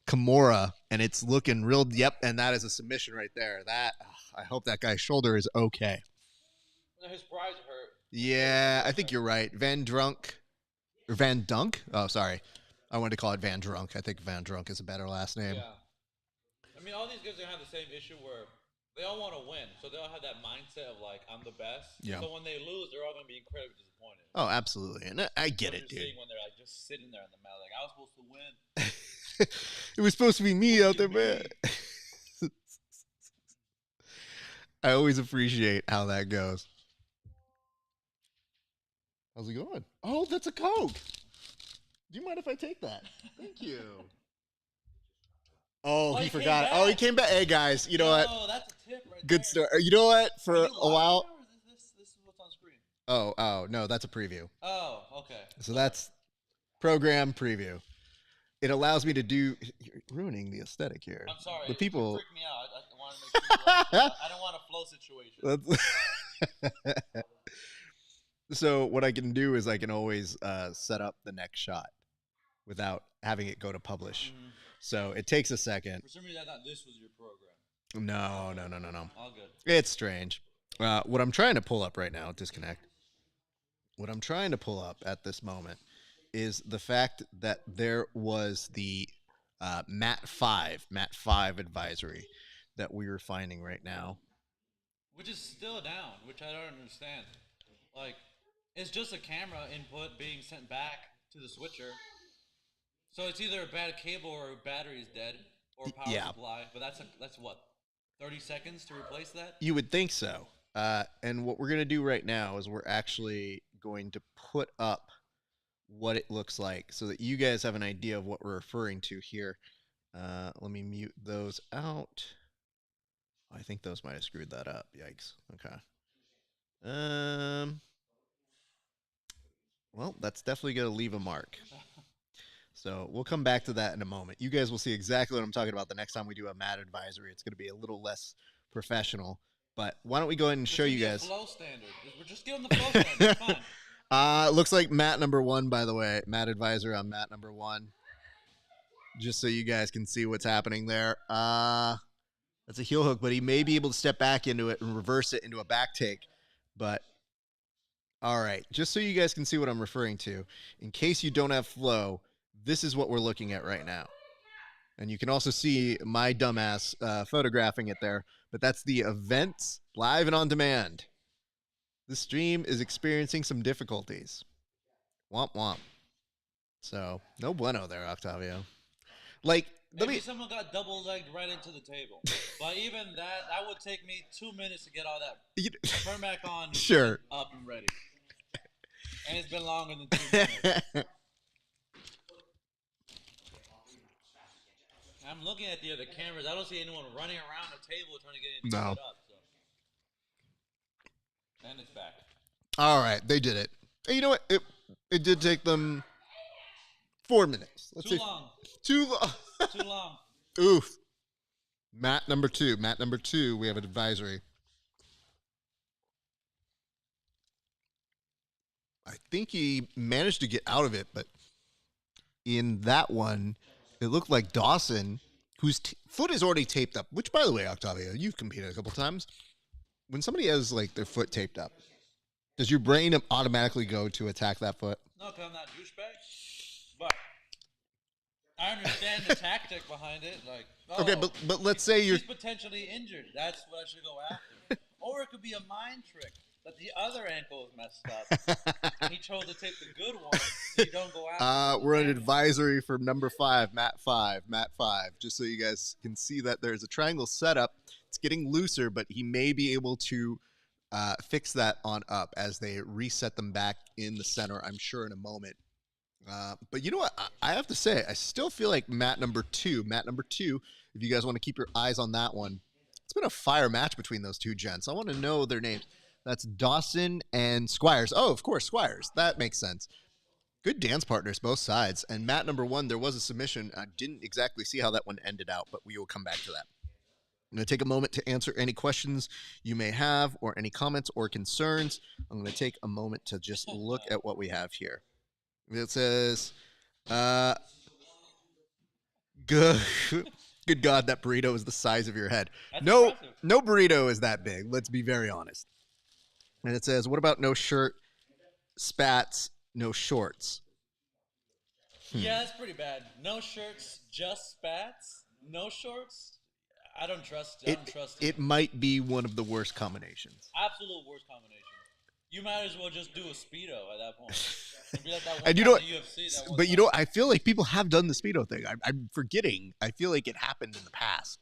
Kimura, and it's looking real. Yep, and that is a submission right there. I hope that guy's shoulder is okay. His prize hurt. Yeah, I think you're right. Van Dunk? Oh, sorry. I wanted to call it Van Drunk. I think Van Drunk is a better last name. Yeah. I mean, all these guys have the same issue where they all want to win, so they all have that mindset of like, I'm the best. Yeah. So when they lose, they're all going to be incredibly disappointed. Oh, absolutely, and I get it, dude. When they're like just sitting there in the mat, like I was supposed to win. It was supposed to be me out there, man. I always appreciate how that goes. How's it going? Oh, that's a Coke. Do you mind if I take that? Thank you. Oh, he forgot it. Oh, he came back. Hey, guys, you know what? Oh, that's a tip right Good there. story. You know what? For a while. This is what's on screen. Oh, no, that's a preview. Oh, okay. So that's program preview. It allows me to do. You're ruining the aesthetic here. I'm sorry. The people. You freak me out. I want to make sure. I don't want a flow situation. So what I can do is I can always set up the next shot without having it go to publish. Mm-hmm. So it takes a second. For some reason, I thought this was your program. No. All good. It's strange. What I'm trying to pull up right now, disconnect. What I'm trying to pull up at this moment is the fact that there was the Mat 5 advisory that we were finding right now. Which is still down, which I don't understand. Like, it's just a camera input being sent back to the switcher. So it's either a bad cable or a battery is dead or power supply. But that's what, 30 seconds to replace that? You would think so. And what we're going to do right now is we're actually going to put up what it looks like so that you guys have an idea of what we're referring to here. Let me mute those out. I think those might have screwed that up. Yikes. Okay. Well, that's definitely going to leave a mark. So we'll come back to that in a moment. You guys will see exactly what I'm talking about the next time we do a Mat advisory. It's going to be a little less professional. But why don't we go ahead and show you guys. Flow standard. We're just giving the flow standard. Fine. Looks like Mat number 1, by the way. Mat advisory on Mat number 1. Just so you guys can see what's happening there. That's a heel hook, but he may be able to step back into it and reverse it into a back take. But all right, just so you guys can see what I'm referring to, in case you don't have flow, this is what we're looking at right now. And you can also see my dumbass photographing it there, but that's the events live and on demand. The stream is experiencing some difficulties. Womp womp. So, no bueno there, Octavio. Like, maybe someone got double-legged right into the table. But even that would take me 2 minutes to get all that turn back on sure. Up and ready. And it's been longer than 2 minutes. I'm looking at the other cameras. I don't see anyone running around the table trying to get it set up. So. And it's back. All right, they did it. And you know what? It did take them 4 minutes. Too long. Too long. Too long. Oof. Mat number 2. Mat number 2, we have an advisory. I think he managed to get out of it, but in that one, it looked like Dawson, whose foot is already taped up, which, by the way, Octavio, you've competed a couple times. When somebody has, like, their foot taped up, does your brain automatically go to attack that foot? No, because I'm not douchebag. But I understand the tactic behind it. Like, okay, but let's say he's potentially injured. That's what I should go after. Or it could be a mind trick that the other ankle is messed up. He chose to take the good one. So you don't go after. We're on advisory for number 5, Mat 5, just so you guys can see that there's a triangle setup. It's getting looser, but he may be able to fix that on up as they reset them back in the center, I'm sure, in a moment. But you know what? I have to say, I still feel like Mat number 2, if you guys want to keep your eyes on that one, it's been a fire match between those two gents. I want to know their names. That's Dawson and Squires. Oh, of course, Squires. That makes sense. Good dance partners, both sides. And mat number 1, there was a submission. I didn't exactly see how that one ended out, but we will come back to that. I'm going to take a moment to answer any questions you may have or any comments or concerns. I'm going to take a moment to just look at what we have here. It says, good God, that burrito is the size of your head. That's No impressive. burrito is that big. Let's be very honest. And it says, what about no shirt, spats, no shorts? Yeah, that's pretty bad. No shirts, just spats. No shorts. I don't trust. I don't trust It might be one of the worst combinations. Absolute worst combination. You might as well just do a speedo at that point. It'd be like that one And you time know, in the UFC, that one but you time. know, I feel like people have done the speedo thing. I'm forgetting. I feel like it happened in the past.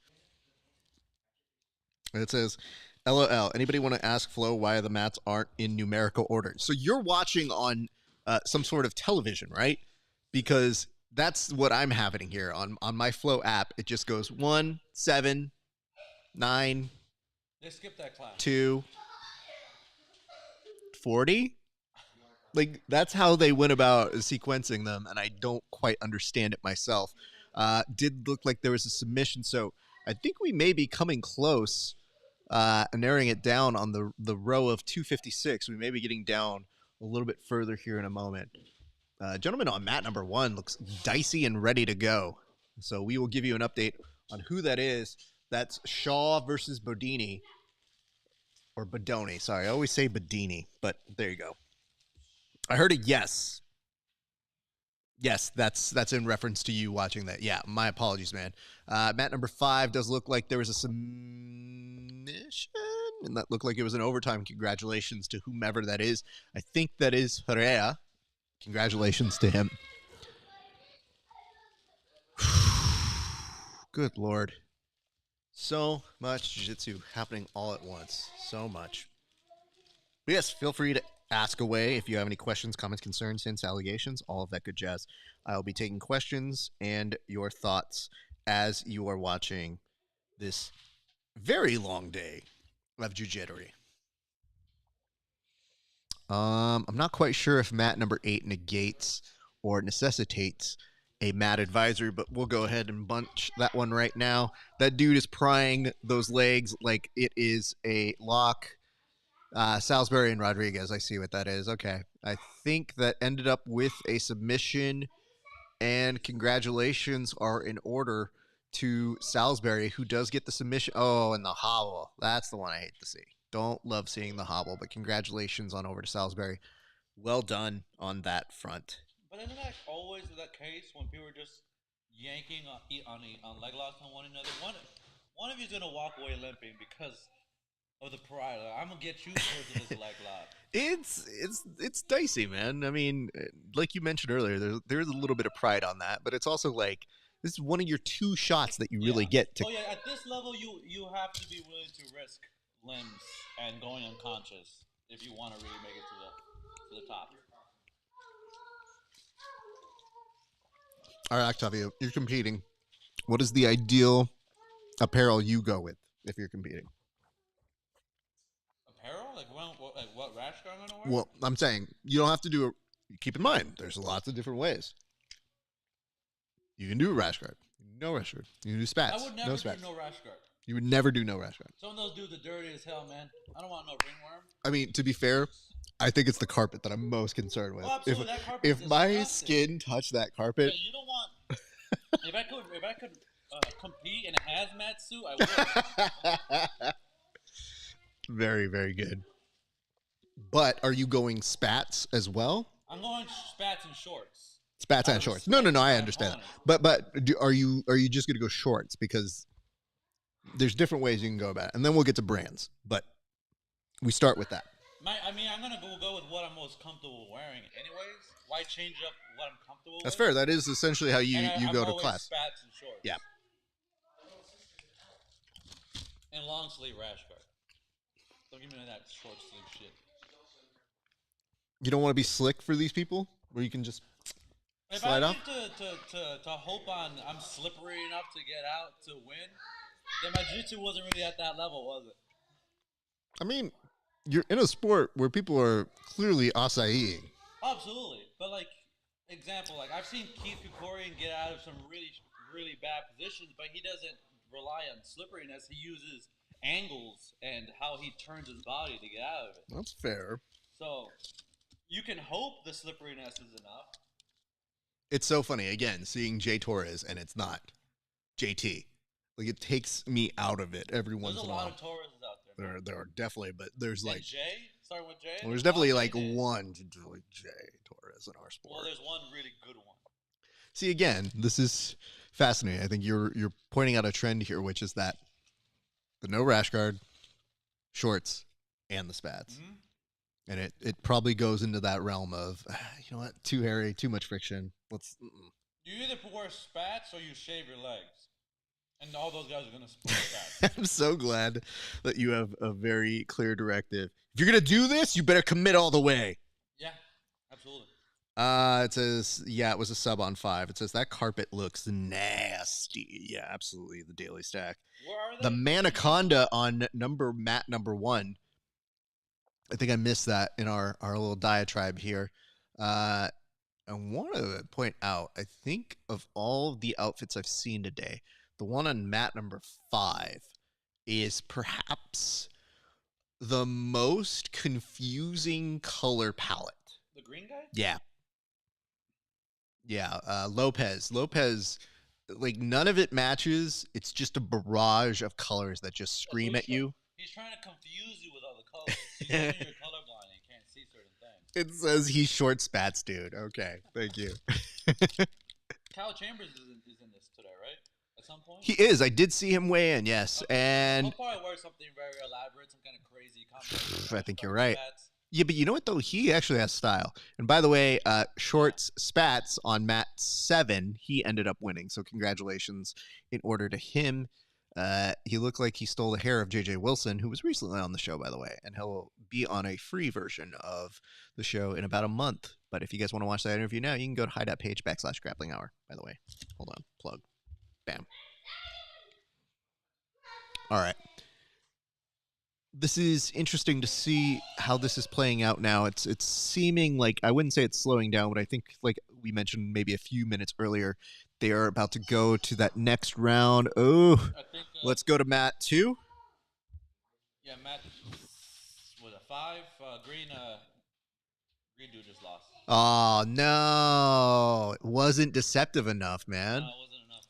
And it says, LOL. Anybody want to ask Flo why the mats aren't in numerical order? So you're watching on some sort of television, right? Because that's what I'm having here on my Flow app. It just goes 1, 7, 9, They skipped that class. 2, 40. Like, that's how they went about sequencing them, and I don't quite understand it myself. Did look like there was a submission, so I think we may be coming close, narrowing it down on the row of 256. We may be getting down a little bit further here in a moment. Gentleman on mat number 1 looks dicey and ready to go. So we will give you an update on who that is. That's Shaw versus Bodini. Or Bodoni. Sorry, I always say Bodini, but there you go. I heard a yes. Yes, that's in reference to you watching that. Yeah, my apologies, man. Mat number 5 does look like there was a submission, and that looked like it was an overtime. Congratulations to whomever that is. I think that is Herrera. Congratulations to him. Good Lord. So much jiu-jitsu happening all at once. So much. But yes, feel free to ask away if you have any questions, comments, concerns, hints, allegations, all of that good jazz. I'll be taking questions and your thoughts as you are watching this very long day of jiu-jitsu. I'm not quite sure if mat number 8 negates or necessitates a mat advisory, but we'll go ahead and bunch that one right now. That dude is prying those legs like it is a lock. Salisbury and Rodriguez, I see what that is. Okay. I think that ended up with a submission, and congratulations are in order to Salisbury, who does get the submission. Oh, and the hobble. That's the one I hate to see. Don't love seeing the hobble, but congratulations on over to Salisbury. Well done on that front. But isn't that always the case when people are just yanking on leg locks on one another? One of you's gonna walk away limping because of the pride. Like, I'm gonna get you towards this leg lock. It's dicey, man. I mean, like you mentioned earlier, there's a little bit of pride on that, but it's also like this is one of your 2 shots that you really get to. Oh yeah, at this level, you have to be willing to risk limbs and going unconscious if you want to really make it to the top. All right, Octavio, you're competing. What is the ideal apparel you go with if you're competing? Apparel? Like what rash guard I'm gonna wear? Well, I'm saying you don't have to do it. Keep in mind, there's lots of different ways. You can do a rash guard. No rash guard. You can do spats. I would never no do spats. no rash guard. You would never do no rash guard. Some of those dudes are dirty as hell, man. I don't want no ringworm. I mean, to be fair, I think it's the carpet that I'm most concerned with. Oh, absolutely. That carpet If is my disgusting. skin touched that Yeah, carpet, you don't want. If I could compete in a hazmat suit, I would. very, very good. But are you going spats as well? I'm going spats and shorts. Spats and shorts. No, I understand. But are you just going to go shorts? Because there's different ways you can go about it. And then we'll get to brands. But we start with that. I'm gonna go with what I'm most comfortable wearing, anyways. Why change up what I'm comfortable That's with? fair. That is essentially how you I'm go to always class. Spats and shorts. Yeah. And long sleeve rash guard. Don't give me that short sleeve shit. You don't want to be slick for these people, where you can just If slide I off. need to hope on I'm slippery enough to get out to win, then my jiu-jitsu wasn't really at that level, was it? I mean, you're in a sport where people are clearly acai. Absolutely, but like example, like I've seen Keith Krikorian get out of some really bad positions, but he doesn't rely on slipperiness. He uses angles and how he turns his body to get out of it. That's fair. So you can hope the slipperiness is enough. It's so funny, again, seeing Jay Torres and it's not JT. Like, it takes me out of it every once in a while. There's a lot of Torres out there. There are definitely, but there's And like Jay? Starting with Jay? well, there's definitely like Jay. one like Jay Torres in our sport. Well, there's one really good one. See, again, this is fascinating. I think you're pointing out a trend here, which is that the no rash guard, shorts, and the spats. Mm-hmm. And it probably goes into that realm of, you know what, too hairy, too much friction. You either wear spats or you shave your legs. And all those guys are going to split spats. I'm so glad that you have a very clear directive. If you're going to do this, you better commit all the way. Yeah, absolutely. It says, yeah, it was a sub on 5. It says that carpet looks nasty. Yeah, absolutely. The Daily Stack. Where are they? The Manaconda on Matt number 1. I think I missed that in our little diatribe here. I want to point out, I think of all the outfits I've seen today, the one on Matt number 5 is perhaps the most confusing color palette. The green guy? Yeah. Yeah, Lopez, like, none of it matches. It's just a barrage of colors that just scream at you. He's trying to confuse you with all the colors. He's saying you're colorblind and you can't see certain things. It says he's short spats, dude. Okay, thank you. Kyle Chambers is in this today, right? At some point? He is. I did see him weigh in, yes. Okay. And He'll probably wear something very elaborate, some kind of crazy combination. I think you're right. Yeah, but you know what, though? He actually has style. And by the way, shorts spats on Matt 7, he ended up winning. So congratulations in order to him. He looked like he stole the hair of JJ Wilson, who was recently on the show, by the way. And he'll be on a free version of the show in about a month. But if you guys want to watch that interview now, you can go to hideout.page/grappling hour, by the way. Hold on. Plug. Bam. All right. This is interesting to see how this is playing out now. It's seeming like, I wouldn't say it's slowing down, but I think, like we mentioned maybe a few minutes earlier, they are about to go to that next round. Oh, I think, let's go to Matt 2. Yeah, Matt was a 5. Green dude just lost. Oh, no. It wasn't deceptive enough, man. No, it wasn't enough.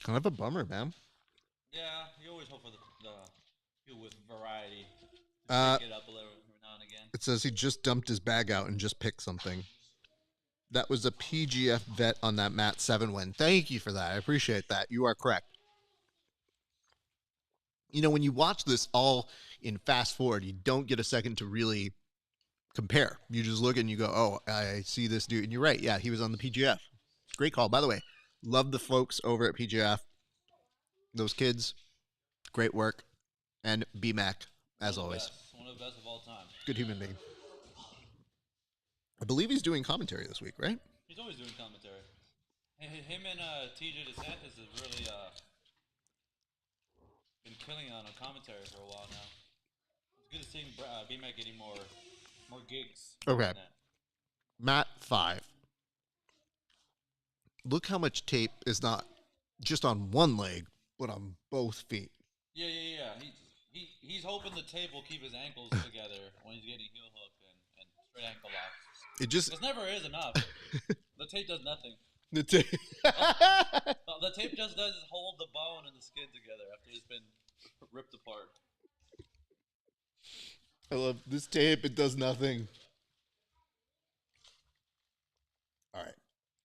Kind of a bummer, man. Yeah, you always hope for the people with variety. Shake it up a little every now and again. It says he just dumped his bag out and just picked something. That was a PGF vet on that Matt 7 win. Thank you for that. I appreciate that. You are correct. You know, when you watch this all in fast forward, you don't get a second to really compare. You just look and you go, oh, I see this dude. And you're right. Yeah, he was on the PGF. Great call. By the way, love the folks over at PGF. Those kids, great work. And BMAC, as always. One of the best of all time. Good human being. I believe he's doing commentary this week, right? He's always doing commentary. Him and TJ DeSantis has really been killing on a commentary for a while now. It's good to see BMAC getting more gigs. Okay. Matt 5. Look how much tape is not just on one leg, but on both feet. Yeah. He's hoping the tape will keep his ankles together when he's getting heel hooked and straight ankle locks. It never is enough. The tape does nothing. The tape. The tape just does hold the bone and the skin together after it's been ripped apart. I love this tape. It does nothing. All right.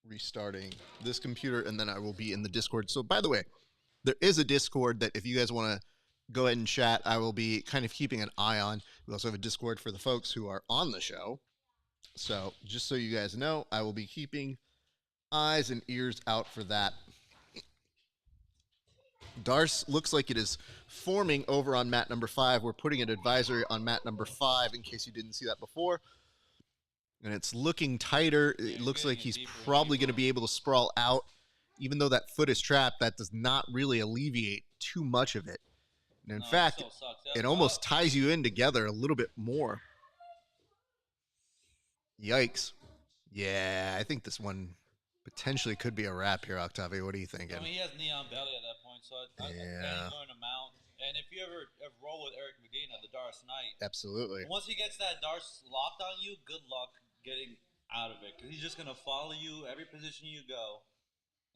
Restarting this computer, and then I will be in the Discord. So, by the way, there is a Discord that if you guys want to go ahead and chat, I will be kind of keeping an eye on. We also have a Discord for the folks who are on the show. So, just so you guys know, I will be keeping eyes and ears out for that. Darce looks like it is forming over on mat number 5. We're putting an advisory on mat number 5 in case you didn't see that before. And it's looking tighter. It looks like he's probably going to be able to sprawl out. Even though that foot is trapped, that does not really alleviate too much of it. And in fact, it almost ties you in together a little bit more. Yikes. Yeah, I think this one potentially could be a wrap here, Octavio. What are you thinking? I mean, he has neon belly at that point, so I think Yeah. he's going to mount. And if you ever roll with Eric Medina, the Darce Knight, Absolutely. once he gets that Darce locked on you, good luck getting out of it, because he's just going to follow you every position you go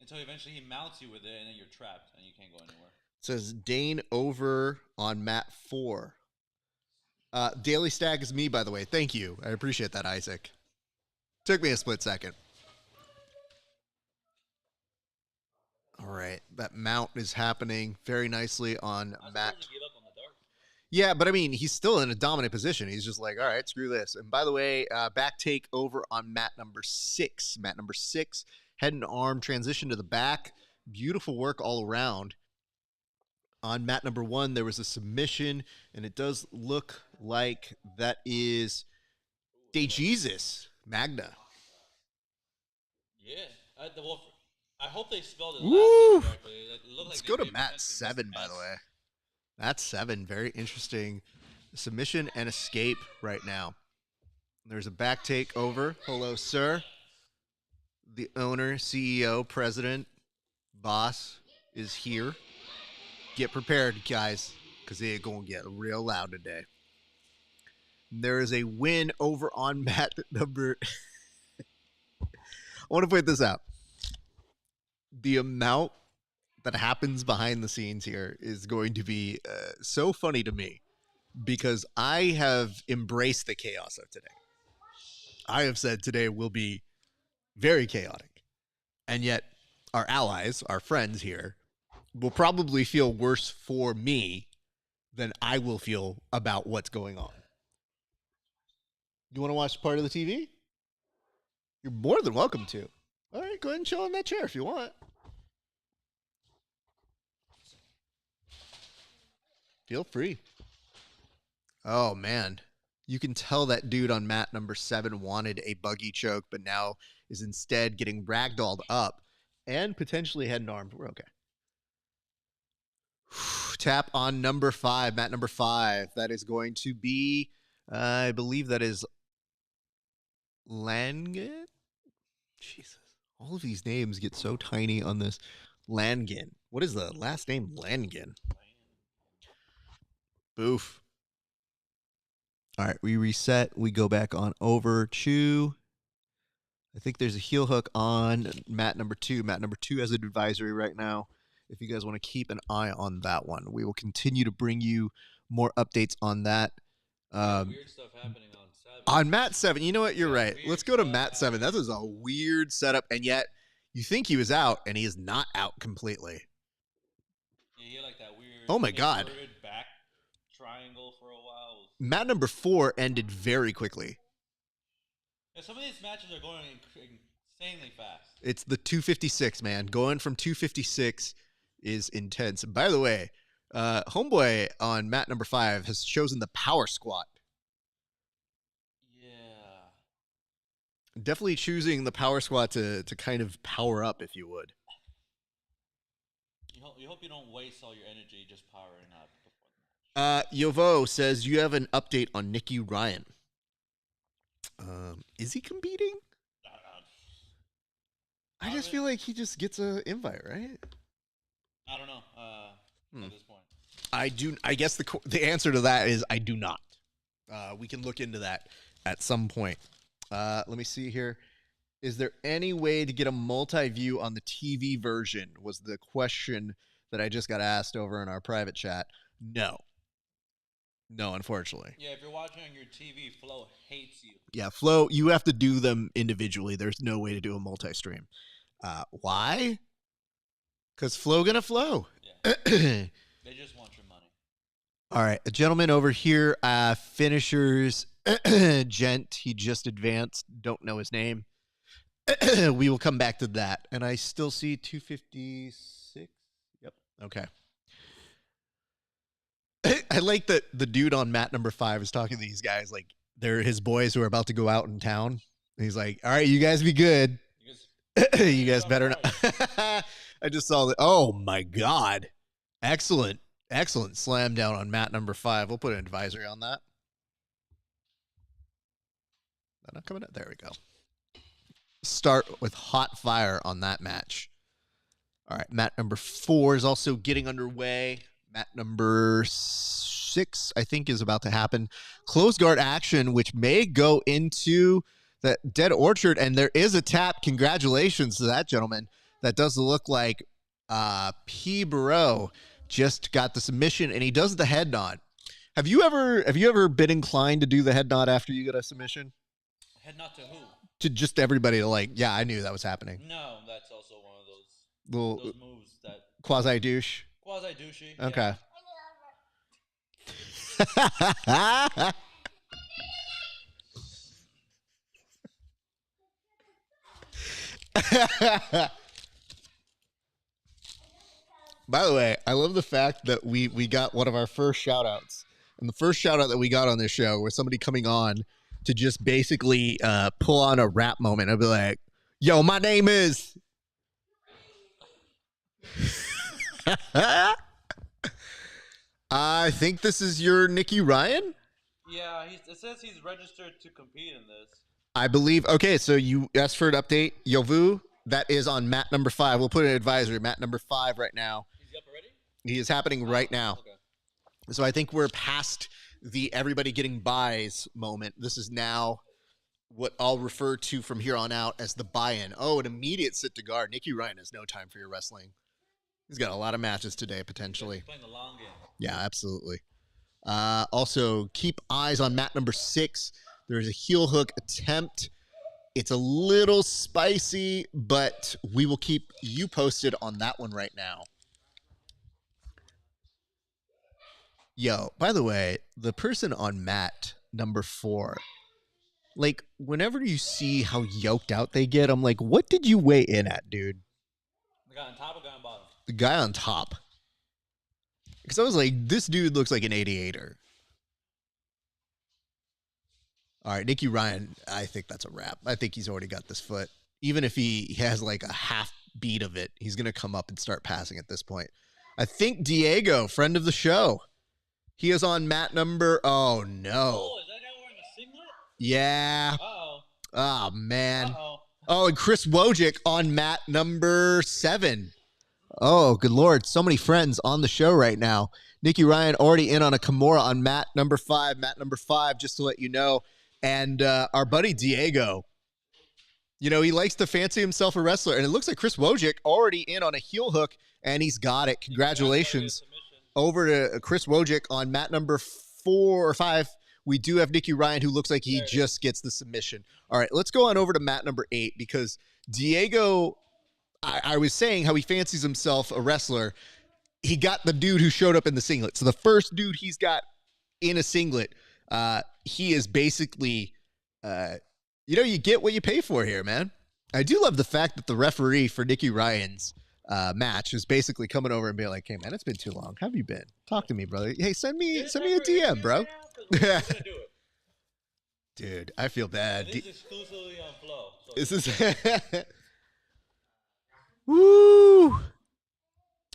until eventually he mounts you with it, and then you're trapped and you can't go anywhere. It says Dane over on mat 4. Daily Stack is me, by the way. Thank you. I appreciate that, Isaac. Took me a split second. All right. That mount is happening very nicely on mat. Give up on the dark. Yeah, but I mean, he's still in a dominant position. He's just like, all right, screw this. And by the way, back take over on mat number 6. Mat number 6, head and arm transition to the back. Beautiful work all around. On mat number 1, there was a submission, and it does look like that is DeJesus Magna. Yeah. I hope they spelled it Woo! last name correctly. It looked Let's like go they to mat 7, by the way. Mat 7, very interesting submission and escape right now. There's a back take over. Hello, sir. The owner, CEO, president, boss is here. Get prepared, guys, because they're going to get real loud today. There is a win over on mat number... I want to point this out. The amount that happens behind the scenes here is going to be so funny to me because I have embraced the chaos of today. I have said today will be very chaotic. And yet our allies, our friends here, will probably feel worse for me than I will feel about what's going on. You want to watch part of the TV? You're more than welcome to. All right, go ahead and chill in that chair if you want. Feel free. Oh, man. You can tell that dude on mat number 7 wanted a buggy choke, but now is instead getting ragdolled up and potentially head and armed. We're okay. Tap on number 5, mat number 5. That is going to be, I believe that is Langen. Jesus. All of these names get so tiny on this. Langen. What is the last name? Langen. Boof. All right, we reset. We go back on over to, I think there's a heel hook on mat number 2. Mat number 2 has an advisory right now. If you guys want to keep an eye on that one, we will continue to bring you more updates on that. Weird stuff happening on 7. On mat 7, you know what? You're right. Let's go to mat 7. That was a weird setup, and yet you think he was out, and he is not out completely. Yeah, he had like that weird. Oh my God. Back triangle for a while. Mat number 4 ended very quickly. Yeah, some of these matches are going insanely fast. It's the 256, man. Going from 256 is intense. And by the way, Homeboy on mat number 5 has chosen the power squat. Yeah. Definitely choosing the power squat to kind of power up, if you would. You hope you don't waste all your energy just powering up before the match. Yovo says you have an update on Nicky Ryan. Is he competing? I just feel like he just gets an invite, right? I don't know. At this point, I guess the answer to that is I do not. We can look into that at some point. Let me see here. Is there any way to get a multi-view on the TV version? Was the question that I just got asked over in our private chat. No, unfortunately. yeah. If you're watching on your TV, Flo hates you. Yeah, Flo, you have to do them individually. There's no way to do a multi-stream. Why? Because Flo gonna flow. Yeah. They just want your money. All right, a gentleman over here, finishers, gent, he just advanced, don't know his name. We will come back to that. And I still see 256. Yep, okay. I like that the dude on mat number 5 is talking to these guys like they're his boys who are about to go out in town. And he's like, all right, you guys be good. You guys better not. I just saw that. Oh, my God. Excellent slam down on mat number 5. We'll put an advisory on that. not coming out? There we go. Start with hot fire on that match. All right, mat number 4 is also getting underway. Mat number 6, I think, is about to happen. Close guard action, which may go into the Dead Orchard, and there is a tap. Congratulations to that gentleman. That does look like P. Barreau just got the submission, and he does the head nod. Have you ever been inclined to do the head nod after you get a submission? Head nod to who? To just everybody to like, yeah, I knew that was happening. No, that's also one of Little those moves that quasi douche. quasi douchey. Okay. By the way, I love the fact that we got one of our first shout outs. And the first shout out that we got on this show was somebody coming on to just basically pull on a rap moment. I'd be like, yo, my name is. I think this is your Nicky Ryan. Yeah, it says he's registered to compete in this. I believe. Okay, so you asked for an update. Yovu, that is on mat number 5. We'll put an advisory. Mat number 5 right now. He's up already? He is happening right now. Okay. So I think we're past the everybody getting buys moment. This is now what I'll refer to from here on out as the buy-in. Oh, an immediate sit to guard. Nicky Ryan has no time for your wrestling. He's got a lot of matches today, potentially. Playing the long game. Yeah, absolutely. Also, keep eyes on mat number 6. There's a heel hook attempt. It's a little spicy, but we will keep you posted on that one right now. Yo, by the way, the person on mat number 4, like, whenever you see how yoked out they get, I'm like, what did you weigh in at, dude? The guy on top or guy on bottom? The guy on top. Because I was like, this dude looks like an 88er. All right, Nicky Ryan, I think that's a wrap. I think he's already got this foot. Even if he has like a half beat of it, he's going to come up and start passing at this point. I think Diego, friend of the show, he is on mat number, oh no. Oh, is that guy wearing a singlet? Yeah. Uh-oh. Oh, man. Uh-oh. Oh, and Chris Wojcik on mat number 7. Oh, good Lord. So many friends on the show right now. Nicky Ryan already in on a Kimura on mat number 5. Mat number 5, just to let you know. And our buddy Diego, you know, he likes to fancy himself a wrestler. And it looks like Chris Wojcik already in on a heel hook, and he's got it. Congratulations over to Chris Wojcik on mat number 4 or 5. We do have Nicky Ryan, who looks like he just gets the submission. All right, let's go on over to mat number 8, because Diego, I was saying how he fancies himself a wrestler. He got the dude who showed up in the singlet. So the first dude he's got in a singlet, he is basically, you know, you get what you pay for here, man. I do love the fact that the referee for Nicky Ryan's match is basically coming over and being like, hey, man, it's been too long. How have you been? Talk to me, brother. Hey, send me a DM, bro. Dude, I feel bad. This is exclusively on Flow. So This is... Woo!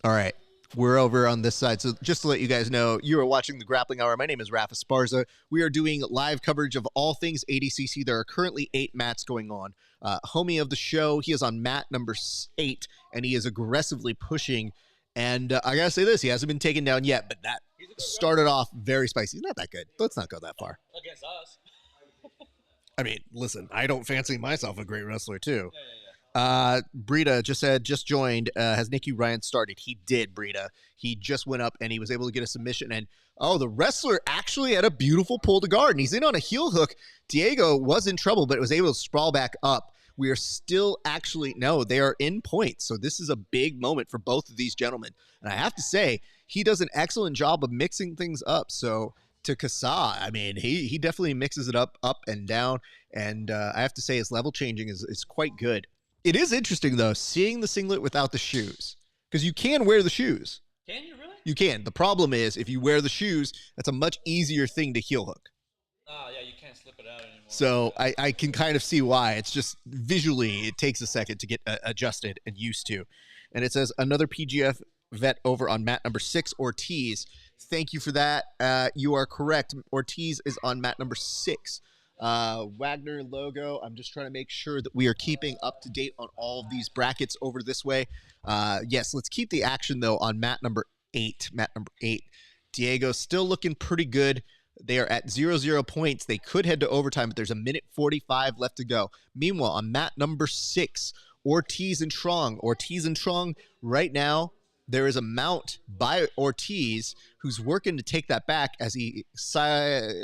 All right. We're over on this side. So just to let you guys know, you are watching the Grappling Hour. My name is Rafa Esparza. We are doing live coverage of all things ADCC. There are currently 8 mats going on. Homie of the show, he is on mat number 8, and he is aggressively pushing. And I got to say this, he hasn't been taken down yet, but that started off very spicy. He's not that good. Let's not go that far. against us. I mean, listen, I don't fancy myself a great wrestler, too. Yeah. Brita just said, just joined. Has Nicky Ryan started? He did, Brita. He just went up and he was able to get a submission. And the wrestler actually had a beautiful pull to guard. And he's in on a heel hook. Diego was in trouble, but was able to sprawl back up. We are still they are in points. So this is a big moment for both of these gentlemen. And I have to say, he does an excellent job of mixing things up. So to Kasa, I mean, he definitely mixes it up and down. And I have to say, his level changing is quite good. It is interesting, though, seeing the singlet without the shoes. Because you can wear the shoes. Can you really? You can. The problem is, if you wear the shoes, that's a much easier thing to heel hook. Yeah, you can't slip it out anymore. So I can kind of see why. It's just visually, it takes a second to get adjusted and used to. And it says, another PGF vet over on mat number 6, Ortiz. Thank you for that. You are correct. Ortiz is on mat number 6. Wagner logo. I'm just trying to make sure that we are keeping up to date on all of these brackets over this way. Yes, let's keep the action, though, on mat number 8. Mat number 8. Diego still looking pretty good. They are at 0-0 points. They could head to overtime, but there's a minute 45 left to go. Meanwhile, on mat number 6, Ortiz and Trong. Ortiz and Trong, right now, there is a mount by Ortiz who's working to take that back as he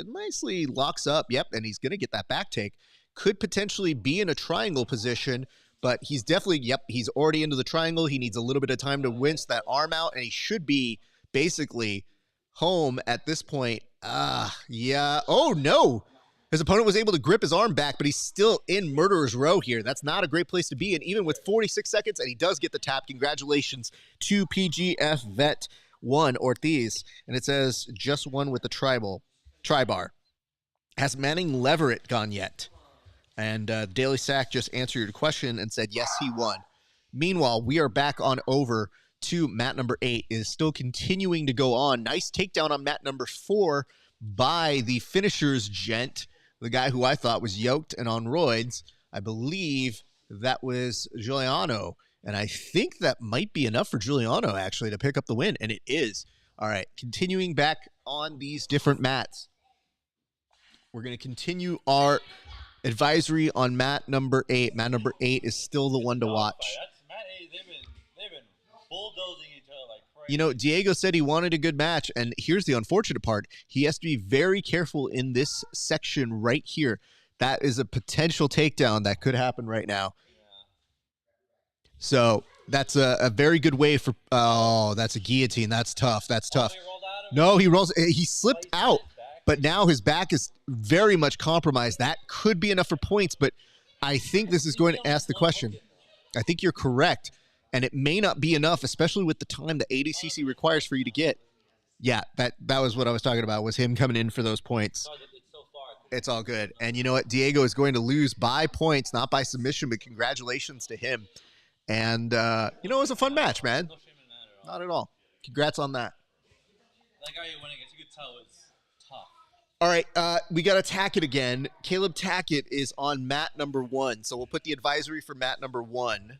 nicely locks up. Yep, and he's going to get that back take. Could potentially be in a triangle position, but he's definitely, he's already into the triangle. He needs a little bit of time to wince that arm out, and he should be basically home at this point. Yeah. Oh, no. His opponent was able to grip his arm back, but he's still in murderer's row here. That's not a great place to be. And even with 46 seconds, and he does get the tap. Congratulations to PGF Vet 1 Ortiz. And it says, just one with the tri-bar. Has Manning Leverett gone yet? And Daily Sack just answered your question and said, yes, he won. Meanwhile, we are back on over to mat number 8. It is still continuing to go on. Nice takedown on mat number 4 by the finishers gent. The guy who I thought was yoked and on roids. I believe that was Giuliano. And I think that might be enough for Giuliano, actually, to pick up the win. And it is. All right, continuing back on these different mats. We're going to continue our advisory on mat number 8. Mat number 8 is still the one to watch. That's mat 8. They've been bulldozing each other like crazy. You know, Diego said he wanted a good match, and here's the unfortunate part. He has to be very careful in this section right here. That is a potential takedown that could happen right now. Yeah. So that's a very good way for... Oh, that's a guillotine. That's tough. That's tough. No, he slipped out, but now his back is very much compromised. That could be enough for points, but I think this is going to ask the question. I think you're correct. And it may not be enough, especially with the time the ADCC requires for you to get. Yeah, that was what I was talking about, was him coming in for those points. It's all good. And you know what? Diego is going to lose by points, not by submission, but congratulations to him. And, it was a fun match, man. Not at all. Congrats on that. Like how you winning it, you could tell it's tough. All right, we got to Tackett again. Caleb Tackett is on mat number 1, so we'll put the advisory for mat number 1.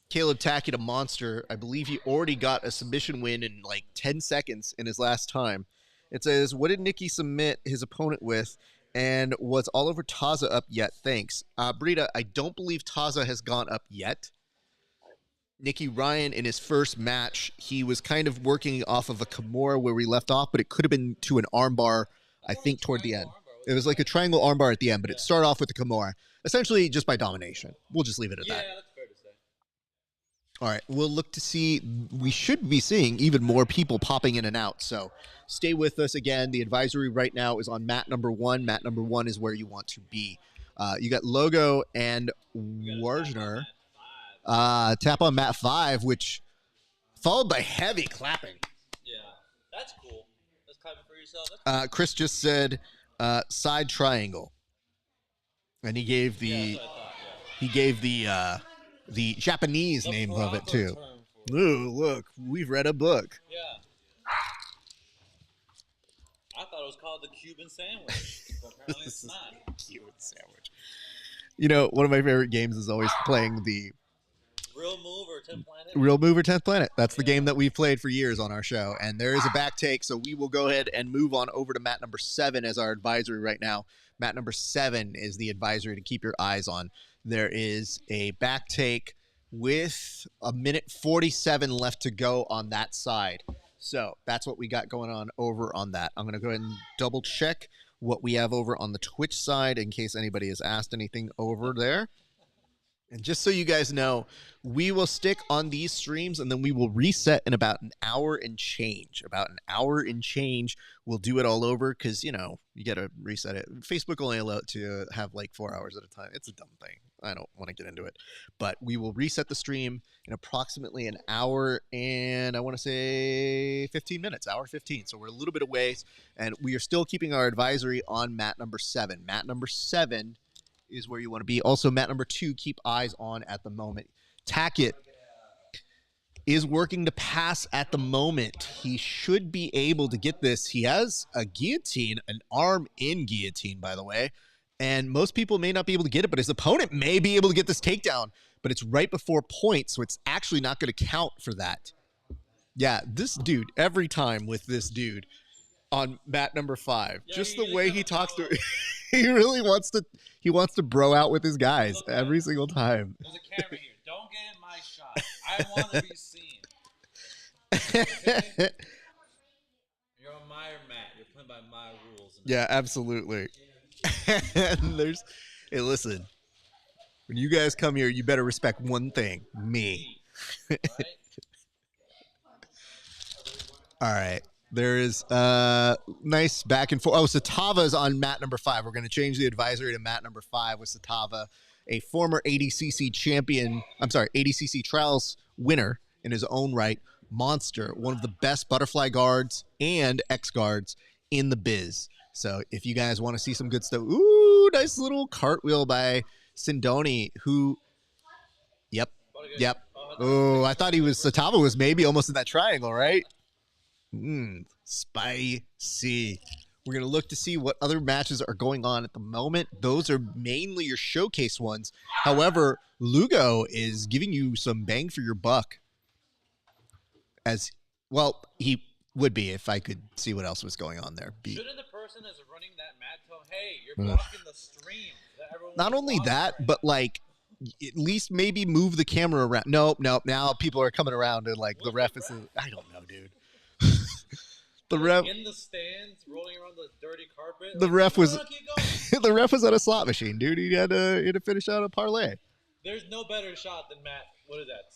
Caleb Tackett, a monster. I believe he already got a submission win in like 10 seconds in his last time. It says, what did Nicky submit his opponent with? And was Oliver Taza up yet? Thanks. Brita, I don't believe Taza has gone up yet. Nicky Ryan, in his first match, he was kind of working off of a Kimura where we left off, but it could have been to an armbar, I think, toward the end. It was like a triangle armbar at the end, but it started off with the Kimura. Essentially, just by domination. We'll just leave it at that. Yeah, that's fair to say. All right, we'll look to see. We should be seeing even more people popping in and out. So stay with us again. The advisory right now is on mat number 1. Mat number 1 is where you want to be. You got Logo and Warner. Tap on mat 5, which followed by heavy clapping. Yeah, that's cool. That's clapping for yourself. Chris just said side triangle, and he gave the the Japanese name of it too. Ooh, look, we've read a book. Yeah. I thought it was called the Cuban sandwich, but apparently it's not. Cuban sandwich. You know, one of my favorite games is always playing the Real Move or 10th Planet? Real Move or 10th Planet. That's the game that we've played for years on our show. And there is a back take, so we will go ahead and move on over to mat number 7 as our advisory right now. Mat number 7 is the advisory to keep your eyes on. There is a back take with a minute 47 left to go on that side. So that's what we got going on over on that. I'm going to go ahead and double check what we have over on the Twitch side in case anybody has asked anything over there. And just so you guys know, we will stick on these streams and then we will reset in about an hour and change. About an hour and change, we'll do it all over because, you know, you got to reset it. Facebook only allowed to have like 4 hours at a time. It's a dumb thing. I don't want to get into it. But we will reset the stream in approximately an hour and I want to say 15 minutes, hour 15. So we're a little bit away and we are still keeping our advisory on mat number 7. Mat number 7 is where you want to be. Also, mat number 2, keep eyes on at the moment. Tackett is working to pass at the moment. He should be able to get this. He has a guillotine, an arm in guillotine, by the way. And most people may not be able to get it, but his opponent may be able to get this takedown. But it's right before points, so it's actually not going to count for that. Yeah, this dude, every time with this dude on mat number 5, just the way he talks to he really wants to bro out with his guys every single time. There's a camera here. Don't get in my shot. I want to be seen. You're on my mat. You're playing by my rules. Yeah, absolutely. And hey, listen, when you guys come here, you better respect one thing, me. Right? All right. There is nice back and forth. Oh, Satava's on mat number 5. We're going to change the advisory to mat number 5 with Satava, a former ADCC champion. I'm sorry, ADCC trials winner in his own right. Monster, one of the best butterfly guards and X guards in the biz. So if you guys want to see some good stuff, ooh, nice little cartwheel by Sindoni, who, yep. Oh, I thought Satava was maybe almost in that triangle, right? Spicy. We're going to look to see what other matches are going on at the moment. Those are mainly your showcase ones. However, Lugo is giving you some bang for your buck. As well, he would be if I could see what else was going on there. Shouldn't the person that's running that mat tell, hey, you're blocking the stream? Not only that, but like at least maybe move the camera around. Nope. Now people are coming around and like the ref is. I don't know, dude. The ref in the stands, rolling around the dirty carpet. The ref was the ref was on a slot machine, dude. He had to finish out a parlay. There's no better shot than Matt. What is that?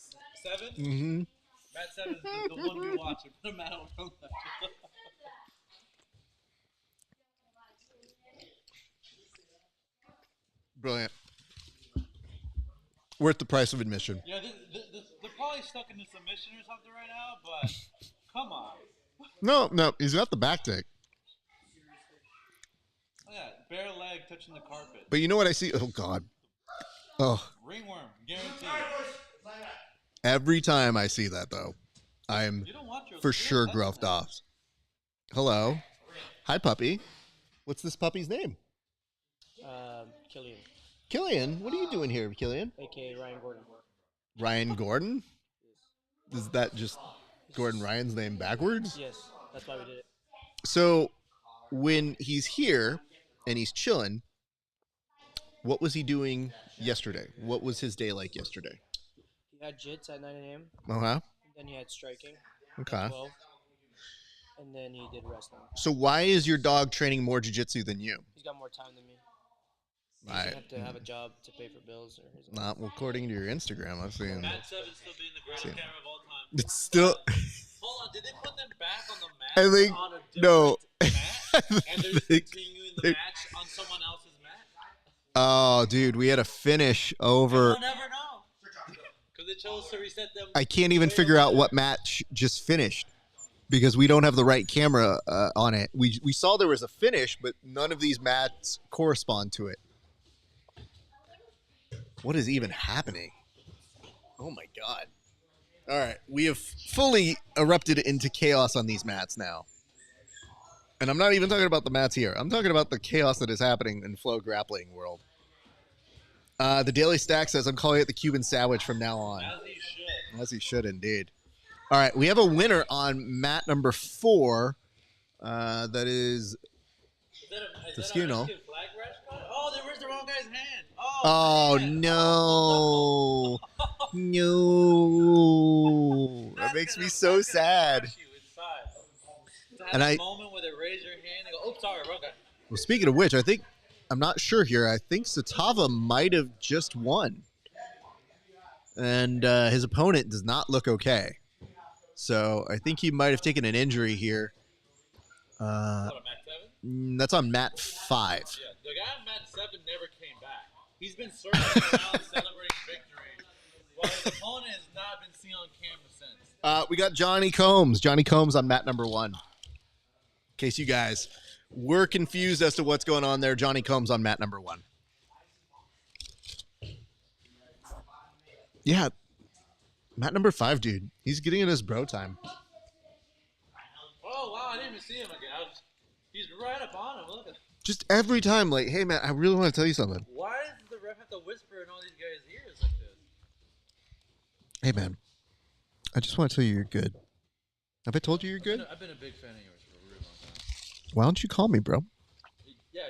7? Mm-hmm. Matt 7 is the one we watch. Put Matt on front left. Brilliant. Worth the price of admission. Yeah, they're probably stuck in the submission or something right now, but come on. No, he's got the back take. Look at that, bare leg touching the carpet. But you know what I see? Oh, God. Oh. Ringworm, guaranteed. Every time I see that, though, I am for sure gruffed off. Hello. Hi, puppy. What's this puppy's name? Killian. Killian? What are you doing here, Killian? A.K.A. Ryan Gordon. Ryan Gordon? Is that just Gordon Ryan's name backwards? Yes, that's why we did it. So when he's here and he's chilling, what was he doing yesterday? What was his day like yesterday? He had jits at 9 a.m. Uh-huh. Then he had striking Okay. at 12. And then he did wrestling. So why is your dog training more jiu-jitsu than you? He's got more time than me. He Right. doesn't have to have a job to pay for bills or his own. Not according to your Instagram. I've seen. Matt 7 still being the greatest camera of all time. It's still. Hold on, did they put them back on the mat? I think on a no. mat? And they're just continuing the match on someone else's mat? Oh, dude, we had a finish over. We'll never know. Because they chose to reset them. I can't even figure out what match just finished because we don't have the right camera on it. We saw there was a finish, but none of these mats correspond to it. What is even happening? Oh my God. All right. We have fully erupted into chaos on these mats now. And I'm not even talking about the mats here. I'm talking about the chaos that is happening in Flow Grappling world. The Daily Stack says, I'm calling it the Cuban sandwich from now on. As he should. As he should, indeed. All right. We have a winner on mat number 4. That is Toscino. Oh, they raised the wrong guy's hand. Oh, no. No. That makes me so sad. And I moment where they raise your hand and go, oh, sorry, wrong guy. Well, speaking of which, I'm not sure here. I think Satava might have just won. And his opponent does not look okay. So I think he might have taken an injury here. What, on mat 7? That's on mat 5. Yeah, the guy on mat 7 never came back. He's been circling around celebrating victory, while his opponent has not been seen on camera since. We got Johnny Combs. Johnny Combs on mat number 1. In case you guys were confused as to what's going on there, Johnny Combs on mat number 1. Yeah. Mat number 5, dude. He's getting in his bro time. Oh wow, I didn't even see him again. He's right up on him. Look at. Just every time, like, hey, man, I really want to tell you something. Why does the ref have to whisper in all these guys' ears like this? Hey, man, I just want to tell you you're good. Have I told you you're good? I've been a big fan of yours for a really long time. Why don't you call me, bro? Yeah.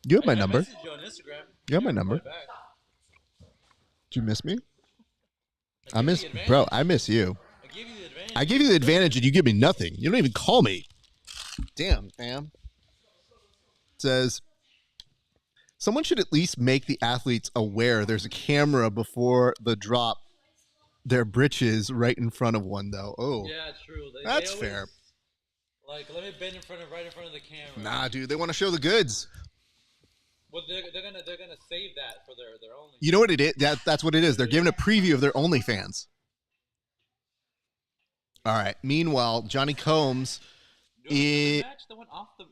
You have my number. I messaged you on Instagram. You have my never number. replied back. Do you miss me? I gave you the advantage. Bro, I miss you. I gave you the advantage. I gave you the advantage and you give me nothing. You don't even call me. Damn, fam. Says, someone should at least make the athletes aware there's a camera before the drop their britches right in front of one, though. Oh, Yeah, true. that's they always, fair. Like, let me bend right in front of the camera. Nah, dude, they want to show the goods. Well, they're gonna save that for their only. You know what it is? That's what it is. They're giving a preview of their OnlyFans. All right. Meanwhile, Johnny Combs. The match, the one off the.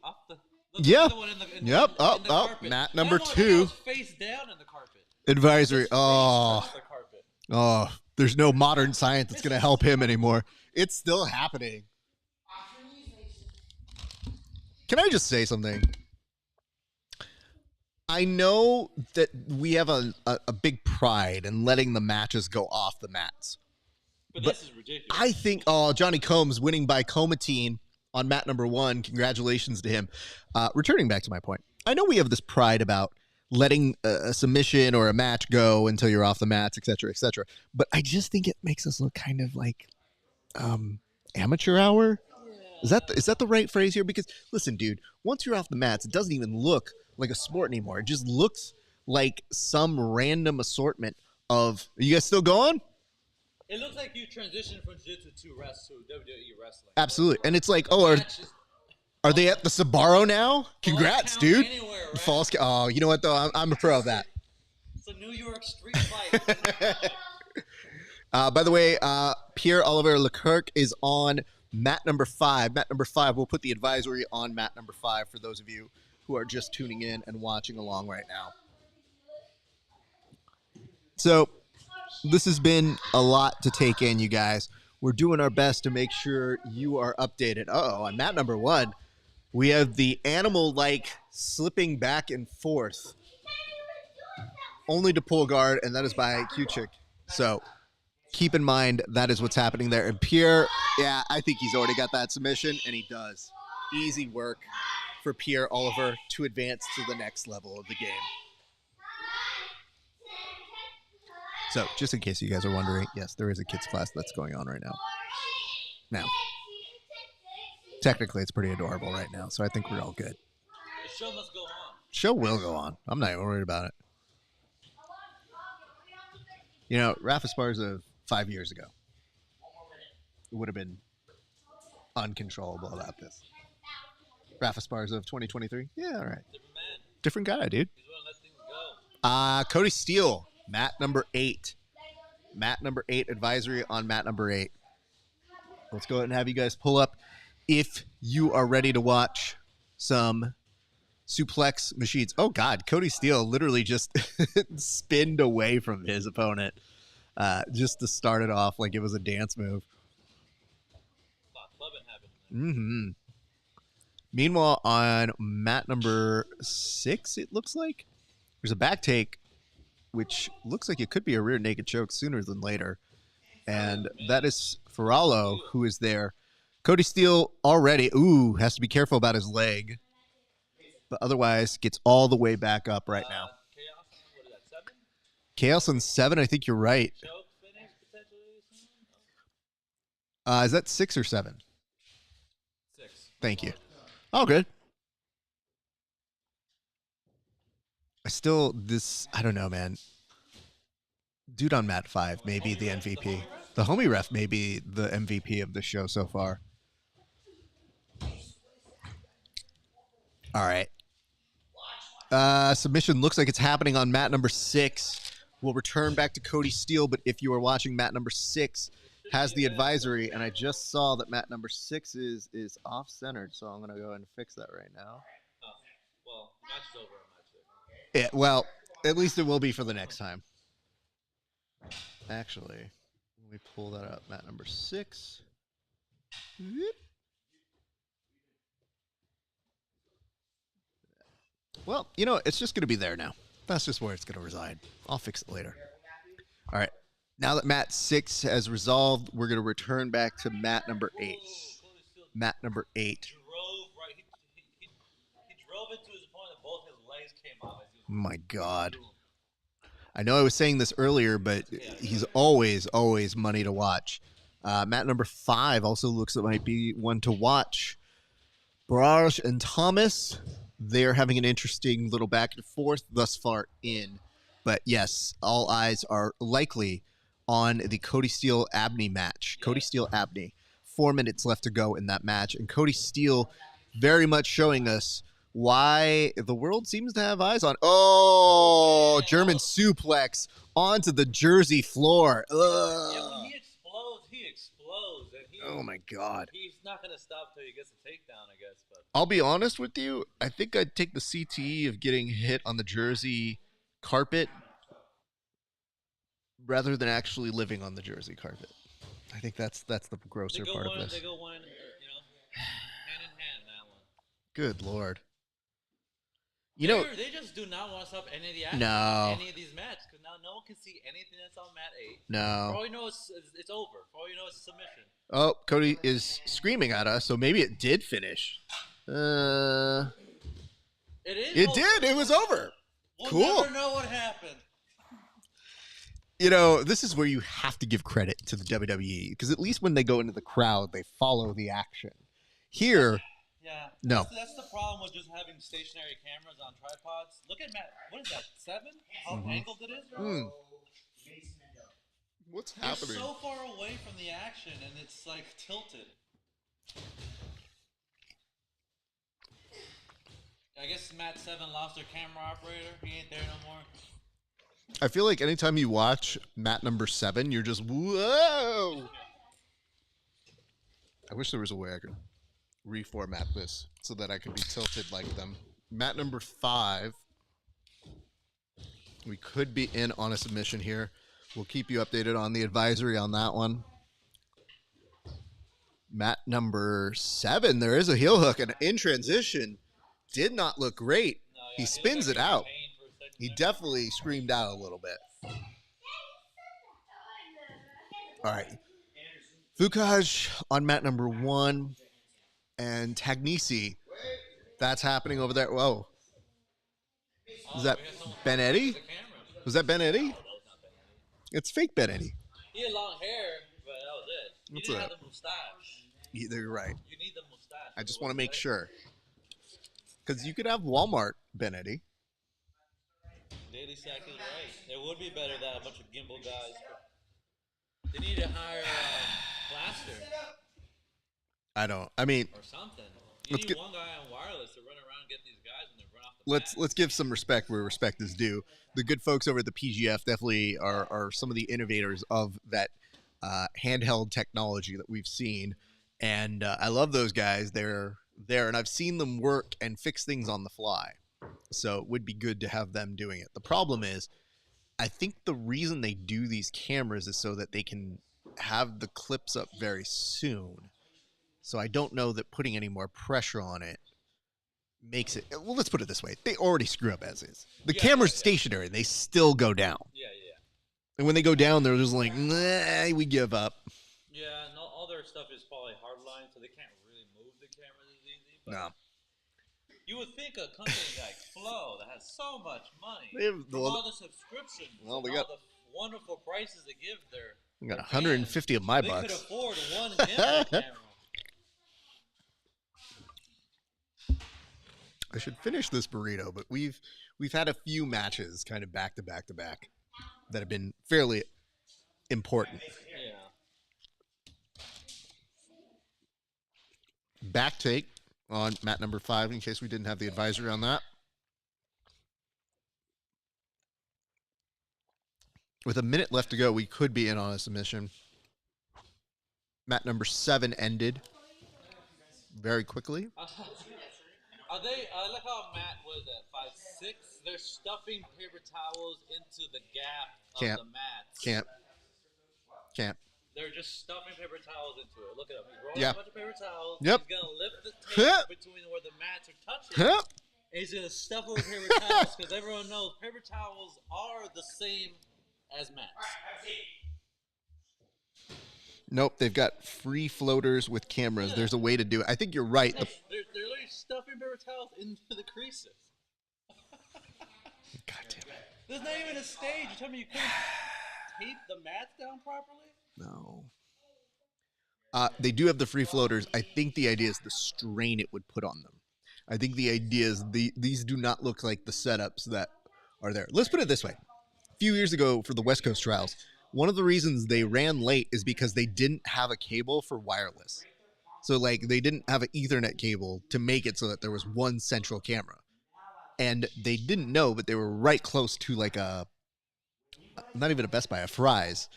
Yeah. The one in the, Yep. in the carpet. Mat number That one 2. was face down in the carpet. Advisory. His face Oh. touched the carpet. Oh, there's no modern science that's going to help him anymore. It's still happening. Can I just say something? I know that we have a big pride in letting the matches go off the mats. But this is ridiculous. I think, Johnny Combs winning by Comatine on mat number 1. Congratulations to him. Returning back to my point, I know we have this pride about letting a submission or a match go until you're off the mats, et cetera, but I just think it makes us look kind of like amateur hour. Is that the right phrase here? Because listen, dude, once you're off the mats, it doesn't even look like a sport anymore. It just looks like some random assortment of. Are you guys still going? It looks like you transitioned from jiu-jitsu to WWE wrestling. Absolutely, and it's like, The match is- are they at the Sbarro now? Congrats, count dude. anywhere, right? False. Oh, you know what though? I'm a pro of that. It's a New York street fight. By the way, Pierre-Olivier Leclerc is on mat number 5. Mat number 5, we'll put the advisory on mat number 5 for those of you who are just tuning in and watching along right now. So this has been a lot to take in, you guys. We're doing our best to make sure you are updated. On mat number 1, we have the animal-like slipping back and forth, only to pull guard, and that is by Q-Chick. So keep in mind that is what's happening there. And Pierre, yeah, I think he's already got that submission, and he does. Easy work for Pierre-Olivier to advance to the next level of the game. So, just in case you guys are wondering, yes, there is a kids class that's going on right now. Now, technically, it's pretty adorable right now, so I think we're all good. The show must go on. Show will go on. I'm not even worried about it. You know, Rafa Esparza 5 years ago would have been uncontrollable about this. Rafa Esparza of 2023, yeah, all right. Different man. Different guy, dude. He's willing to let things go. Cody Steele, mat number 8. Mat number 8, advisory on mat number 8. Let's go ahead and have you guys pull up if you are ready to watch some suplex machines. Oh, God. Cody Steele literally just spinned away from his opponent just to start it off like it was a dance move. Clubbing happened. Mm-hmm. Meanwhile, on mat number 6, it looks like there's a back take, which looks like it could be a rear naked choke sooner than later. And that is Ferrallo, who is there. Cody Steele already, has to be careful about his leg. But otherwise, gets all the way back up right now. Chaos, what is that, 7? Chaos on 7, I think you're right. Choke finish potentially soon? Is that 6 or 7? 6. Thank you. Oh, good. I don't know, man. Dude on mat 5 may be the MVP. The homie ref may be the MVP of the show so far. All right. Submission looks like it's happening on mat number 6. We'll return back to Cody Steele, but if you are watching, mat number 6 has the advisory, and I just saw that mat number 6 is off-centered, so I'm going to go ahead and fix that right now. Well, match is over on match 6. Yeah, well, at least it will be for the next time. Actually, Let me pull that up. Mat number 6. Whoop. Well, you know, it's just going to be there now. That's just where it's going to reside. I'll fix it later. All right. Now that mat 6 has resolved, we're going to return back to mat number 8. Mat number 8. Drove right. He drove into his opponent and both his legs came off. My God. I know I was saying this earlier, but he's always money to watch. Mat number 5 also looks like it might be one to watch. Barrage and Thomas, they're having an interesting little back and forth thus far in. But yes, all eyes are likely on the Cody Steele-Abney match. Yeah. Cody Steele-Abney. 4 minutes left to go in that match. And Cody Steele very much showing us why the world seems to have eyes on. Oh, German suplex onto the Jersey floor. Yeah, when he explodes. And Oh, my God. He's not going to stop till he gets a takedown, I guess. But I'll be honest with you. I think I'd take the CTE of getting hit on the Jersey carpet rather than actually living on the Jersey carpet. I think that's the grosser part of this. They go one, hand in hand, that one. Good Lord. They just do not want to stop any of the action No. in any of these matches because now no one can see anything that's on mat 8. No. For all you know, it's over. For all you know, it's a submission. Oh, Cody is screaming at us, so maybe it did finish. It is. It over. did. It was over. We'll Cool. never know what happened. You know, this is where you have to give credit to the WWE because at least when they go into the crowd, they follow the action. Here, Yeah. No. That's the problem with just having stationary cameras on tripods. Look at Matt. What is that? 7? How angled it is? Mm. What's You're so far away from the action, and it's like tilted. I guess Matt 7 lost their camera operator. He ain't there no more. I feel like anytime you watch mat number 7, you're just, whoa! I wish there was a way I could reformat this so that I could be tilted like them. Mat number 5, we could be in on a submission here. We'll keep you updated on the advisory on that one. Mat number 7, there is a heel hook, and in transition, did not look great. No, yeah, He spins looked it like out. he was in pain for a second He there. definitely screamed out a little bit. All right. Fukaj on mat number 1 and Tagnisi. That's happening over there. Whoa. Is that Ben Eddy? The camera. Was that Ben Eddy? No, that was not Ben Eddy. It's fake Ben Eddy. He had long hair, but that was it. He What's didn't that? have the mustache. You're right. You need the mustache. I just want to make sure. Because you could have Walmart Ben Eddy. Daily Sack is right. It would be better than a bunch of gimbal guys. They need to hire Blaster I mean, or something. You Let's need get- one guy on wireless to run around and get these guys when they run off the mat. let's give some respect where respect is due. The good folks over at the PGF definitely are some of the innovators of that handheld technology that we've seen, and I love those guys. They're there, and I've seen them work and fix things on the fly. So it would be good to have them doing it. The problem is, I think the reason they do these cameras is so that they can have the clips up very soon. So I don't know that putting any more pressure on it makes it. Well, let's put it this way: they already screw up as is. The Yeah, camera's yeah. stationary; they still go down. Yeah, yeah. And when they go down, they're just like, nah, we give up. Yeah, and all their stuff is probably hardline, so they can't really move the cameras as easy. But No. you would think a company like Flow that has so much money, They have- from all the subscriptions, Well, and they all got- the wonderful prices they give their We got their 150 of my fans, they could bucks. afford one gimbal camera. I should finish this burrito, but we've had a few matches kind of back to back to back that have been fairly important. Yeah. Back take on mat number 5 in case we didn't have the advisory on that. With a minute left to go, we could be in on a submission. Mat number 7 ended very quickly. Are they? I like how Matt was at 5'6". They're stuffing paper towels into the gap of Can't. the mats. Can't. they're just stuffing paper towels into it. Look at him. He's rolling Yeah. a bunch of paper towels. Yep. He's gonna lift the Huh. tape between where the mats are touching. Huh? And he's gonna stuff it with paper towels because everyone knows paper towels are the same as mats. Nope, they've got free floaters with cameras. There's a way to do it. I think you're right. They're literally stuffing paper towels into the creases. God damn it. There's not even a stage. You tell me you couldn't tape the mats down properly? No. They do have the free floaters. I think the idea is the strain it would put on them. I think the idea is these do not look like the setups that are there. Let's put it this way. A few years ago for the West Coast trials, one of the reasons they ran late is because they didn't have a cable for wireless. So like they didn't have an Ethernet cable to make it so that there was one central camera. And they didn't know, but they were right close to like not even a Best Buy, a Fry's,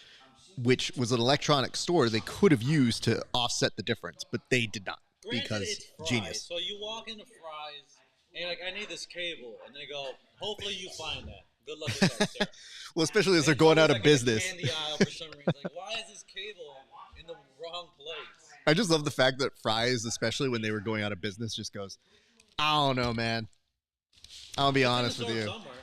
which was an electronic store they could have used to offset the difference, but they did not. Granted, Because it's Fry's, genius. So you walk into Fry's and you're like, I need this cable. And they go, hopefully you find that. Good luck with that, sir. Well, especially as they're And going it's out of like in the business. candy aisle for some reason. Like, why is this cable in the wrong place? I just love the fact that Fry's, especially when they were going out of business, just goes, I don't know, man. I'll be honest with you. Somewhere,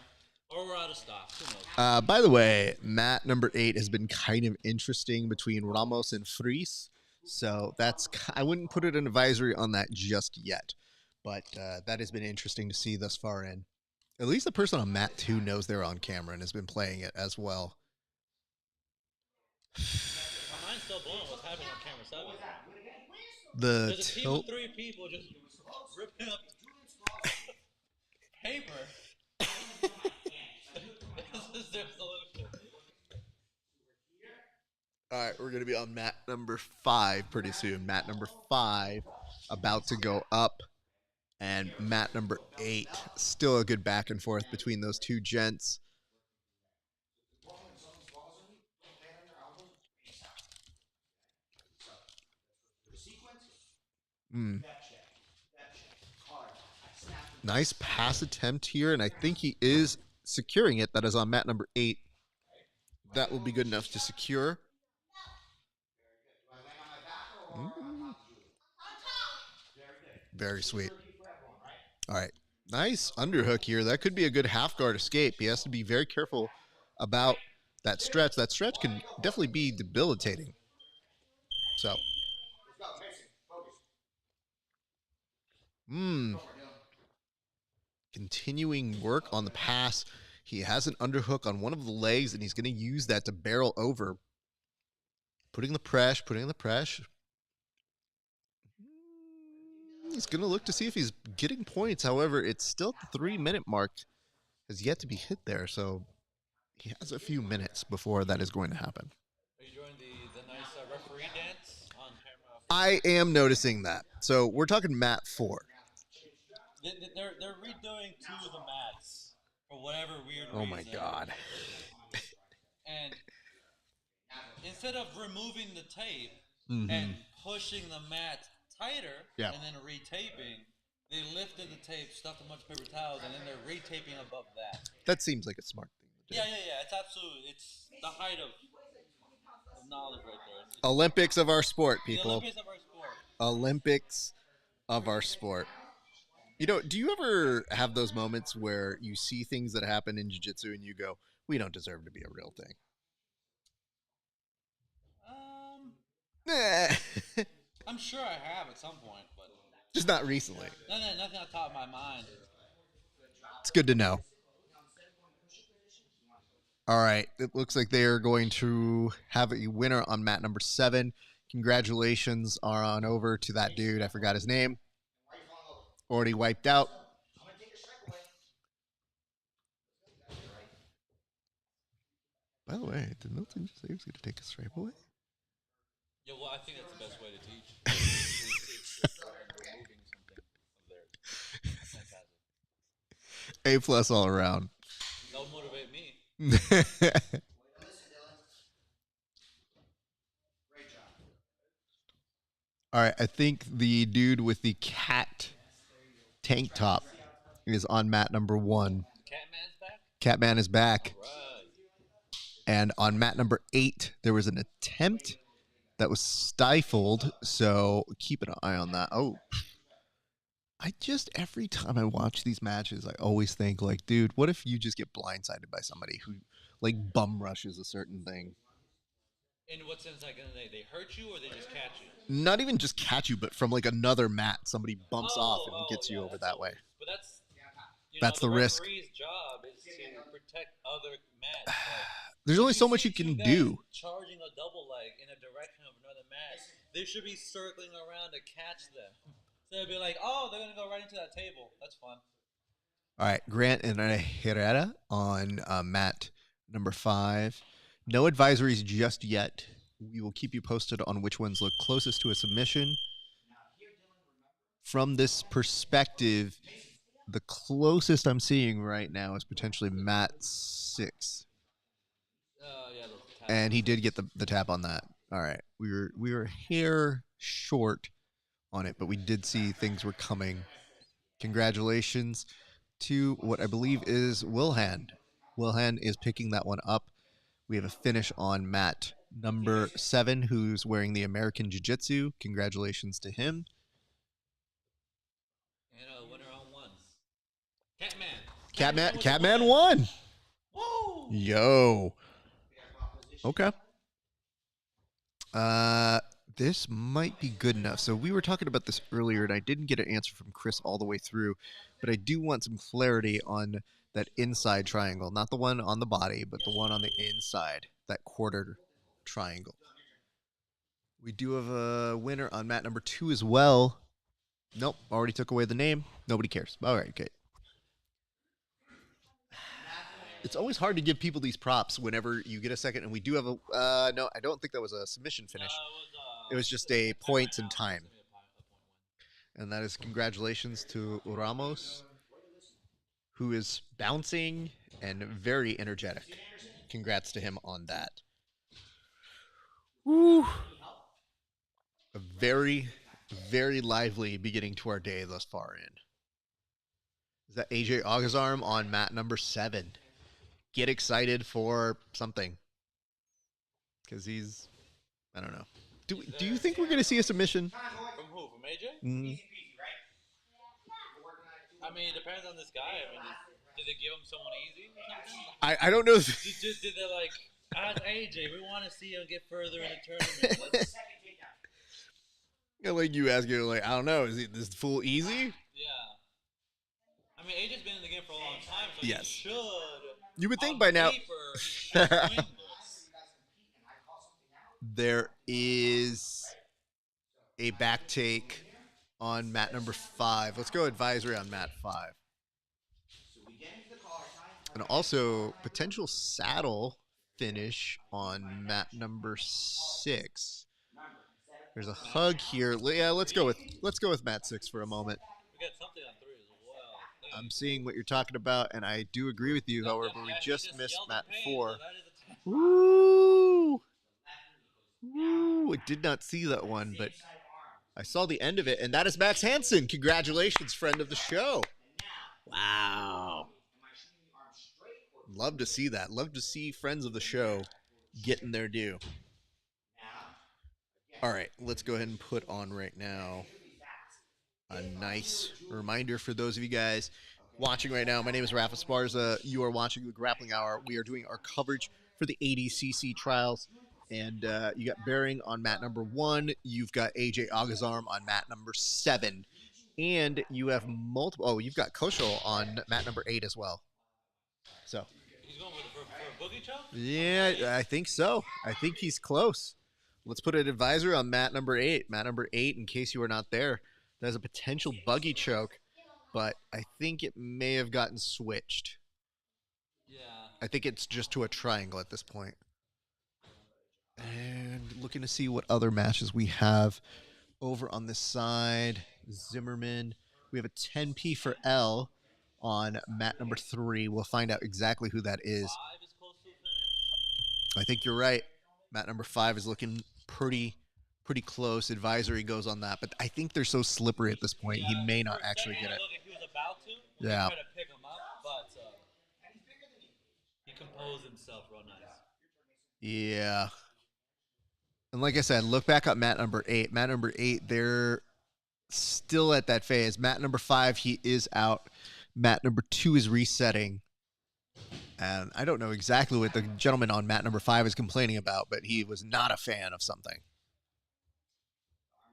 or we're out of stock. Who knows? By the way, Matt number 8 has been kind of interesting between Ramos and Fries. So I wouldn't put it an advisory on that just yet. But that has been interesting to see thus far in. At least the person on Mat 2 knows they're on camera and has been playing it as well. My mind's still blown what's happening on camera 7. The There's a team of tilt. 3 people just ripping up paper. This is their solution. All right, we're going to be on mat number 5 pretty soon. Mat number 5 about to go up. And mat number 8, still a good back and forth between those two gents. Nice pass attempt here, and I think he is securing it. That is on mat number 8. That will be good enough to secure. Very sweet. All right. Nice underhook here. That could be a good half guard escape. He has to be very careful about that stretch. That stretch can definitely be debilitating. So. Continuing work on the pass. He has an underhook on one of the legs, and he's going to use that to barrel over. Putting the press. He's going to look to see if he's getting points. However, it's still at the 3-minute mark. Has yet to be hit there, so he has a few minutes before that is going to happen. Are you enjoying the nice referee dance on camera? I am noticing that. So we're talking mat 4. They're redoing 2 of the mats for whatever weird reason. Oh my god. And instead of removing the tape Mm-hmm. and pushing the mat tighter Yeah. and then retaping, they lifted the tape, stuffed a bunch of paper towels, and then they're retaping above that. That seems like a smart thing to do. Yeah. It's absolutely, it's the height of knowledge right there. It's Olympics of our sport, the people. Olympics of our sport. Olympics of our sport. You know, do you ever have those moments where you see things that happen in jiu-jitsu and you go, we don't deserve to be a real thing? I'm sure I have at some point, but Just not recently. nothing on top of my mind. It's good to know. All right. It looks like they are going to have a winner on mat number 7. Congratulations are on over to that dude. I forgot his name. Already wiped out. By the way, did Milton just say he was going to take a stripe away? Yeah, well, I think that's the best way to teach. It's just removing something of theirs. Fantastic. A+ all around. That'll motivate me. All right, I think the dude with the cat tank top is on mat number 1. Catman's back? Catman is back. Right. And on mat number 8, there was an attempt that was stifled. So keep an eye on that. Oh, every time I watch these matches, I always think like, dude, what if you just get blindsided by somebody who like bum rushes a certain thing? In what sense, like, they hurt you or they just catch you? Not even just catch you, but from like another mat, somebody bumps off and gets you yeah, over that way. But that's That's the risk. The referee's job is to protect other mats. Like, there's only so much you can do. Charging a double leg in a direction of another mat, they should be circling around to catch them. So they'd be like, oh, they're gonna go right into that table. That's fun. All right, Grant and Herrera on mat number 5. No advisories just yet. We will keep you posted on which ones look closest to a submission. From this perspective, the closest I'm seeing right now is potentially mat 6. And he did get the tap on that. All right, we were a hair short on it, but we did see things were coming. Congratulations to what I believe is Wilhan. Wilhan is picking that one up. We have a finish on mat number 7, who's wearing the American Jiu-Jitsu. Congratulations to him. And winner on 1. Catman. Catman won. Woo! Yo. Okay. This might be good enough. So we were talking about this earlier, and I didn't get an answer from Chris all the way through, but I do want some clarity on that inside triangle. Not the one on the body, but the one on the inside, that quarter triangle. We do have a winner on mat number 2 as well. Nope, already took away the name. Nobody cares. All right, okay. It's always hard to give people these props whenever you get a second, and we do have a... no, I don't think that was a submission finish. It was just a points and time. And that is congratulations to Ramos, who is bouncing and very energetic. Congrats to him on that. Woo! A very, very lively beginning to our day thus far in. Is that AJ Agazarm on mat number 7? Get excited for something. Because he's... I don't know. Do you think we're going to see a submission? From who? From AJ? Mm-hmm. I mean, it depends on this guy. I mean, did they give him someone easy or something? I don't know. Did they like, ask AJ, we want to see him get further in the tournament. Like you asking, like, I don't know, is this full easy? Yeah. I mean, AJ's been in the game for a long time, so yes. He should. You would think by now. There is a back take on mat number 5. Let's go advisory on mat 5. And also potential saddle finish on mat number 6. There's a hug here. Yeah, let's go with mat 6 for a moment. We got something on 3 as well. I'm seeing what you're talking about, and I do agree with you. However, we just missed mat 4. Woo! Woo! I did not see that one, but I saw the end of it, and that is Max Hansen. Congratulations, friend of the show. Wow. Love to see that. Love to see friends of the show getting their due. All right, let's go ahead and put on right now a nice reminder for those of you guys watching right now. My name is Rafa Sparza. You are watching the Grappling Hour. We are doing our coverage for the ADCC trials. And you got Bering on mat number 1. You've got AJ Agazarm on mat number 7. And you have multiple... Oh, you've got Koshal on mat number 8 as well. So... He's going for a boogie choke? Yeah, I think so. I think he's close. Let's put an advisor on mat number 8. Mat number 8, in case you were not there, there's a potential buggy choke, but I think it may have gotten switched. Yeah. I think it's just to a triangle at this point. And looking to see what other matches we have over on this side. Zimmerman. We have a 10P for L on mat number 3. We'll find out exactly who that is. 5 is close to a finish? I think you're right. Mat number 5 is looking pretty close. Advisory goes on that, but I think they're so slippery at this point. He may not actually get it. Look, if he was about to, yeah. Try to pick him up, but he composed himself real nice. Yeah. And like I said, look back at mat number 8. Mat number 8, they're still at that phase. Mat number 5, he is out. Mat number 2 is resetting. And I don't know exactly what the gentleman on mat number 5 is complaining about, but he was not a fan of something.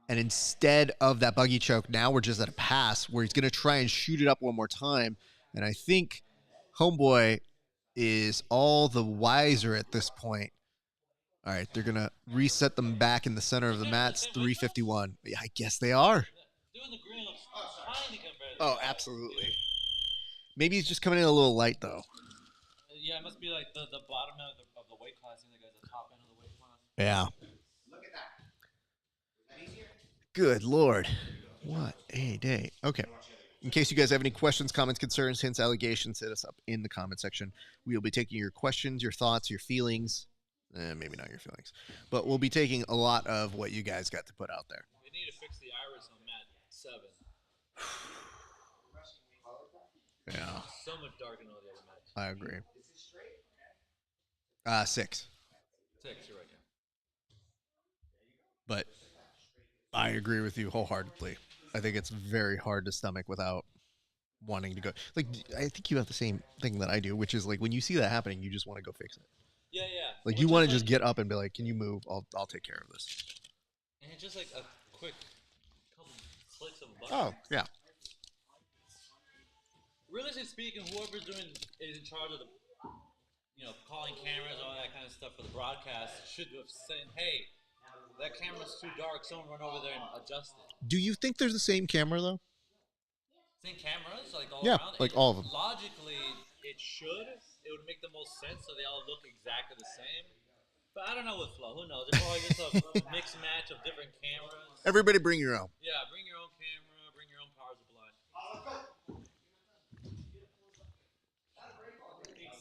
And instead of that buggy choke, now we're just at a pass where he's going to try and shoot it up one more time. And I think Homeboy is all the wiser at this point. All right, they're going to reset them back in the center of the mats, 351. Yeah, I guess they are. Doing the green looks tiny compared to Oh, absolutely. Maybe he's just coming in a little light, though. Yeah, it must be like the bottom of the weight class. And the guy's the top end of the weight class. Yeah. Good Lord. What a day. Okay. In case you guys have any questions, comments, concerns, hints, allegations, hit us up in the comment section. We will be taking your questions, your thoughts, your feelings. Maybe not your feelings. But we'll be taking a lot of what you guys got to put out there. We need to fix the iris on mat 7. Yeah, So much darker than all the other mats. I agree. 6. 6, you're right. Yeah. But I agree with you wholeheartedly. I think it's very hard to stomach without wanting to go. Like, I think you have the same thing that I do, which is like when you see that happening, you just want to go fix it. Yeah, yeah. Like you want to just get up and be like, "Can you move? I'll take care of this." And it's just like a quick couple clicks of a button. Oh yeah. Realistically speaking, whoever's is in charge of the, calling cameras, all that kind of stuff for the broadcast should have said, "Hey, that camera's too dark. Someone run over there and adjust it." Do you think there's the same camera though? Same cameras, like all Yeah, around. like all of them. Logically, it should. It would make the most sense, so they all look exactly the same. But I don't know with Flow. Who knows? It's probably just a mixed match of different cameras. Everybody bring your own. Yeah, bring your own camera, bring your own power supply.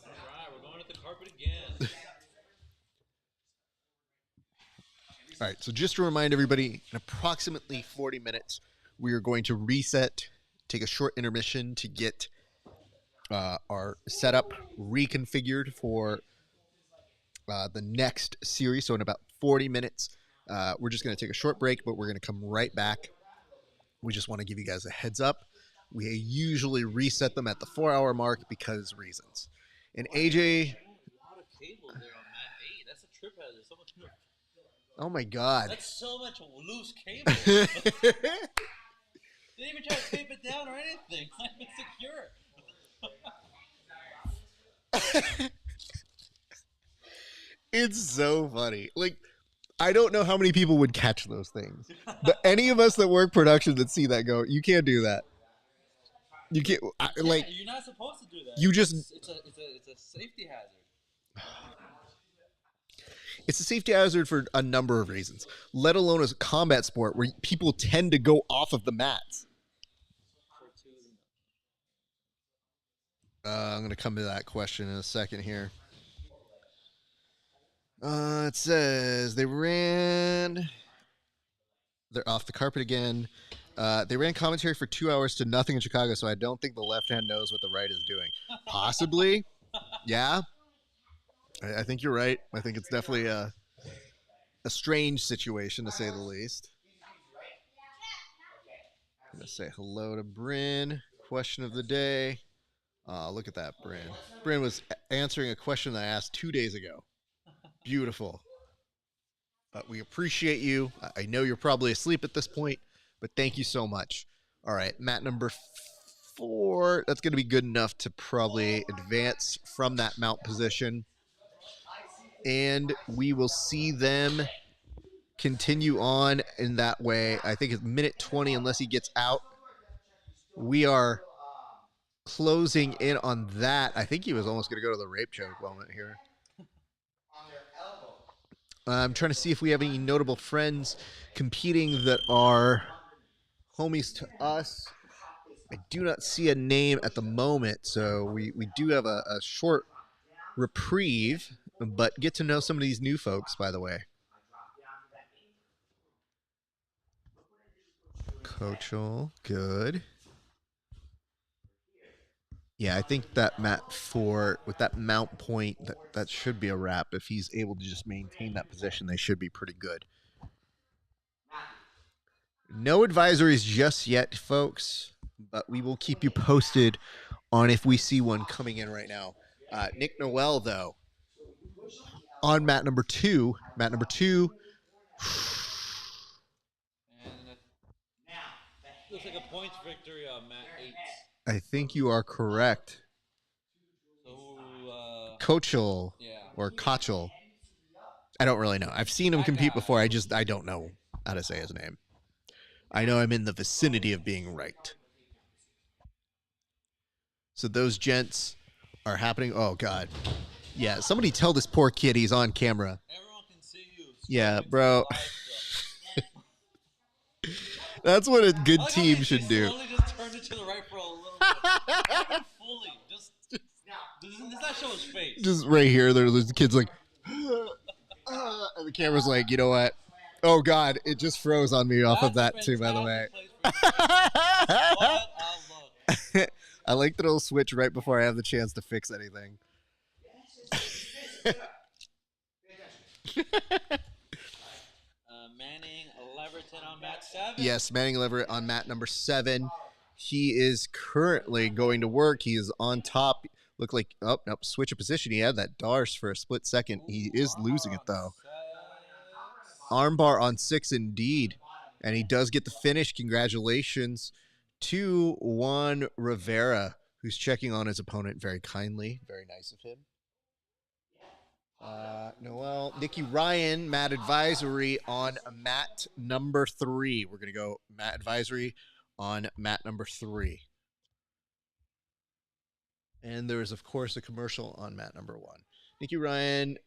Alright, we're going to the carpet again. All right, so just to remind everybody, in approximately 40 minutes, we are going to reset, take a short intermission to get our setup reconfigured for the next series. So in about 40 minutes, we're just going to take a short break, but we're going to come right back. We just want to give you guys a heads up. We usually reset them at the 4-hour mark because reasons. And AJ... A lot of cables there on mat 8. That's a trip hazard. So much... Oh my God. That's so much loose cable. They didn't even try to tape it down or anything. It's not even secure. It's so funny. Like, I don't know how many people would catch those things. But any of us that work production that see that go, you can't do that. You can't, like... You're not supposed to do that. You just... It's a safety hazard. It's a safety hazard for a number of reasons, let alone as a combat sport where people tend to go off of the mats. I'm going to come to that question in a second here. It says they're off the carpet again. They ran commentary for 2 hours to nothing in Chicago, so I don't think the left hand knows what the right is doing. Possibly. Yeah. I think you're right. I think it's definitely a strange situation, to say the least. I'm going to say hello to Bryn. Question of the day. Look at that, Bryn. Bryn was answering a question that I asked 2 days ago. Beautiful. We appreciate you. I know you're probably asleep at this point, but thank you so much. All right, mat number 4. That's going to be good enough to probably advance from that mount position. And we will see them continue on in that way. I think it's minute 20 unless he gets out. We are closing in on that. I think he was almost going to go to the rape choke moment here. I'm trying to see if we have any notable friends competing that are homies to us. I do not see a name at the moment, so we do have a short reprieve, but get to know some of these new folks, by the way. Coachel, good. Yeah, I think that Matt 4 with that mount point, that should be a wrap. If he's able to just maintain that position, they should be pretty good. No advisories just yet, folks, but we will keep you posted on if we see one coming in right now. Nick Noel, though, on mat number 2. Mat number 2. And it looks like a points victory on Matt 8. I think you are correct. So, Kochel yeah. or Kochel. I don't really know. I've seen him compete before. I don't know how to say his name. I know I'm in the vicinity of being right. So those gents are happening. Oh, God. Yeah, somebody tell this poor kid he's on camera. Everyone can see you. Yeah, bro. That's what a good team should do. Slowly just turned it to the right for a little bit. Not even fully. Just does not show his face. Just right here, there's the kid's like, and the camera's like, you know what? Oh, God, it just froze on me off of that, too, by the way. I like that it'll switch right before I have the chance to fix anything. Manning Leverton on mat 7. Yes, Manning Leverett on mat number 7. He is currently going to work. He is on top. Look like, oh, nope, switch of position. He had that Darce for a split second. He is losing it, though. Armbar on 6 indeed. And he does get the finish. Congratulations to Juan Rivera, who's checking on his opponent very kindly. Very nice of him. Noel, Nikki Ryan, mat advisory on mat number 3. We're going to go mat advisory on mat number 3. And there is, of course, a commercial on mat number 1. Nikki Ryan,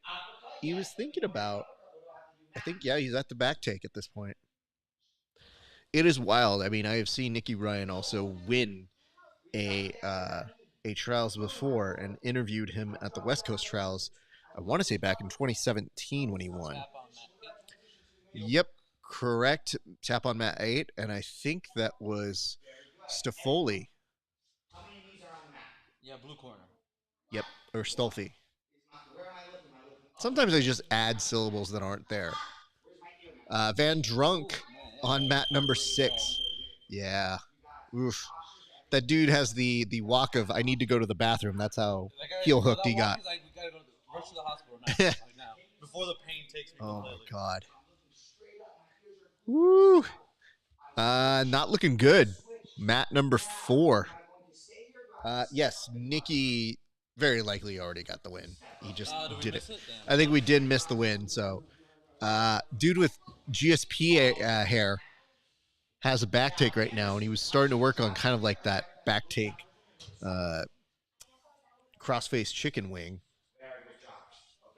he was thinking about, I think, yeah, he's at the back take at this point. It is wild. I mean, I have seen Nikki Ryan also win a trials before and interviewed him at the West Coast trials. I want to say back in 2017 when he won. Yep, correct. Tap on mat 8, and I think that was Stoffoli. Yeah, blue corner. Yep, or Stolfi. Sometimes I just add syllables that aren't there. Van Drunk on mat number 6. Yeah. Oof. That dude has the walk of, I need to go to the bathroom. That's how heel hooked he got. Like, we gotta go rush to the hospital now, like now, before the pain takes me completely. Oh, my God. Woo. Not looking good. Mat number 4. Yes, Nikki very likely already got the win. He just did it. I think we did miss the win. So, dude with GSP hair has a back take right now, and he was starting to work on kind of like that back take crossface chicken wing.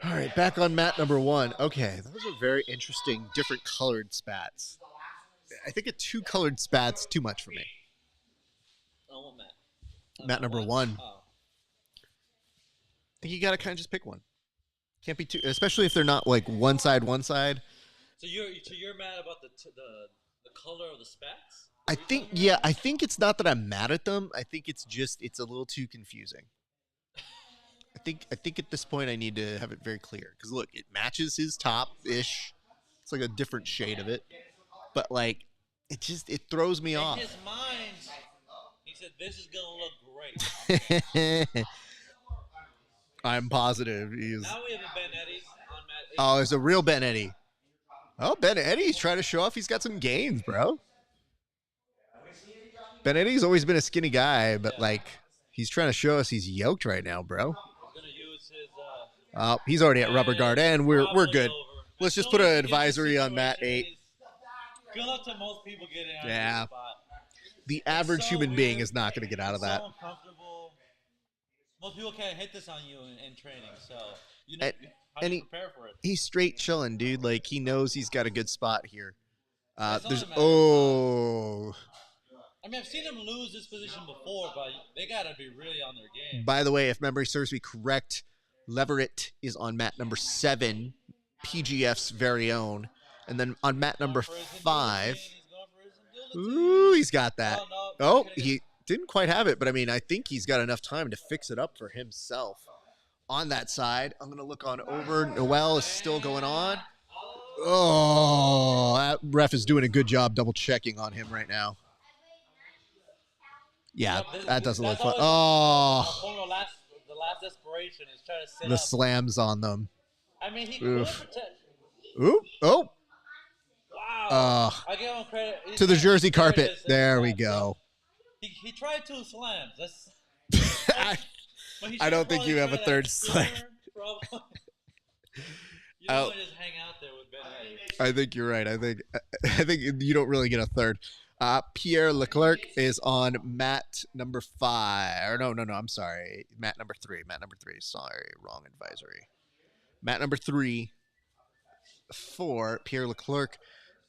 All right, back on mat number 1. Okay, those are very interesting, different colored spats. I think a 2-colored spat's too much for me. Oh, what mat? Mat number 1. Oh. I think you got to kind of just pick one. Can't be too, especially if they're not like one side. So you're mad about the color of the spats? I think it's not that I'm mad at them. I think it's a little too confusing. I think at this point I need to have it very clear because look, it matches his top-ish. It's like a different shade of it, but like it throws me off. In his mind, he said, "This is gonna look great." I'm positive he's. Now we have a Ben Eddie on mat 8. Oh, it's a real Ben Eddie. Oh, Ben Eddie's trying to show off he's got some gains, bro. Ben Eddie's always been a skinny guy, but like he's trying to show us he's yoked right now, bro. He's gonna use his. Oh, he's already at rubber guard, and we're good. Over. Let's just put an advisory on mat 8. Good luck to most people getting out Yeah. of this spot. The average So human being weird. is not going to get out of that. So uncomfortable. Most people can't hit this on you in training, so you know how do you prepare for it? He's straight chilling, dude. Like he knows he's got a good spot here. It's not There's a matter oh. I mean, I've seen them lose this position before, but they gotta be really on their game. By the way, if memory serves me correct, Leverett is on mat number 7, PGF's very own, and then on mat number 5. Ooh, he's got that. Oh, he didn't quite have it, but I mean, I think he's got enough time to fix it up for himself on that side. I'm going to look on over. Noel is still going on. Oh, that ref is doing a good job double checking on him right now. Yeah, that doesn't look fun. Oh, the last desperation is trying to set the up. slams on them. I mean, he could protect. Ooh, oh. Wow. I give him credit. To the jersey carpet. There we go. He tried 2 slams. I don't think you have a third slam. You don't just hang out there with Ben Eddy. I think you're right. I think you don't really get a third. Pierre Leclerc is on mat number 5. Or no, I'm sorry. Mat number 3. Sorry, wrong advisory. Mat number 3 for Pierre Leclerc.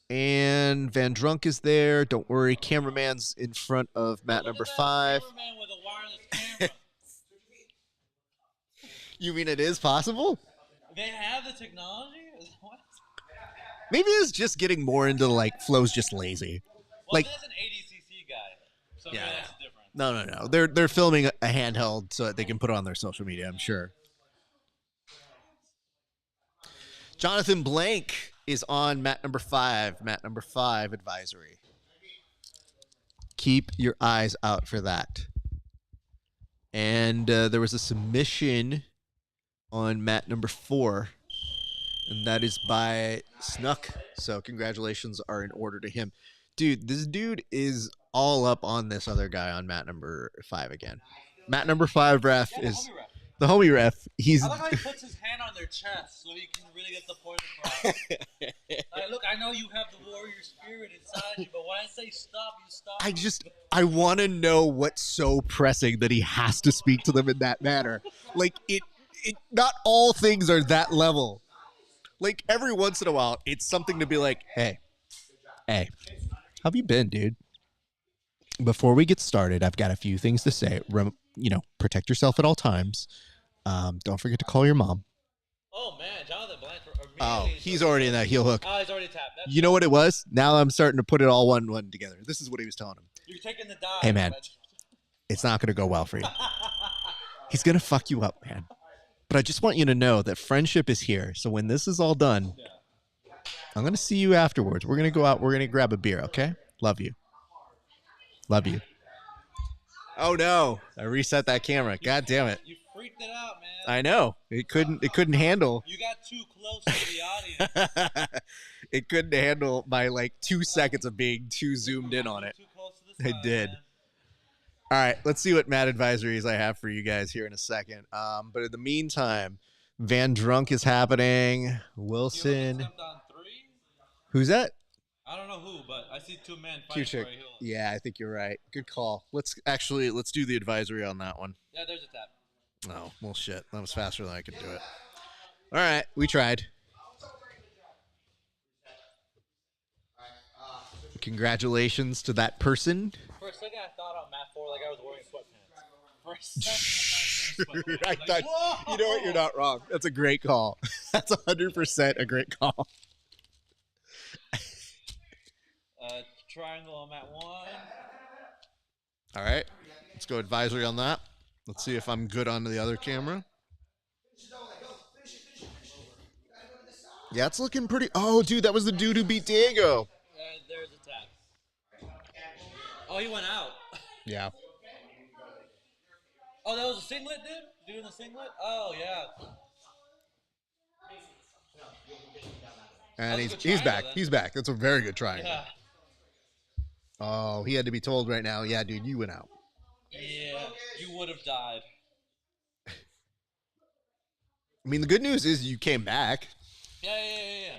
And Van Drunk is there. Don't worry. Cameraman's in front of mat number 5. Cameraman with a wireless camera. You mean it is possible? They have the technology? What? Maybe it's just getting more into like Flo's just lazy. Well, Like, there's an ADCC guy, so yeah, that's different. no. They're filming a handheld so that they can put it on their social media, I'm sure. Jonathan Blank is on mat number 5. Mat number 5 advisory. Keep your eyes out for that. And there was a submission on mat number 4, and that is by Snuck. So congratulations are in order to him. Dude, this dude is all up on this other guy on mat number 5 again. Mat number 5 ref is the homie ref. He's I like how he puts his hand on their chest so he can really get the point across. Look, I know you have the warrior spirit inside you, but when I say stop, you stop. I want to know what's so pressing that he has to speak to them in that manner. Like, it not all things are that level. Like, every once in a while, it's something to be like, hey, how have you been, dude? Before we get started, I've got a few things to say. Protect yourself at all times. Don't forget to call your mom. Oh, man, Jonathan Blanchard. Oh, he's already in that heel hook. Oh, he's already tapped. You know what it was? Now I'm starting to put it all one together. This is what he was telling him. You're taking the dive. Hey, man, it's not going to go well for you. He's going to fuck you up, man. But I just want you to know that friendship is here. So when this is all done, I'm going to see you afterwards. We're going to go out. We're going to grab a beer, okay? Love you. Love you. Oh, no. I reset that camera. God damn it. You freaked it out, man. I know. It couldn't handle. You got too close to the audience. It couldn't handle my, 2 seconds of being too zoomed in on it. Too close to the side, I did. Man. All right, let's see what mat advisories I have for you guys here in a second. But in the meantime, Van Drunk is happening. Wilson. On 3? Who's that? I don't know who, but I see 2 men fighting for a heel. Yeah, I think you're right. Good call. Let's do the advisory on that one. Yeah, there's a tap. Oh, well, shit. That was faster than I could do it. All right, we tried. Congratulations to that person. For a second, I thought on mat 4 like I was wearing sweatpants. For a second, I thought I was wearing sweatpants. You know what? You're not wrong. That's a great call. That's 100% a great call. Triangle on mat 1. All right. Let's go advisory on that. Let's see if I'm good on the other camera. Yeah, it's looking pretty. Oh, dude, that was the dude who beat Diego. And there's a tap. Oh, he went out. Yeah. Oh, that was a singlet, dude? Doing the singlet? Oh, yeah. And That's a good he's back. triangle, then. He's back. That's a very good triangle. Yeah. Oh, he had to be told right now, yeah, dude, you went out. Yeah, you would have died. I mean, the good news is you came back. Yeah.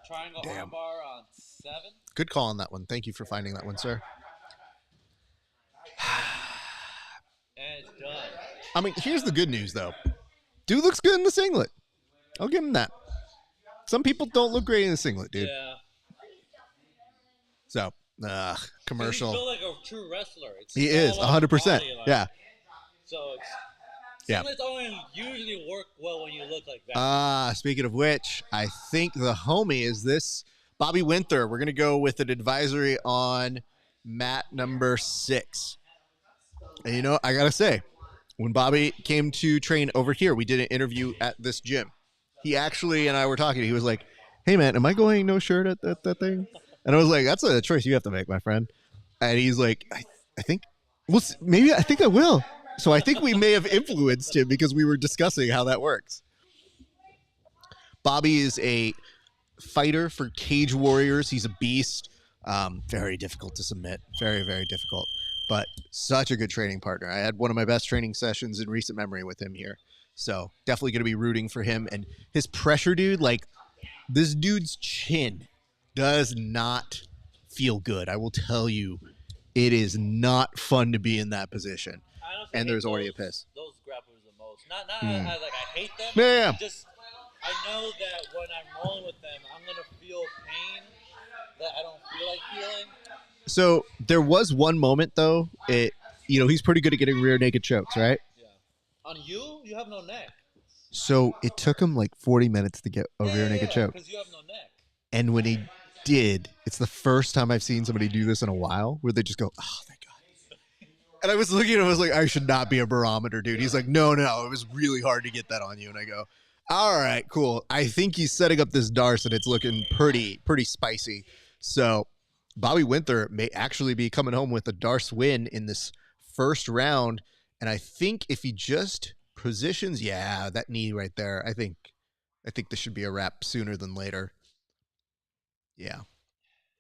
Triangle Damn. armbar on 7. Good call on that one. Thank you for finding that one, sir. And it's done. I mean, here's the good news, though. Dude looks good in the singlet. I'll give him that. Some people don't look great in the singlet, dude. Yeah. So, commercial. He's built like a true wrestler. It's He all is, about the 100%. body, like. Yeah. So it's... Yeah. Singlets only usually work well when you look like that. Speaking of which, I think the homie is this Bobby Winther, we're going to go with an advisory on mat number 6. And, you know, I got to say, when Bobby came to train over here, we did an interview at this gym. He actually and I were talking. He was like, hey, man, am I going no shirt at that thing? And I was like, that's a choice you have to make, my friend. And he's like, I think, well, maybe I think I will. So I think we may have influenced him because we were discussing how that works. Bobby is a fighter for Cage Warriors. He's a beast. Very difficult to submit. Very, very difficult. But such a good training partner. I had one of my best training sessions in recent memory with him here. So definitely going to be rooting for him. And his pressure, dude, like this dude's chin does not feel good. I will tell you, it is not fun to be in that position. I honestly And hate there's already a piss. Those grapplers the most. Not I hate them. Yeah. Just I know that when I'm rolling with them, I'm gonna feel pain that I don't feel like feeling. So there was one moment though. He's pretty good at getting rear naked chokes, right? Yeah. On you have no neck. So it took him like 40 minutes to get a rear naked choke. Because you have no neck. And when he did, it's the first time I've seen somebody do this in a while where they just go, oh, thank God. And I was looking at him, I was like, I should not be a barometer, dude. He's like, no, it was really hard to get that on you. And I go, all right, cool. I think he's setting up this Darce and it's looking pretty spicy. So Bobby Winther may actually be coming home with a Darce win in this first round. And I think if he just positions, that knee right there, I think this should be a wrap sooner than later. Yeah.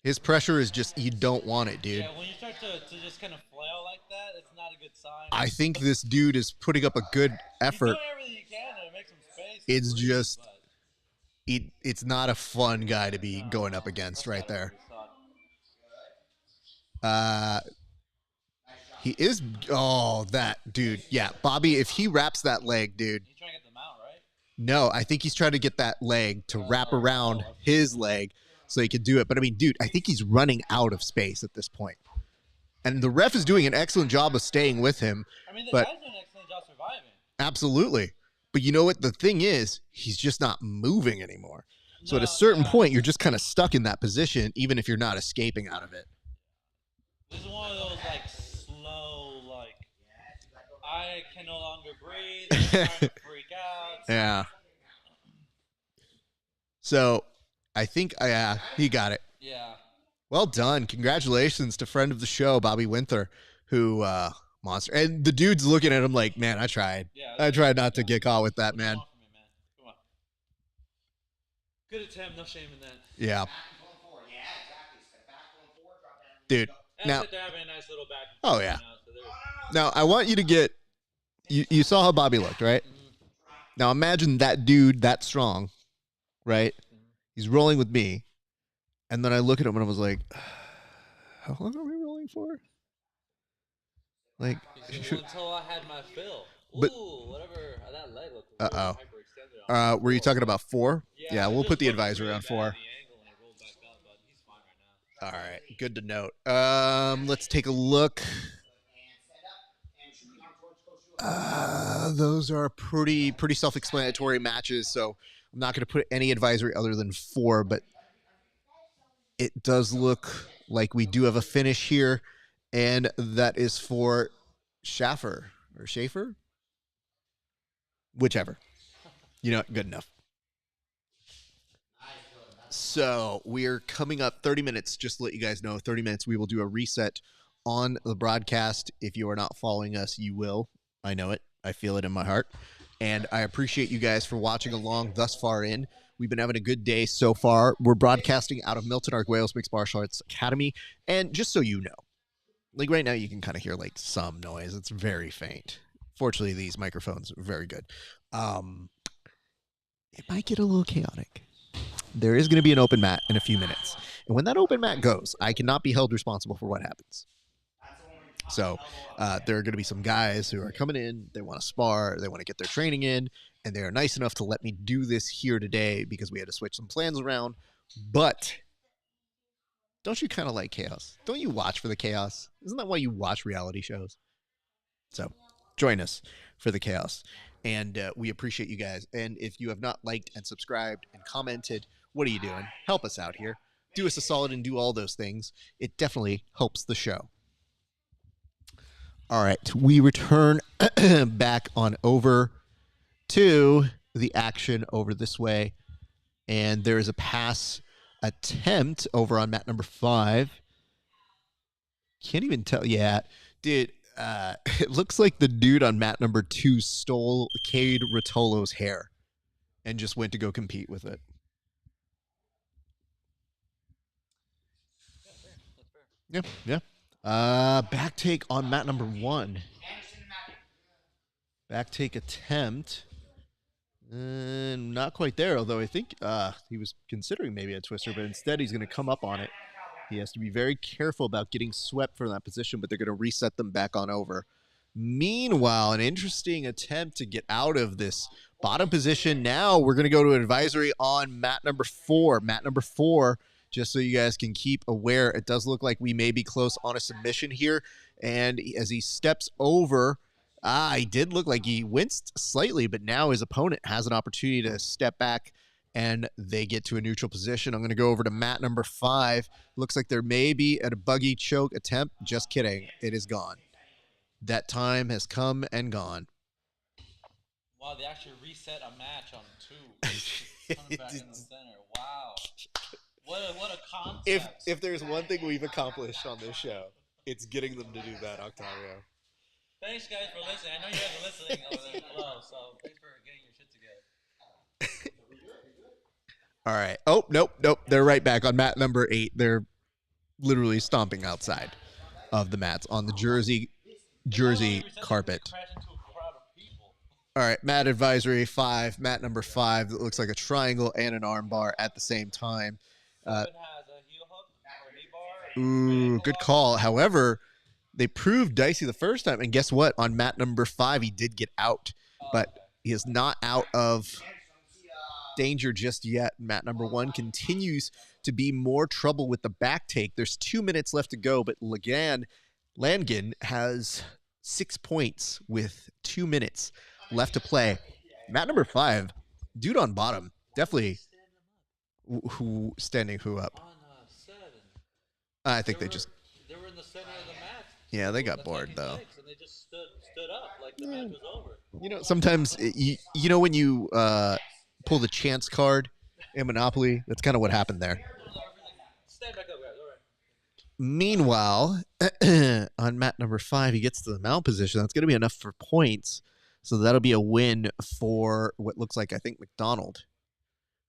His pressure is just, you don't want it, dude. Yeah, when you start to just kind of flail like that, it's not a good sign. I think this dude is putting up a good effort. He's doing everything he can to make some space. It's just, it's not a fun guy to be going up against right there. He is, that dude. Yeah, Bobby, if he wraps that leg, dude. He's trying to get them out, right? No, I think he's trying to get that leg to wrap around his leg so he could do it. But I mean, dude, I think he's running out of space at this point. And the ref is doing an excellent job of staying with him. I mean, the but guy's doing an excellent job surviving. Absolutely. But you know what? The thing is, he's just not moving anymore. So at a certain point, you're just kind of stuck in that position, even if you're not escaping out of it. This is one of those, slow, I can no longer breathe. I'm starting to freak out. Yeah. So I think, he got it. Yeah. Well done. Congratulations to friend of the show, Bobby Winther, who, monster. And the dude's looking at him like, man, I tried. Yeah, I tried not to get caught with that, man. Come on. Good attempt. No shame in that. Yeah. Dude. And Now, they're having a nice little back. oh, yeah. Now, I want you to get, you saw how Bobby looked, right? Mm-hmm. Now, imagine that dude that strong, right? He's rolling with me. And then I look at him and I was like, how long are we rolling for? Like, until I had my fill. But, ooh, whatever. That leg looked uh-oh. hyperextended. Were you talking about 4? Yeah, we'll just put the looked advisory really on bad 4. at the angle when it rolled back up, but he's fine right now. All right, good to note. Let's take a look. Those are pretty self-explanatory matches, so I'm not going to put any advisory other than 4, but it does look like we do have a finish here, and that is for Schaffer or Schaefer? Whichever. You know what? Good enough. So we're coming up 30 minutes. Just to let you guys know, 30 minutes, we will do a reset on the broadcast. If you are not following us, you will. I know it. I feel it in my heart. And I appreciate you guys for watching along thus far in. We've been having a good day so far. We're broadcasting out of Milton Arguello's Mixed Martial Arts Academy. And just so you know, like right now you can kind of hear like some noise. It's very faint. Fortunately, these microphones are very good. It might get a little chaotic. There is going to be an open mat in a few minutes. And when that open mat goes, I cannot be held responsible for what happens. So there are going to be some guys who are coming in. They want to spar. They want to get their training in. And they are nice enough to let me do this here today because we had to switch some plans around. But don't you kind of like chaos? Don't you watch for the chaos? Isn't that why you watch reality shows? So join us for the chaos. And we appreciate you guys. And if you have not liked and subscribed and commented, what are you doing? Help us out here. do us a solid and do all those things. It definitely helps the show. All right, we return back on over to the action over this way. And there is a pass attempt over on mat number 5. Can't even tell. Yeah, dude, it looks like the dude on mat number 2 stole Cade Rotolo's hair and just went to go compete with it. Yeah. Back take on mat number 1. Back take attempt. Not quite there, although I think he was considering maybe a twister, but instead he's going to come up on it. He has to be very careful about getting swept from that position, but they're going to reset them back on over. Meanwhile, an interesting attempt to get out of this bottom position. Now we're going to go to an advisory on mat number 4. Mat number 4, just so you guys can keep aware, it does look like we may be close on a submission here. And as he steps over, he did look like he winced slightly, but now his opponent has an opportunity to step back and they get to a neutral position. I'm going to go over to mat number 5. Looks like there may be a buggy choke attempt. Just kidding. It is gone. That time has come and gone. Wow, they actually reset a match on 2. Coming back in the center. Wow. What a concept. If there's one thing we've accomplished on this show, it's getting them to do that, Octavio. Thanks, guys, for listening. I know you guys are listening over there below, so thanks for getting your shit together. All right. Oh, nope. They're right back on mat number 8. They're literally stomping outside of the mats on the jersey carpet. All right, mat advisory 5. Mat number 5 that looks like a triangle and an arm bar at the same time. Has a heel hook or a knee bar. Ooh, good call. However, they proved dicey the first time, and guess what? On mat number 5, he did get out, but he is not out of danger just yet. Mat number 1 continues to be more trouble with the back take. There's 2 minutes left to go, but Langan has 6 points with 2 minutes left to play. Mat number 5, dude on bottom, definitely who standing who up. On 7. I think They were in the center of the match. Yeah, they got bored though. And they just stood up like the match was over. You know, sometimes you know when you pull the chance card in Monopoly, that's kind of what happened there. Stand back up, guys. All right. Meanwhile, on mat number 5, he gets to the mount position. That's going to be enough for points. So that'll be a win for what looks like, I think, McDonald,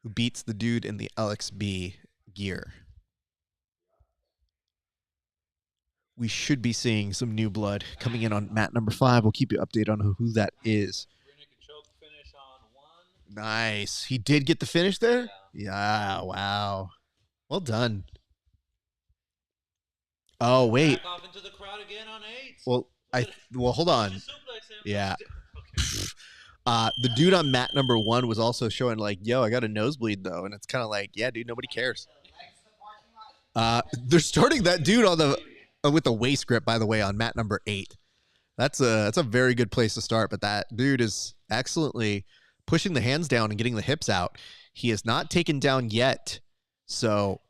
who beats the dude in the LXB gear. We should be seeing some new blood coming in on mat number 5. We'll keep you updated on who that is. Choke finish on 1. Nice. He did get the finish there? Yeah, wow. Well done. Oh, wait. Back off into the crowd again on 8. Well, hold on. Yeah. The dude on mat number 1 was also showing like, yo, I got a nosebleed though. And it's kind of like, yeah, dude, nobody cares. They're starting that dude on the with the waist grip, by the way, on mat number 8. That's a very good place to start, but that dude is excellently pushing the hands down and getting the hips out. He is not taken down yet. So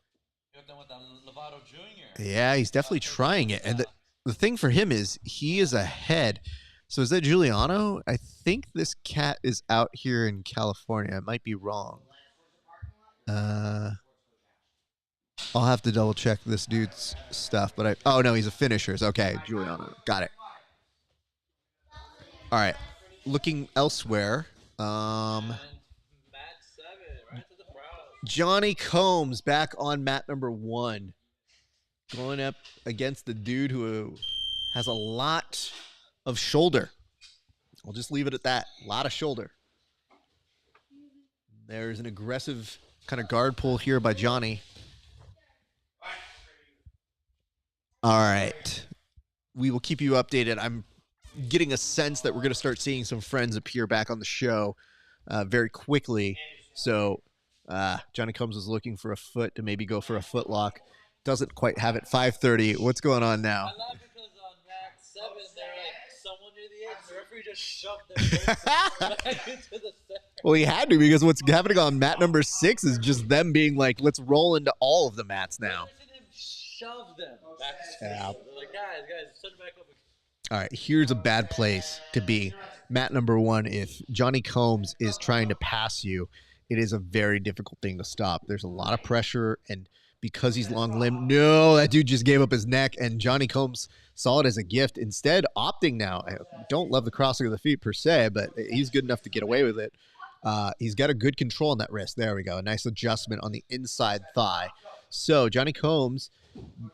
yeah, he's definitely trying it. And the thing for him is he is ahead. So is that Giuliano? I think this cat is out here in California. I might be wrong. I'll have to double check this dude's stuff, but oh no, he's a finisher. Okay, Giuliano. Got it. All right. Looking elsewhere. Johnny Combs back on mat number 1. Going up against the dude who has a lot of shoulder. I'll just leave it at that. A lot of shoulder. There's an aggressive kind of guard pull here by Johnny. All right. We will keep you updated. I'm getting a sense that we're going to start seeing some friends appear back on the show very quickly. So Johnny Combs is looking for a foot to maybe go for a foot lock. Doesn't quite have it. 5:30. What's going on now? I laugh because on mat 7, they're like someone near the edge. The referee just shoved their face back into the center. Well, he had to, because what's happening on mat number 6 is just them being like, let's roll into all of the mats now. Shove them back. Yeah. They're like, guys, set it back up. All right, here's a bad place to be. Mat number 1, if Johnny Combs is trying to pass you, it is a very difficult thing to stop. There's a lot of pressure, and because he's long limbed, no, that dude just gave up his neck, and Johnny Combs saw it as a gift, instead opting now. I don't love the crossing of the feet per se, but he's good enough to get away with it. He's got a good control on that wrist. There we go. A nice adjustment on the inside thigh. So Johnny Combs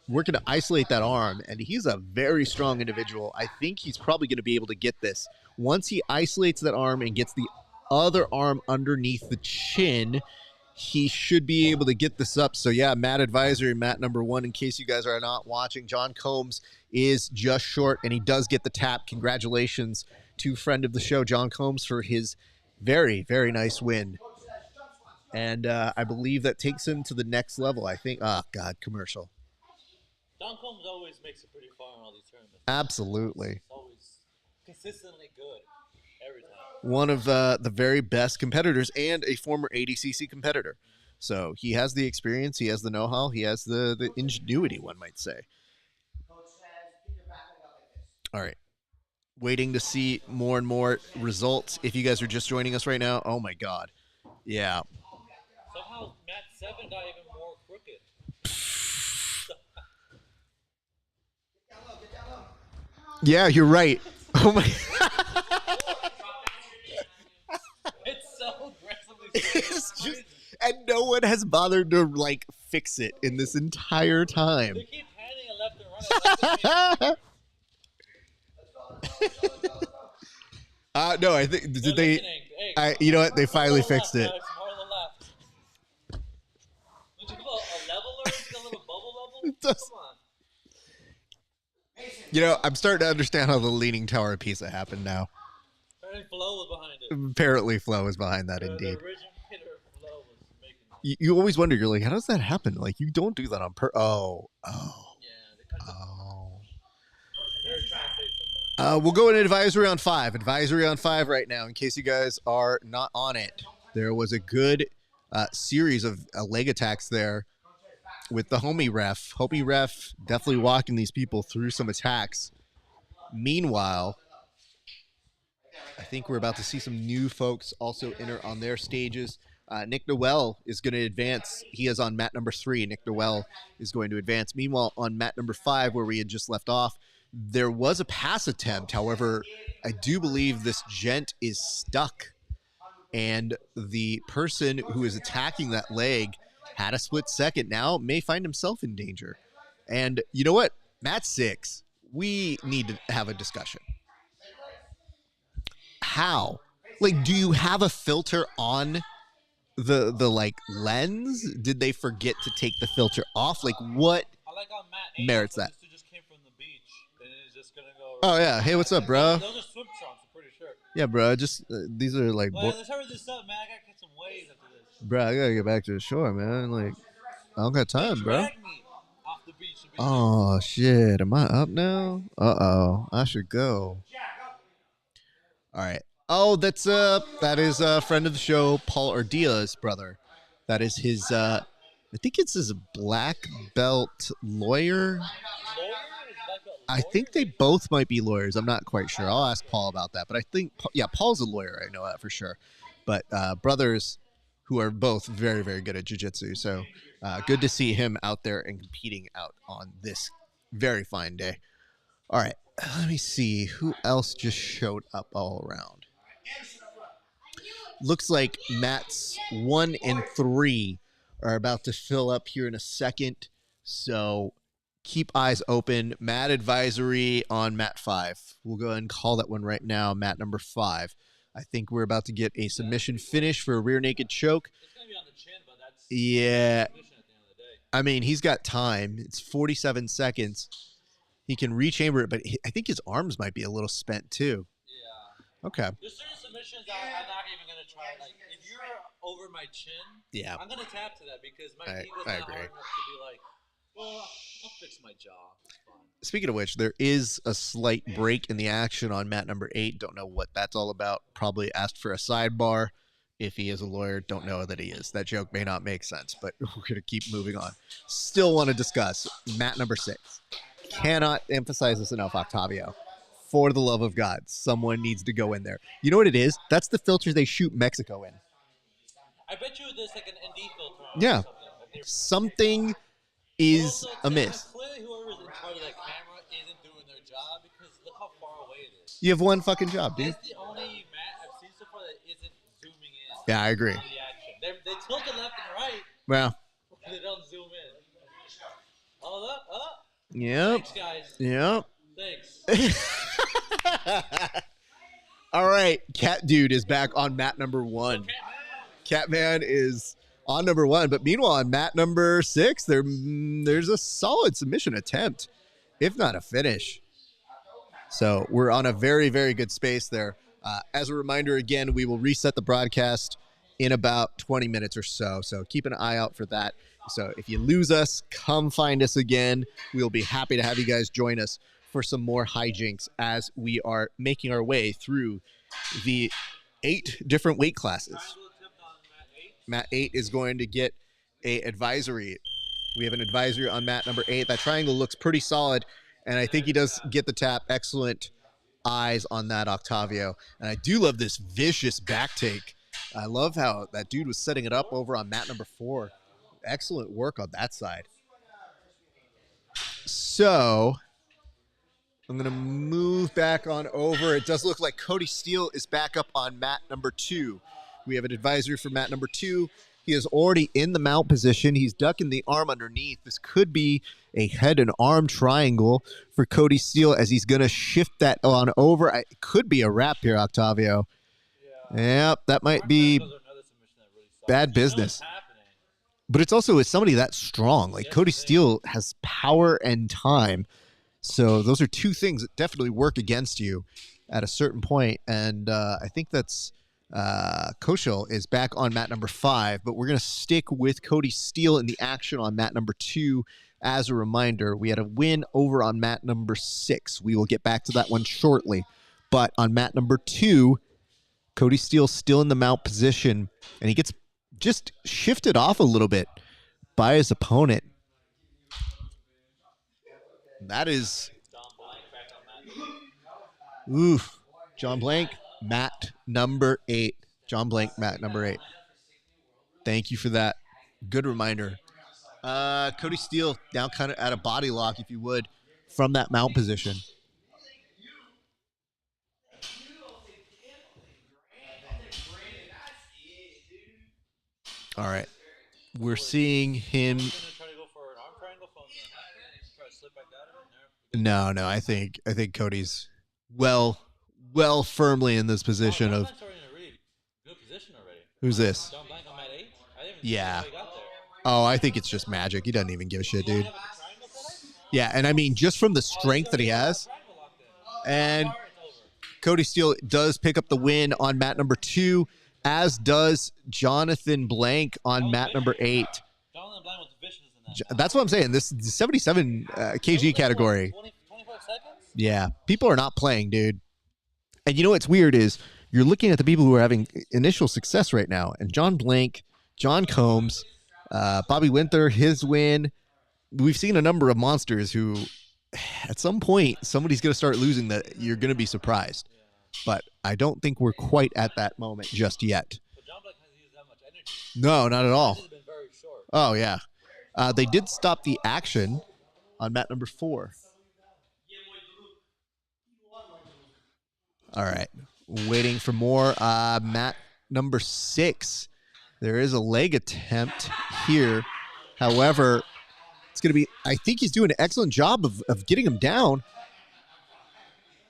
working to isolate that arm, and he's a very strong individual. I think he's probably going to be able to get this. Once he isolates that arm and gets the other arm underneath the chin, he should be able to get this up. So yeah, mat advisory, mat number 1, in case you guys are not watching. John Combs is just short, and he does get the tap. Congratulations to friend of the show, John Combs, for his very, very nice win. And I believe that takes him to the next level. I think, oh God, commercial. Don Combs always makes it pretty far in all these tournaments. Absolutely. He's always consistently good every time. One of the very best competitors, and a former ADCC competitor. So he has the experience, he has the know-how, he has the ingenuity, one might say. All right. Waiting to see more and more results. If you guys are just joining us right now, oh my God. Yeah. Somehow Mat 7 got even more crooked. Yeah, you're right. Oh my. It's so aggressively. It's just, and no one has bothered to like fix it in this entire time. They keep handing it left and right. No, I think did they? You know what? They finally fixed it. More on the left. Would you call a leveler? A little bubble level? It does. Come on. You know, I'm starting to understand how the Leaning Tower of Pisa happened now. Apparently Flo was behind it. Apparently, Flo is behind that, indeed. The originator Flo was making it. You always wonder, you're like, how does that happen? Like, you don't do that on Oh. Yeah, they cut the. Oh. They're trying to save someone. We'll go into advisory on 5. Advisory on 5 right now, in case you guys are not on it. There was a good series of leg attacks there with the homie ref. Homie ref definitely walking these people through some attacks. Meanwhile, I think we're about to see some new folks also enter on their stages. Nick Noel is going to advance. He is on mat number 3. Nick Noel is going to advance. Meanwhile, on mat number 5, where we had just left off, there was a pass attempt. However, I do believe this gent is stuck, and the person who is attacking that leg had a split second, now may find himself in danger. And you know what? Mat 6, we need to have a discussion. How? Like, do you have a filter on the like lens? Did they forget to take the filter off? Like, what I like on Mat 8, merits that? This dude just came from the beach, and he's just gonna go. Oh yeah, hey, what's up, bro? Those are swim trunks, I'm pretty sure. Yeah, bro. Just these are like, Well, let's hurry this up, man. I gotta catch some waves after this. bro. I gotta get back to the shore, man. Like, I don't got time, bro. Drag me off the beach. Oh shit, am I up now? Uh-oh, I should go. All right. Oh, that is a friend of the show, Paul Ordila's brother. That is his I think it's his black belt lawyer. I think they both might be lawyers. I'm not quite sure. I'll ask Paul about that. But I think, yeah, Paul's a lawyer. I know that for sure. But brothers who are both very, very good at jiu-jitsu. So good to see him out there and competing out on this very fine day. All right, let me see. Who else just showed up all around? Looks like mats 1 and 3 are about to fill up here in a second. So keep eyes open. Mat advisory on mat 5. We'll go ahead and call that one right now, mat number 5. I think we're about to get a submission finish for a rear naked choke. It's gonna be on the chin, but that's yeah. submission at the end of the day. I mean, he's got time. It's 47 seconds. He can rechamber it, but I think his arms might be a little spent too. Yeah. Okay. There's certain submissions I'm not even gonna try. Like if you're over my chin, Yeah. I'm gonna tap to that because my I ego's not agree. hard enough to be like, well, I'll fix my jaw. It's fine. Speaking of which, there is a slight break in the action on mat number 8. Don't know what that's all about. Probably asked for a sidebar if he is a lawyer. Don't know that he is. That joke may not make sense, but we're going to keep moving on. Still want to discuss mat number 6. Cannot emphasize this enough, Octavio. For the love of God, someone needs to go in there. You know what it is? That's the filter they shoot Mexico in. I bet you there's like an ND filter on Yeah. or something. Like they're- Something is Also, amiss. Clearly, whoever's in charge of that camera isn't doing their job because look how far away it is. You have one fucking job, dude. It's the only mat I've seen so far that isn't zooming in. Yeah, I agree. On the action. They tilt it left and right, Well, but they don't zoom in. Oh, look. Oh. yep. Thanks, guys. Yep. Thanks. All right, Cat Dude is back on mat number 1. Catman is on number 1, but meanwhile on mat number 6, there's a solid submission attempt, if not a finish. So we're on a very, very good space there. As a reminder, again, we will reset the broadcast in about 20 minutes or so. So keep an eye out for that. So if you lose us, come find us again. We'll be happy to have you guys join us for some more hijinks as we are making our way through the 8 different weight classes. Mat 8 is going to get a advisory. We have an advisory on mat number 8. That triangle looks pretty solid, and I think he does get the tap. Excellent eyes on that, Octavio. And I do love this vicious back take. I love how that dude was setting it up over on mat number 4. Excellent work on that side. So I'm going to move back on over. It does look like Cody Steele is back up on mat number 2. We have an advisory for mat number 2. He is already in the mount position. He's ducking the arm underneath. This could be a head and arm triangle for Cody Steele as he's going to shift that on over. It could be a wrap here, Octavio. Yep, that might be bad business. But it's also with somebody that strong. Like Cody Steele has power and time. So those are two things that definitely work against you at a certain point. And I think that's Koshal is back on mat number 5. But we're going to stick with Cody Steele in the action on mat number 2. As a reminder, we had a win over on mat number 6. We will get back to that one shortly. But on mat number 2, Cody Steele still in the mount position. And he gets just shifted off a little bit by his opponent. That is, oof, John Blank, mat number 8. John Blank, mat number 8. Thank you for that. Good reminder. Cody Steele now kind of at a body lock, if you would, from that mount position. All right. We're seeing him. No. I think Cody's well firmly in this position of. Who's this? Yeah. Oh, I think it's just magic. He doesn't even give a shit, dude. Yeah, and I mean, just from the strength that he has. And Cody Steele does pick up the win on mat number 2, as does Jonathan Blank on mat number 8. That's what I'm saying. This is the 77 kg category. 25 seconds? Yeah, people are not playing, dude. And you know what's weird is you're looking at the people who are having initial success right now. And John Blank, John Combs, Bobby Winter, his win. We've seen a number of monsters who, at some point, somebody's going to start losing that you're going to be surprised. But I don't think we're quite at that moment just yet. But John Black hasn't used that much energy. No, not at all. This has been very short. Oh, yeah. They did stop the action on mat number 4. All right. Waiting for more. Mat number 6. There is a leg attempt here. However, it's going to be, I think he's doing an excellent job of getting him down.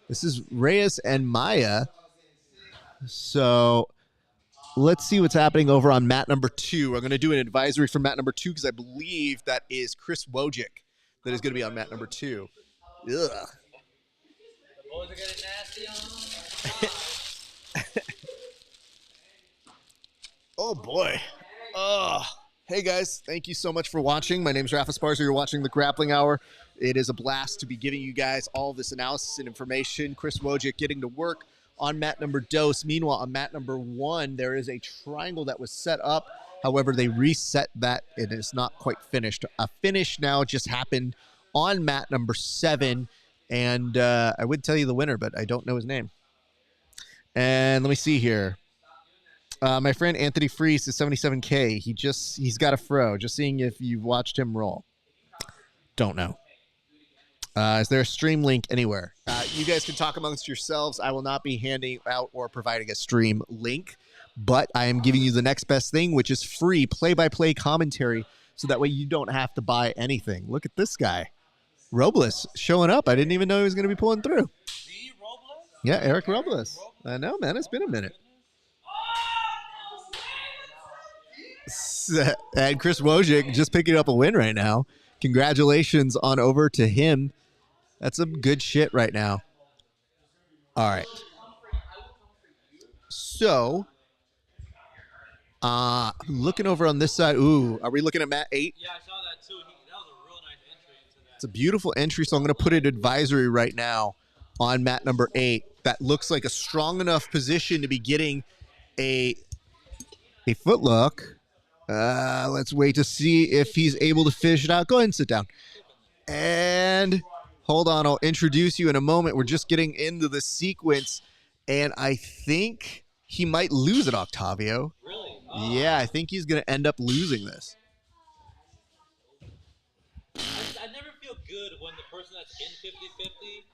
This is Reyes and Maya. So let's see what's happening over on mat number 2. I'm going to do an advisory for mat number 2 because I believe that is Chris Wojcik that is going to be on mat number 2. Ugh. The boys are getting nasty on them. Oh, boy. Hey, guys. Thank you so much for watching. My name is Rafa Sparser. You're watching The Grappling Hour. It is a blast to be giving you guys all this analysis and information. Chris Wojcik getting to work on mat number dose. Meanwhile, on mat number 1, there is a triangle that was set up. However, they reset that. It is not quite finished. A finish now just happened on mat number 7. And I would tell you the winner, but I don't know his name. And let me see here. My friend Anthony Freese is 77K. He's got a fro. Just seeing if you've watched him roll. Don't know. Is there a stream link anywhere? You guys can talk amongst yourselves. I will not be handing out or providing a stream link, but I am giving you the next best thing, which is free play-by-play commentary, so that way you don't have to buy anything. Look at this guy. Robles showing up. I didn't even know he was going to be pulling through. Yeah, Eric Robles. I know, man. It's been a minute. And Chris Wojcik just picking up a win right now. Congratulations on over to him. That's some good shit right now. All right. So, looking over on this side. Ooh, are we looking at mat 8? Yeah, I saw that too. That was a real nice entry into that. It's a beautiful entry, so I'm going to put it advisory right now on mat number 8. That looks like a strong enough position to be getting a footlock. Let's wait to see if he's able to fish it out. Go ahead and sit down. And hold on, I'll introduce you in a moment. We're just getting into the sequence, and I think he might lose it, Octavio. Really? Yeah, I think he's going to end up losing this. I never feel good when the person that's in 50-50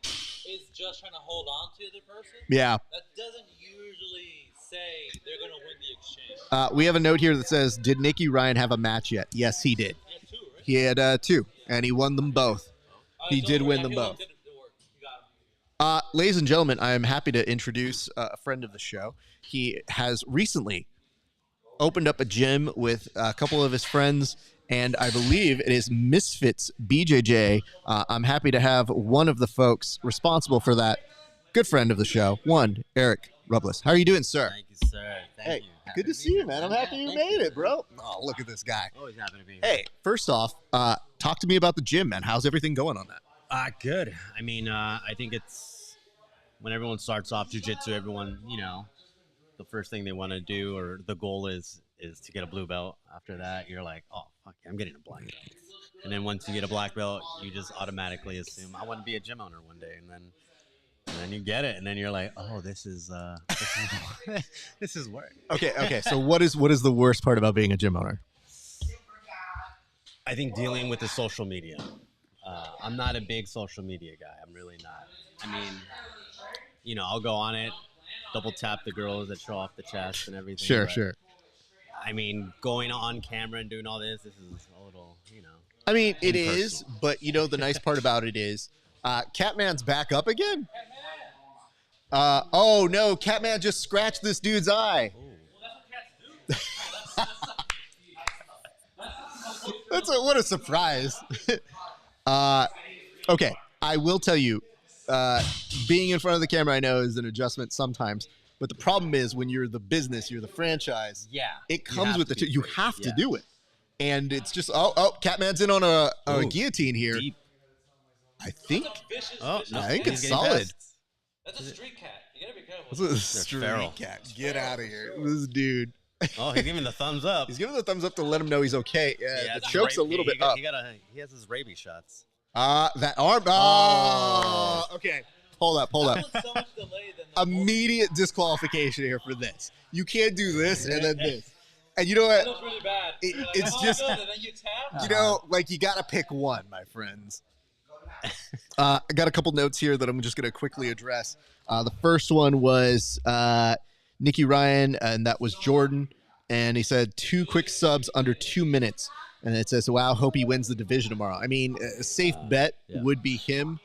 is just trying to hold on to the other person. Yeah. That doesn't usually say they're going to win the exchange. We have a note here that says, did Nicky Ryan have a match yet? Yes, he did. He had 2, right? He had 2, and he won them both. He did win them both. Ladies and gentlemen, I am happy to introduce a friend of the show. He has recently opened up a gym with a couple of his friends, and I believe it is Misfits BJJ. I'm happy to have one of the folks responsible for that. Good friend of the show, Eric Robles. How are you doing, sir? Thank you, sir. Thank you. Good to see you, man. I'm happy you made it, bro. Oh, look at this guy. Always happy to be here. Hey, first off, talk to me about the gym, man. How's everything going on that? Good. I mean, I think it's when everyone starts off jiu-jitsu, everyone, the first thing they want to do or the goal is to get a blue belt. After that, you're like, oh, fuck, I'm getting a black belt. And then once you get a black belt, you just automatically assume, I want to be a gym owner one day. And then you get it, and then you're like, oh, this is this is work. Okay. So what is the worst part about being a gym owner? I think dealing with the social media. I'm not a big social media guy. I'm really not. I mean, I'll go on it, double tap the girls that show off the chest and everything. Sure. I mean, going on camera and doing all this is a little, I mean, it is, impersonal. but the nice part about it is Catman's back up again. Oh, no, Catman just scratched this dude's eye. What a surprise. Okay, I will tell you, being in front of the camera, I know, is an adjustment sometimes. But the problem is when you're the business, you're the franchise. Yeah. It comes with you have to Yeah. do it. And it's just, Catman's in on a guillotine here. Deep. I think. Oh, no. I think he's it's getting solid. past. That's a street cat. You got to be careful. This is a Street feral. cat. Get out of here. This dude. Oh, he's giving the thumbs up. He's giving the thumbs up to let him know he's okay. The choke's a little bit up. He has his rabies shots. That arm. Oh. Okay. Hold up. So much delay than the Immediate disqualification here for this. You can't do this and then this. And you know what? That was really bad. It's Oh, just, good. And then you tap. you got to pick one, my friends. I got a couple notes here that I'm just going to quickly address. The first one was Nicky Ryan, and that was Jordan. And he said 2 quick subs under 2 minutes. And it says, wow, hope he wins the division tomorrow. I mean, a safe bet would be him.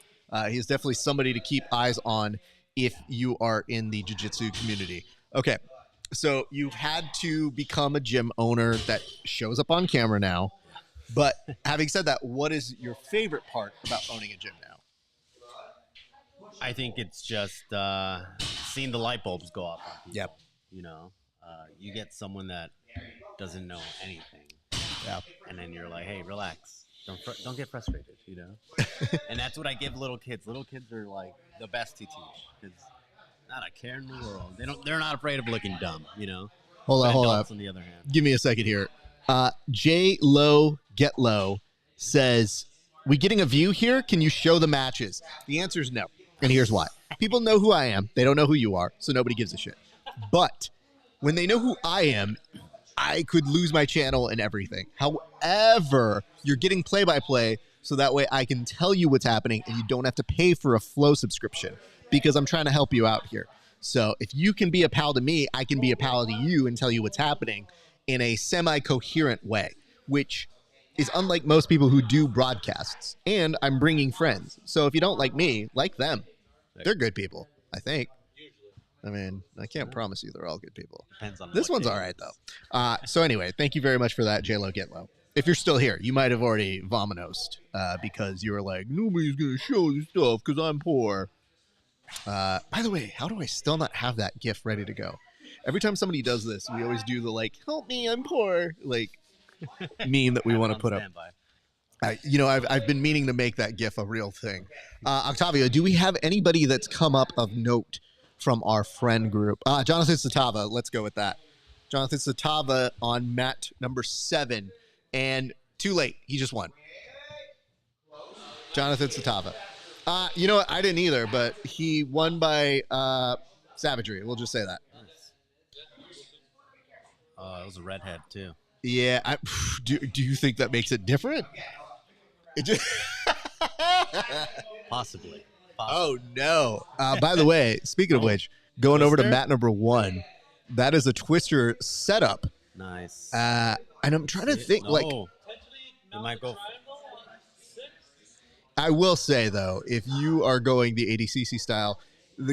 He's definitely somebody to keep eyes on if you are in the jiu-jitsu community. Okay, so you've had to become a gym owner that shows up on camera now. But having said that, what is your favorite part about owning a gym now? I think it's just seeing the light bulbs go off on people. Yep. You get someone that doesn't know anything. Yeah. And then you're like, hey, relax. Don't get frustrated, And that's what I give little kids. Little kids are like the best to teach. Because Not a care in the world. They're not afraid of looking dumb, you know. Hold But on. adults, on the other hand. Give me a second here. J Low Get Low says, "We getting a view here? Can you show the matches?" The answer is no, and here's why. People know who I am. They don't know who you are, so nobody gives a shit. But when they know who I am, I could lose my channel and everything. However, you're getting play-by-play, so that way I can tell you what's happening, and you don't have to pay for a Flow subscription because I'm trying to help you out here. So if you can be a pal to me, I can be a pal to you and tell you what's happening in a semi-coherent way, which is unlike most people who do broadcasts. And I'm bringing friends. So if you don't like me, like them. They're good people, I think. I mean, I can't promise you they're all good people. Depends on This one's all right, though. So anyway, thank you very much for that, J-Lo Get Low. If you're still here, you might have already vominosed because you were like, nobody's going to show this stuff because I'm poor. By the way, how do I still not have that GIF ready to go? Every time somebody does this, we always do the like, help me, I'm poor, like meme that we want to put up. I've been meaning to make that GIF a real thing. Octavio, do we have anybody that's come up of note from our friend group? Jonathan Satava, let's go with that. Jonathan Satava on mat number 7. And too late, he just won. Jonathan Satava. You know what? I didn't either, but he won by savagery. We'll just say that. It was a redhead too. Yeah. Do you think that makes it different? It just Possibly. Oh, no. By the way, speaking of which, going over to mat number 1, that is a twister setup. Nice. And I'm trying to think, like... You might go... I will say, though, if you are going the ADCC style,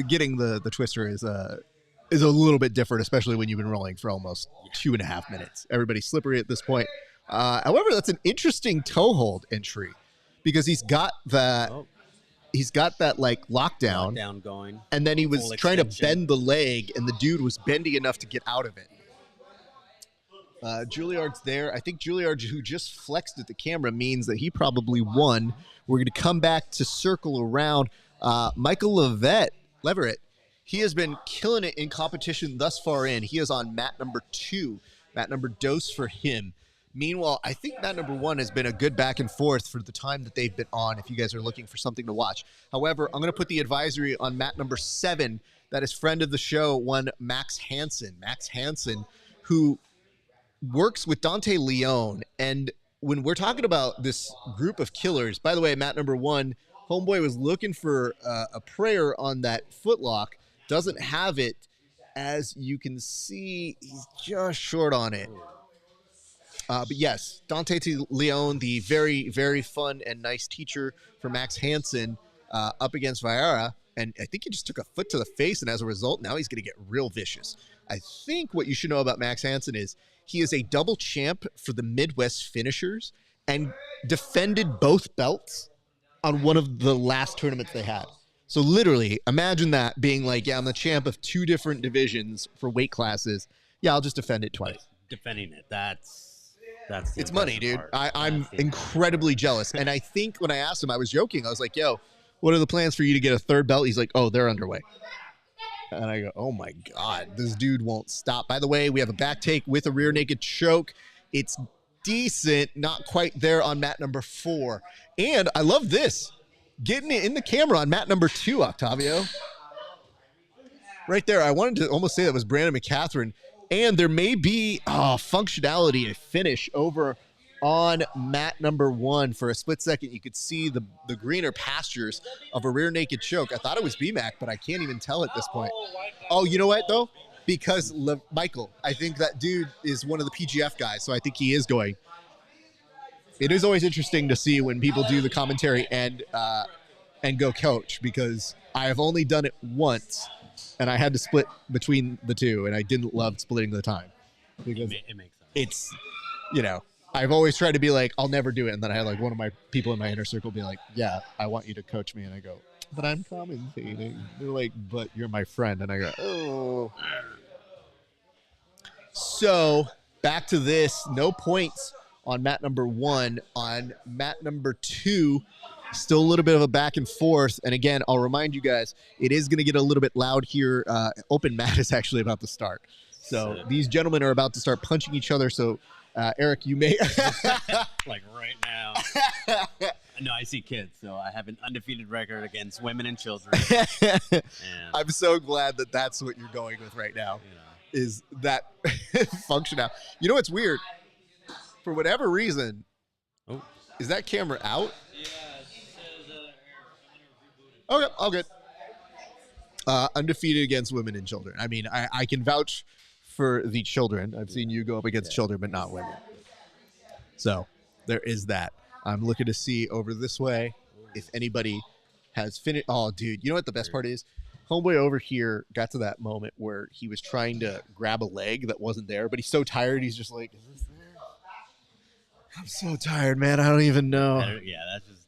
getting the twister is a little bit different, especially when you've been rolling for almost 2.5 minutes. Everybody's slippery at this point. However, that's an interesting toe hold entry because he's got that like lockdown going, and then he was full trying extension. to bend the leg, and the dude was bendy enough to get out of it. Juilliard's there. I think Juilliard, who just flexed at the camera, means that he probably won. We're going to come back to circle around. Michael Leverett, he has been killing it in competition thus far in. He is on mat number 2, mat number dose for him. Meanwhile, I think mat number 1 has been a good back and forth for the time that they've been on, if you guys are looking for something to watch. However, I'm going to put the advisory on mat number 7. That is friend of the show, one Max Hansen. Max Hansen, who works with Dante Leone. And when we're talking about this group of killers, by the way, mat number 1, homeboy was looking for a prayer on that footlock. Doesn't have it. As you can see, he's just short on it. But yes, Dante Leone, the very, very fun and nice teacher for Max Hansen, up against Vieira. And I think he just took a foot to the face, and as a result, now he's going to get real vicious. I think what you should know about Max Hansen is he is a double champ for the Midwest finishers and defended both belts on one of the last tournaments they had. So literally, imagine that being like, yeah, I'm the champ of 2 different divisions for weight classes. Yeah, I'll just defend it twice. Defending it, that's the it's money, dude. part. I'm incredibly jealous. And I think when I asked him, I was joking. I was like, yo, what are the plans for you to get a 3rd belt? He's like, oh, they're underway. And I go, oh my God, this dude won't stop. By the way, we have a back take with a rear naked choke. It's decent, not quite there on mat number 4. And I love this. Getting it in the camera on mat number 2, Octavio. Right there. I wanted to almost say that was Brandon McCatherine. And there may be functionality, a finish over on mat number 1. For a split second, you could see the greener pastures of a rear naked choke. I thought it was BMAC, but I can't even tell at this point. Oh, you know what, though? Because Michael, I think that dude is one of the PGF guys, so I think he is going. It is always interesting to see when people do the commentary and go coach, because I have only done it once, and I had to split between the 2, and I didn't love splitting the time. Because it makes sense. It's, I've always tried to be like, I'll never do it. And then I had like one of my people in my inner circle be like, yeah, I want you to coach me. And I go, but I'm commentating. They're like, but you're my friend. And I go, oh. So back to this, no points on mat number 1. On mat number 2, Still a little bit of a back and forth. And again, I'll remind you guys, it is going to get a little bit loud here. Open mat is actually about to start. So these gentlemen are about to start punching each other. So, Eric, you may... Like right now. No, I see kids. So I have an undefeated record against women and children. And, I'm so glad that that's what you're going with right now, is that function out. You know what's weird? For whatever reason, is that camera out? Yeah, it says Okay, all good. Undefeated against women and children. I mean, I can vouch for the children. I've seen you go up against children, but not women. So there is that. I'm looking to see over this way if anybody has finished. Oh, dude, you know what the best part is? Homeboy over here got to that moment where he was trying to grab a leg that wasn't there, but he's so tired, he's just like, is this there? I'm so tired, man. I don't even know. yeah, that's just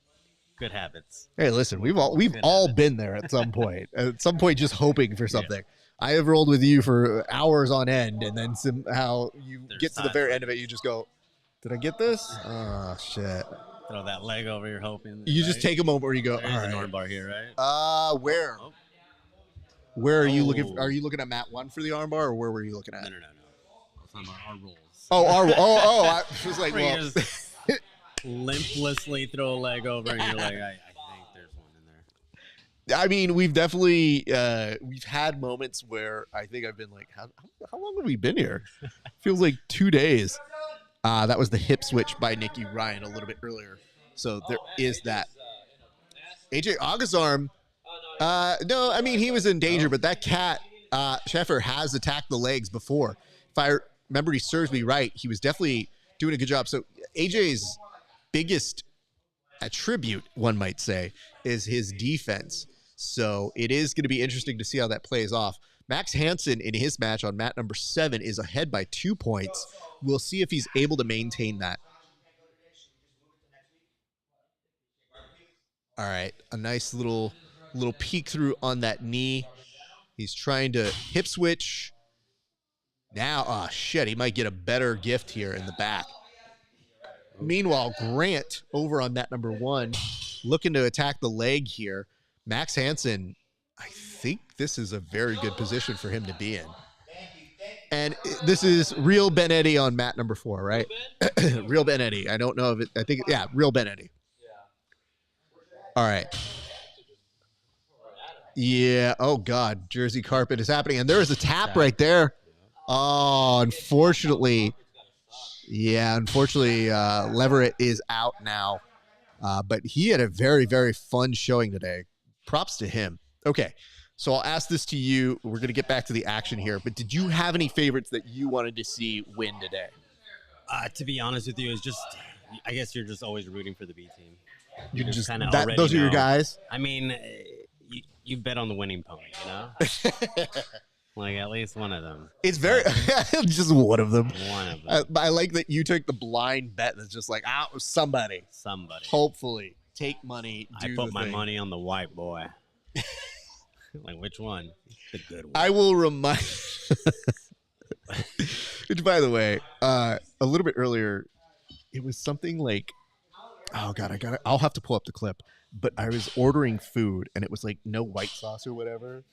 good habits. Hey, listen, we've all been there at some point. At some point, just hoping for something. I have rolled with you for hours on end, and then somehow you get to the very end of it, you just go, "Did I get this? Oh shit!" Throw that leg over. You're hoping. You just take a moment where you go, There's "All an right." arm bar here, right? Where? Oh. Where are you looking? Are you looking at mat 1 for the armbar, or where were you looking at? No. It's on our rolls. I was like, Where well, you just limplessly throw a leg over, and you're like, I think there's one in there. I mean, we've definitely we've had moments where I think I've been like, how long have we been here? Feels like 2 days. That was the hip switch by Nicky Ryan a little bit earlier. So there is that. AJ Augusarm, no, I mean, he was in danger, but that cat, Sheffer, has attacked the legs before. If I remember, he serves me right, he was definitely doing a good job. So AJ's biggest attribute, one might say, is his defense. So it is going to be interesting to see how that plays off. Max Hansen in his match on mat number 7 is ahead by 2 points. We'll see if he's able to maintain that. All right, a nice little peek through on that knee. He's trying to hip switch. Now, oh shit, he might get a better gift here in the back. Meanwhile, Grant over on mat number 1, looking to attack the leg here. Max Hansen, I think this is a very good position for him to be in. And this is Real Benetti on mat number 4, right? Real Benetti. I don't know if it, I think, yeah, Real Benetti. All right. Yeah. Oh, God. Jersey carpet is happening. And there is a tap right there. Oh, unfortunately. Yeah, unfortunately, Leverett is out now. But he had a very, very fun showing today. Props to him. Okay. So I'll ask this to you. We're going to get back to the action here. But did you have any favorites that you wanted to see win today? To be honest with you, it's just, I guess you're just always rooting for the B team. You just kind of those are your guys? I mean, you bet on the winning pony, you know? Like at least one of them. It's very just one of them. One of them. I like that you took the blind bet that's just like, somebody. Hopefully. Take money. I put my money on the white boy. Like which one? The good one. I will remind which, by the way, a little bit earlier, it was something like, oh God, I'll have to pull up the clip. But I was ordering food and it was like no white sauce or whatever.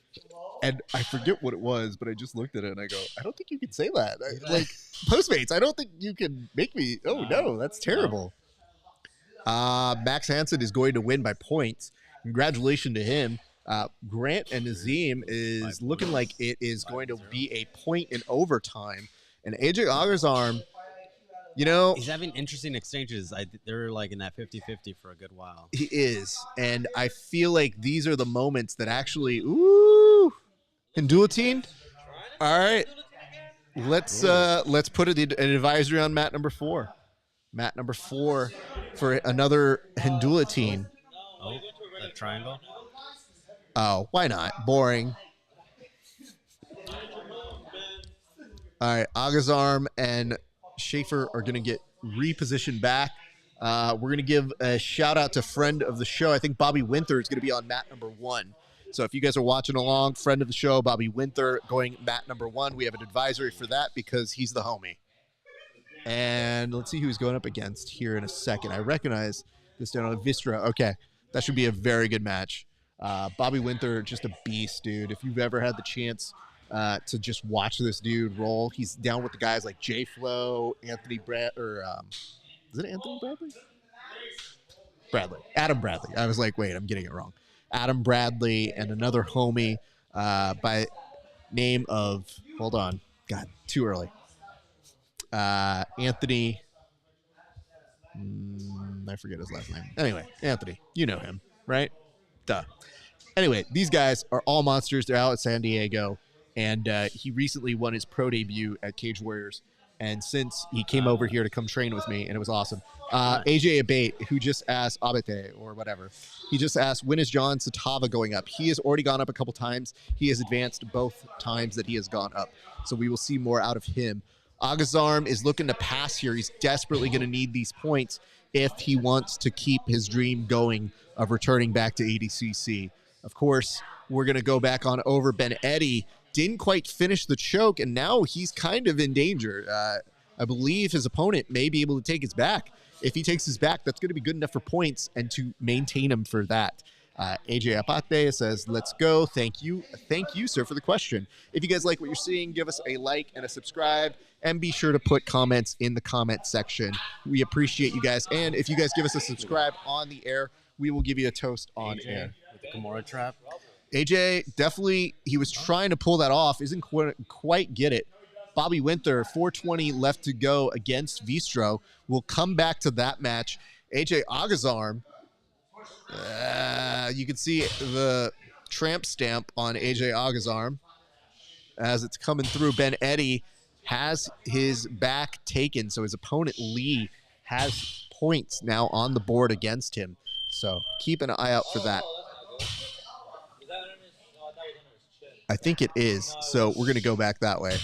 And I forget what it was, but I just looked at it and I go, I don't think you can say that. Like Postmates, I don't think you can make me. Oh no, that's terrible. Max Hansen is going to win by points. Congratulations to him. Grant and Nazim is looking like it is going to be a point in overtime. And AJ Augusarm, you know, he's having interesting exchanges. They're like in that 50-50 for a good while. He is. And I feel like these are the moments that actually, ooh, Hindulatine. All right. Let's put an advisory on mat number 4. Mat number 4 for another Hindulatine. Oh, that triangle? Oh, why not? Boring. All right, Augusarm and Schaefer are going to get repositioned back. We're going to give a shout out to friend of the show. I think Bobby Winther is going to be on mat number 1. So if you guys are watching along, friend of the show, Bobby Winther going mat number 1. We have an advisory for that because he's the homie. And let's see who he's going up against here in a second. I recognize this down on Vistra. Okay. That should be a very good match. Bobby Winter, just a beast, dude. If you've ever had the chance to just watch this dude roll, he's down with the guys like J Flow, Anthony is it Anthony Bradley? Adam Bradley. I was like, wait, I'm getting it wrong. Adam Bradley and another homie by name of, hold on, God, too early. Anthony, I forget his last name. Anyway, Anthony, you know him, right? Duh. Anyway, these guys are all monsters. They're out at San Diego, and he recently won his pro debut at Cage Warriors. And since he came over here to come train with me, and it was awesome. AJ Abate, who just asked Abate or whatever, he just asked, when is John Satava going up? He has already gone up a couple times. He has advanced both times that he has gone up. So we will see more out of him. Agazarm is looking to pass here. He's desperately going to need these points if he wants to keep his dream going of returning back to ADCC. Of course, we're going to go back on over. Ben Eddy didn't quite finish the choke, and now he's kind of in danger. I believe his opponent may be able to take his back. If he takes his back, that's going to be good enough for points and to maintain him for that. AJ Apate says, let's go. Thank you. Thank you, sir, for the question. If you guys like what you're seeing, give us a like and a subscribe, and be sure to put comments in the comment section. We appreciate you guys. And if you guys give us a subscribe on the air, we will give you a toast on AJ air. with the Kimura trap. AJ, definitely, he was trying to pull that off. Isn't quite get it. Bobby Winter, 4:20 left to go against Vistro. We'll come back to that match. AJ Agazarm, you can see the tramp stamp on AJ Agazarm as it's coming through. Ben Eddy has his back taken, so his opponent Lee has points now on the board against him. So keep an eye out for that. I think it is. So we're going to go back that way.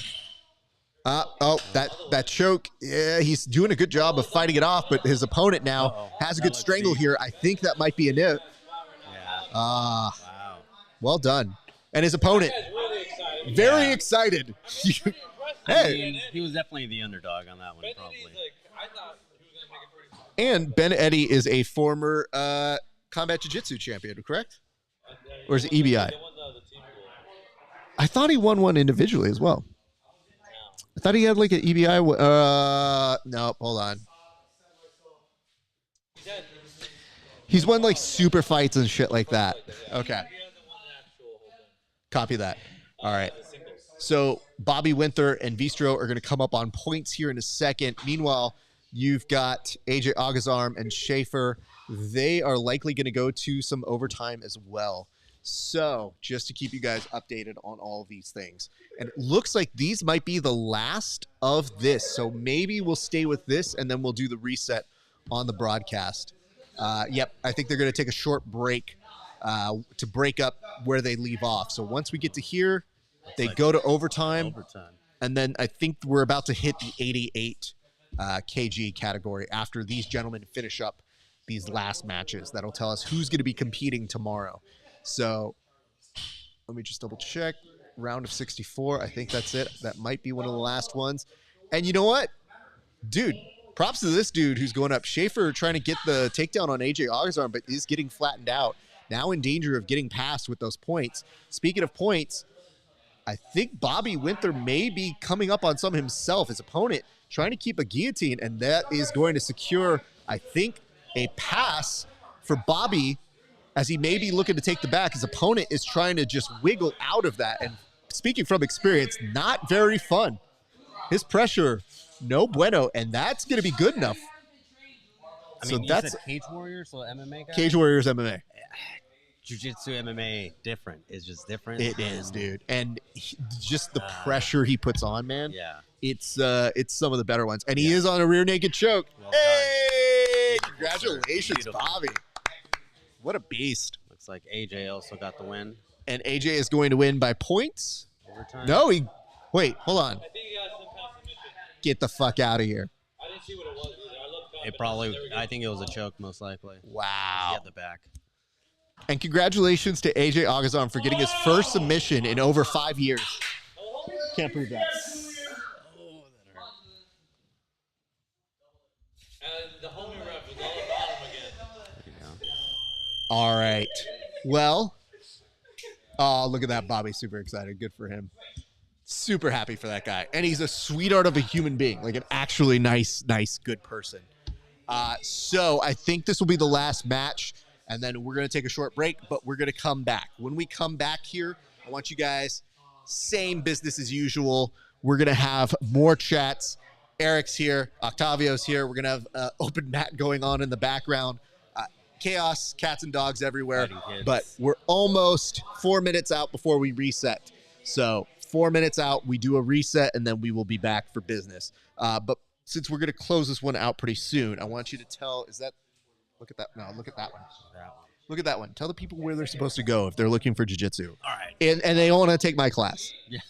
That choke. Yeah, he's doing a good job of fighting it off, but his opponent now has a good strangle here. I think that might be a nip. Yeah. Wow. Well done. And his opponent, very excited. I mean, he was definitely the underdog on that one, probably. And Ben Eddy is a former combat jiu-jitsu champion, correct? Or is it EBI? I thought he won one individually as well. I thought he had like an EBI. No, hold on. He's won like super fights and shit like that. Okay. Copy that. All right. So Bobby Winter and Vistro are going to come up on points here in a second. Meanwhile, you've got AJ Agazarm and Schaefer. They are likely going to go to some overtime as well. So just to keep you guys updated on all of these things. And it looks like these might be the last of this. So maybe we'll stay with this and then we'll do the reset on the broadcast. Yep, I think they're going to take a short break to break up where they leave off. So once we get to here, they go to overtime. And then I think we're about to hit the 88 kg category after these gentlemen finish up these last matches. That'll tell us who's going to be competing tomorrow. So let me just double check. Round of 64. I think that's it. That might be one of the last ones. And you know what? Dude, props to this dude who's going up. Schaefer trying to get the takedown on AJ Agazarm, but is getting flattened out. Now in danger of getting past with those points. Speaking of points, I think Bobby Winter may be coming up on some himself. His opponent trying to keep a guillotine, and that is going to secure, I think, a pass for Bobby as he may be looking to take the back. His opponent is trying to just wiggle out of that. And speaking from experience, not very fun. His pressure, no bueno, and that's going to be good enough. I mean, so you that's said Cage Warriors, so MMA guy? Cage Warriors MMA. Jiu-Jitsu MMA, different. It's just different. It is, dude. And just the pressure he puts on, man. Yeah. It's some of the better ones. And he is on a rear naked choke. Well hey! done. Congratulations, Beautiful. Bobby. What a beast. Looks like AJ also got the win. And AJ is going to win by points? Overtime. No, wait, hold on. I think he got some kind of submission. Get the fuck out of here. I didn't see what it was either. I looked up. It probably, I think it was a choke, most likely. Wow. He had the back. And congratulations to AJ Agazarm for getting his first submission in over 5 years. Can't prove that. And the homie ref was all about him again. There you go. All right. Well, oh, look at that. Bobby's super excited. Good for him. Super happy for that guy. And he's a sweetheart of a human being, like an actually nice, good person. So I think this will be the last match, and then we're going to take a short break, but we're going to come back. When we come back here, I want you guys, same business as usual. We're going to have more chats. Eric's here. Octavio's here. We're going to have open mat going on in the background. Chaos, cats and dogs everywhere. But we're almost 4 minutes out before we reset. So 4 minutes out, we do a reset, and then we will be back for business. But since we're going to close this one out pretty soon, I want you to tell, look at that. No, look at that one. Look at that one. Tell the people where they're supposed to go if they're looking for jiu-jitsu. All right. And they don't want to take my class. Yeah.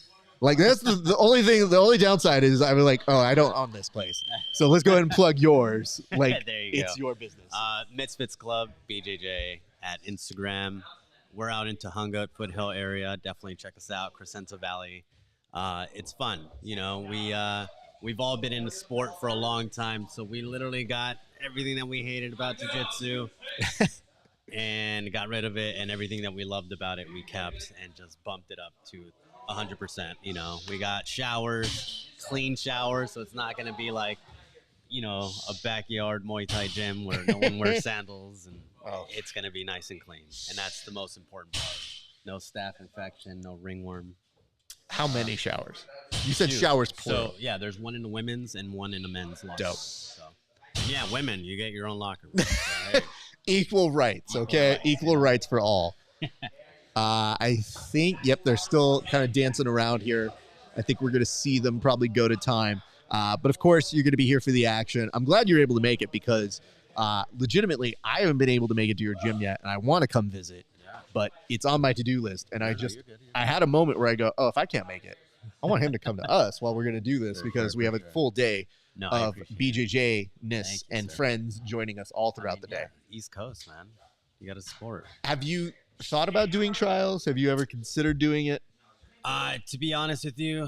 Like, that's the only thing, the only downside is I'm like, oh, I don't own this place. So let's go ahead and plug yours. Like, there you it's go. your business. Misfits Club, BJJ, at Instagram. We're out in Tahunga, Foothill area. Definitely check us out, Crescenta Valley. It's fun. You know, we've all been in the sport for a long time, so we literally got everything that we hated about jiu-jitsu and got rid of it, and everything that we loved about it we kept and just bumped it up to 100%. You know, we got showers, clean showers, so it's not going to be like, you know, a backyard Muay Thai gym where no one wears sandals, and it's going to be nice and clean, and that's the most important part. No staph infection, no ringworm. How many showers? You said 2. showers plural. So yeah, there's one in the women's and one in the men's locker. Dope. So yeah, women, you get your own locker room. So, hey. Equal rights, okay? Equal rights for all. I think, yep, they're still kind of dancing around here. I think we're going to see them probably go to time. But of course, you're going to be here for the action. I'm glad you're able to make it because legitimately, I haven't been able to make it to your gym yet, and I want to come visit. But it's on my to-do list, and I had a moment where I go, oh, if I can't make it, I want him to come to us while we're going to do this because we have a full day of BJJ-ness and friends joining us all throughout the day. East Coast, man. You got to support. Have you thought about doing trials? Have you ever considered doing it? To be honest with you,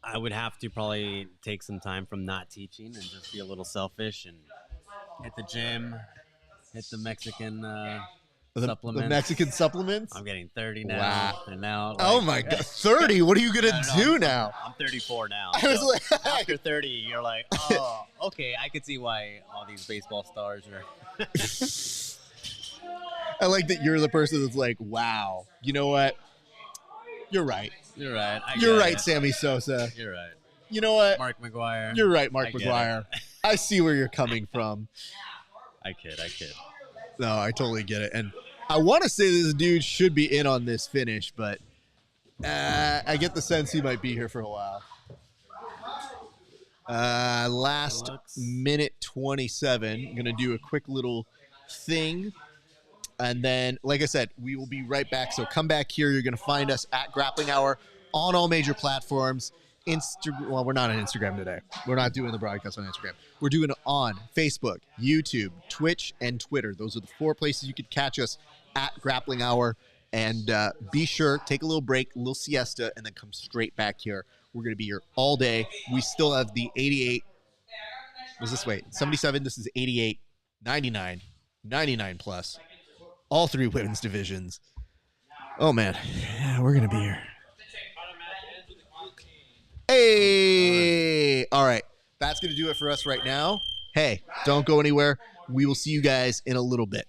I would have to probably take some time from not teaching and just be a little selfish and hit the gym, hit the Mexican supplements. The Mexican supplements? I'm getting 30 now. Wow. And now, Oh my God. 30? What are you going to do now? I'm 34 now. I was so like- after 30, you're like, oh, okay, I could see why all these baseball stars are. I like that you're the person that's like, wow, you know what? You're right. You're right. You're right, Sammy Sosa. You're right. You know what? Mark McGuire. You're right, Mark I get McGuire. I see where you're coming from. I kid. No, I totally get it. And I want to say this dude should be in on this finish, but I get the sense he might be here for a while. Last minute 27. I'm going to do a quick little thing. And then, like I said, we will be right back. So come back here. You're going to find us at Grappling Hour on all major platforms. Well, we're not on Instagram today. We're not doing the broadcast on Instagram. We're doing it on Facebook, YouTube, Twitch, and Twitter. Those are the 4 places you could catch us at Grappling Hour. And be sure, take a little break, a little siesta, and then come straight back here. We're going to be here all day. We still have the 88. Was this, wait, 77. This is 88, 99, 99 plus. All 3 women's divisions. Oh, man. Yeah, we're going to be here. Hey! All right. That's going to do it for us right now. Hey, don't go anywhere. We will see you guys in a little bit.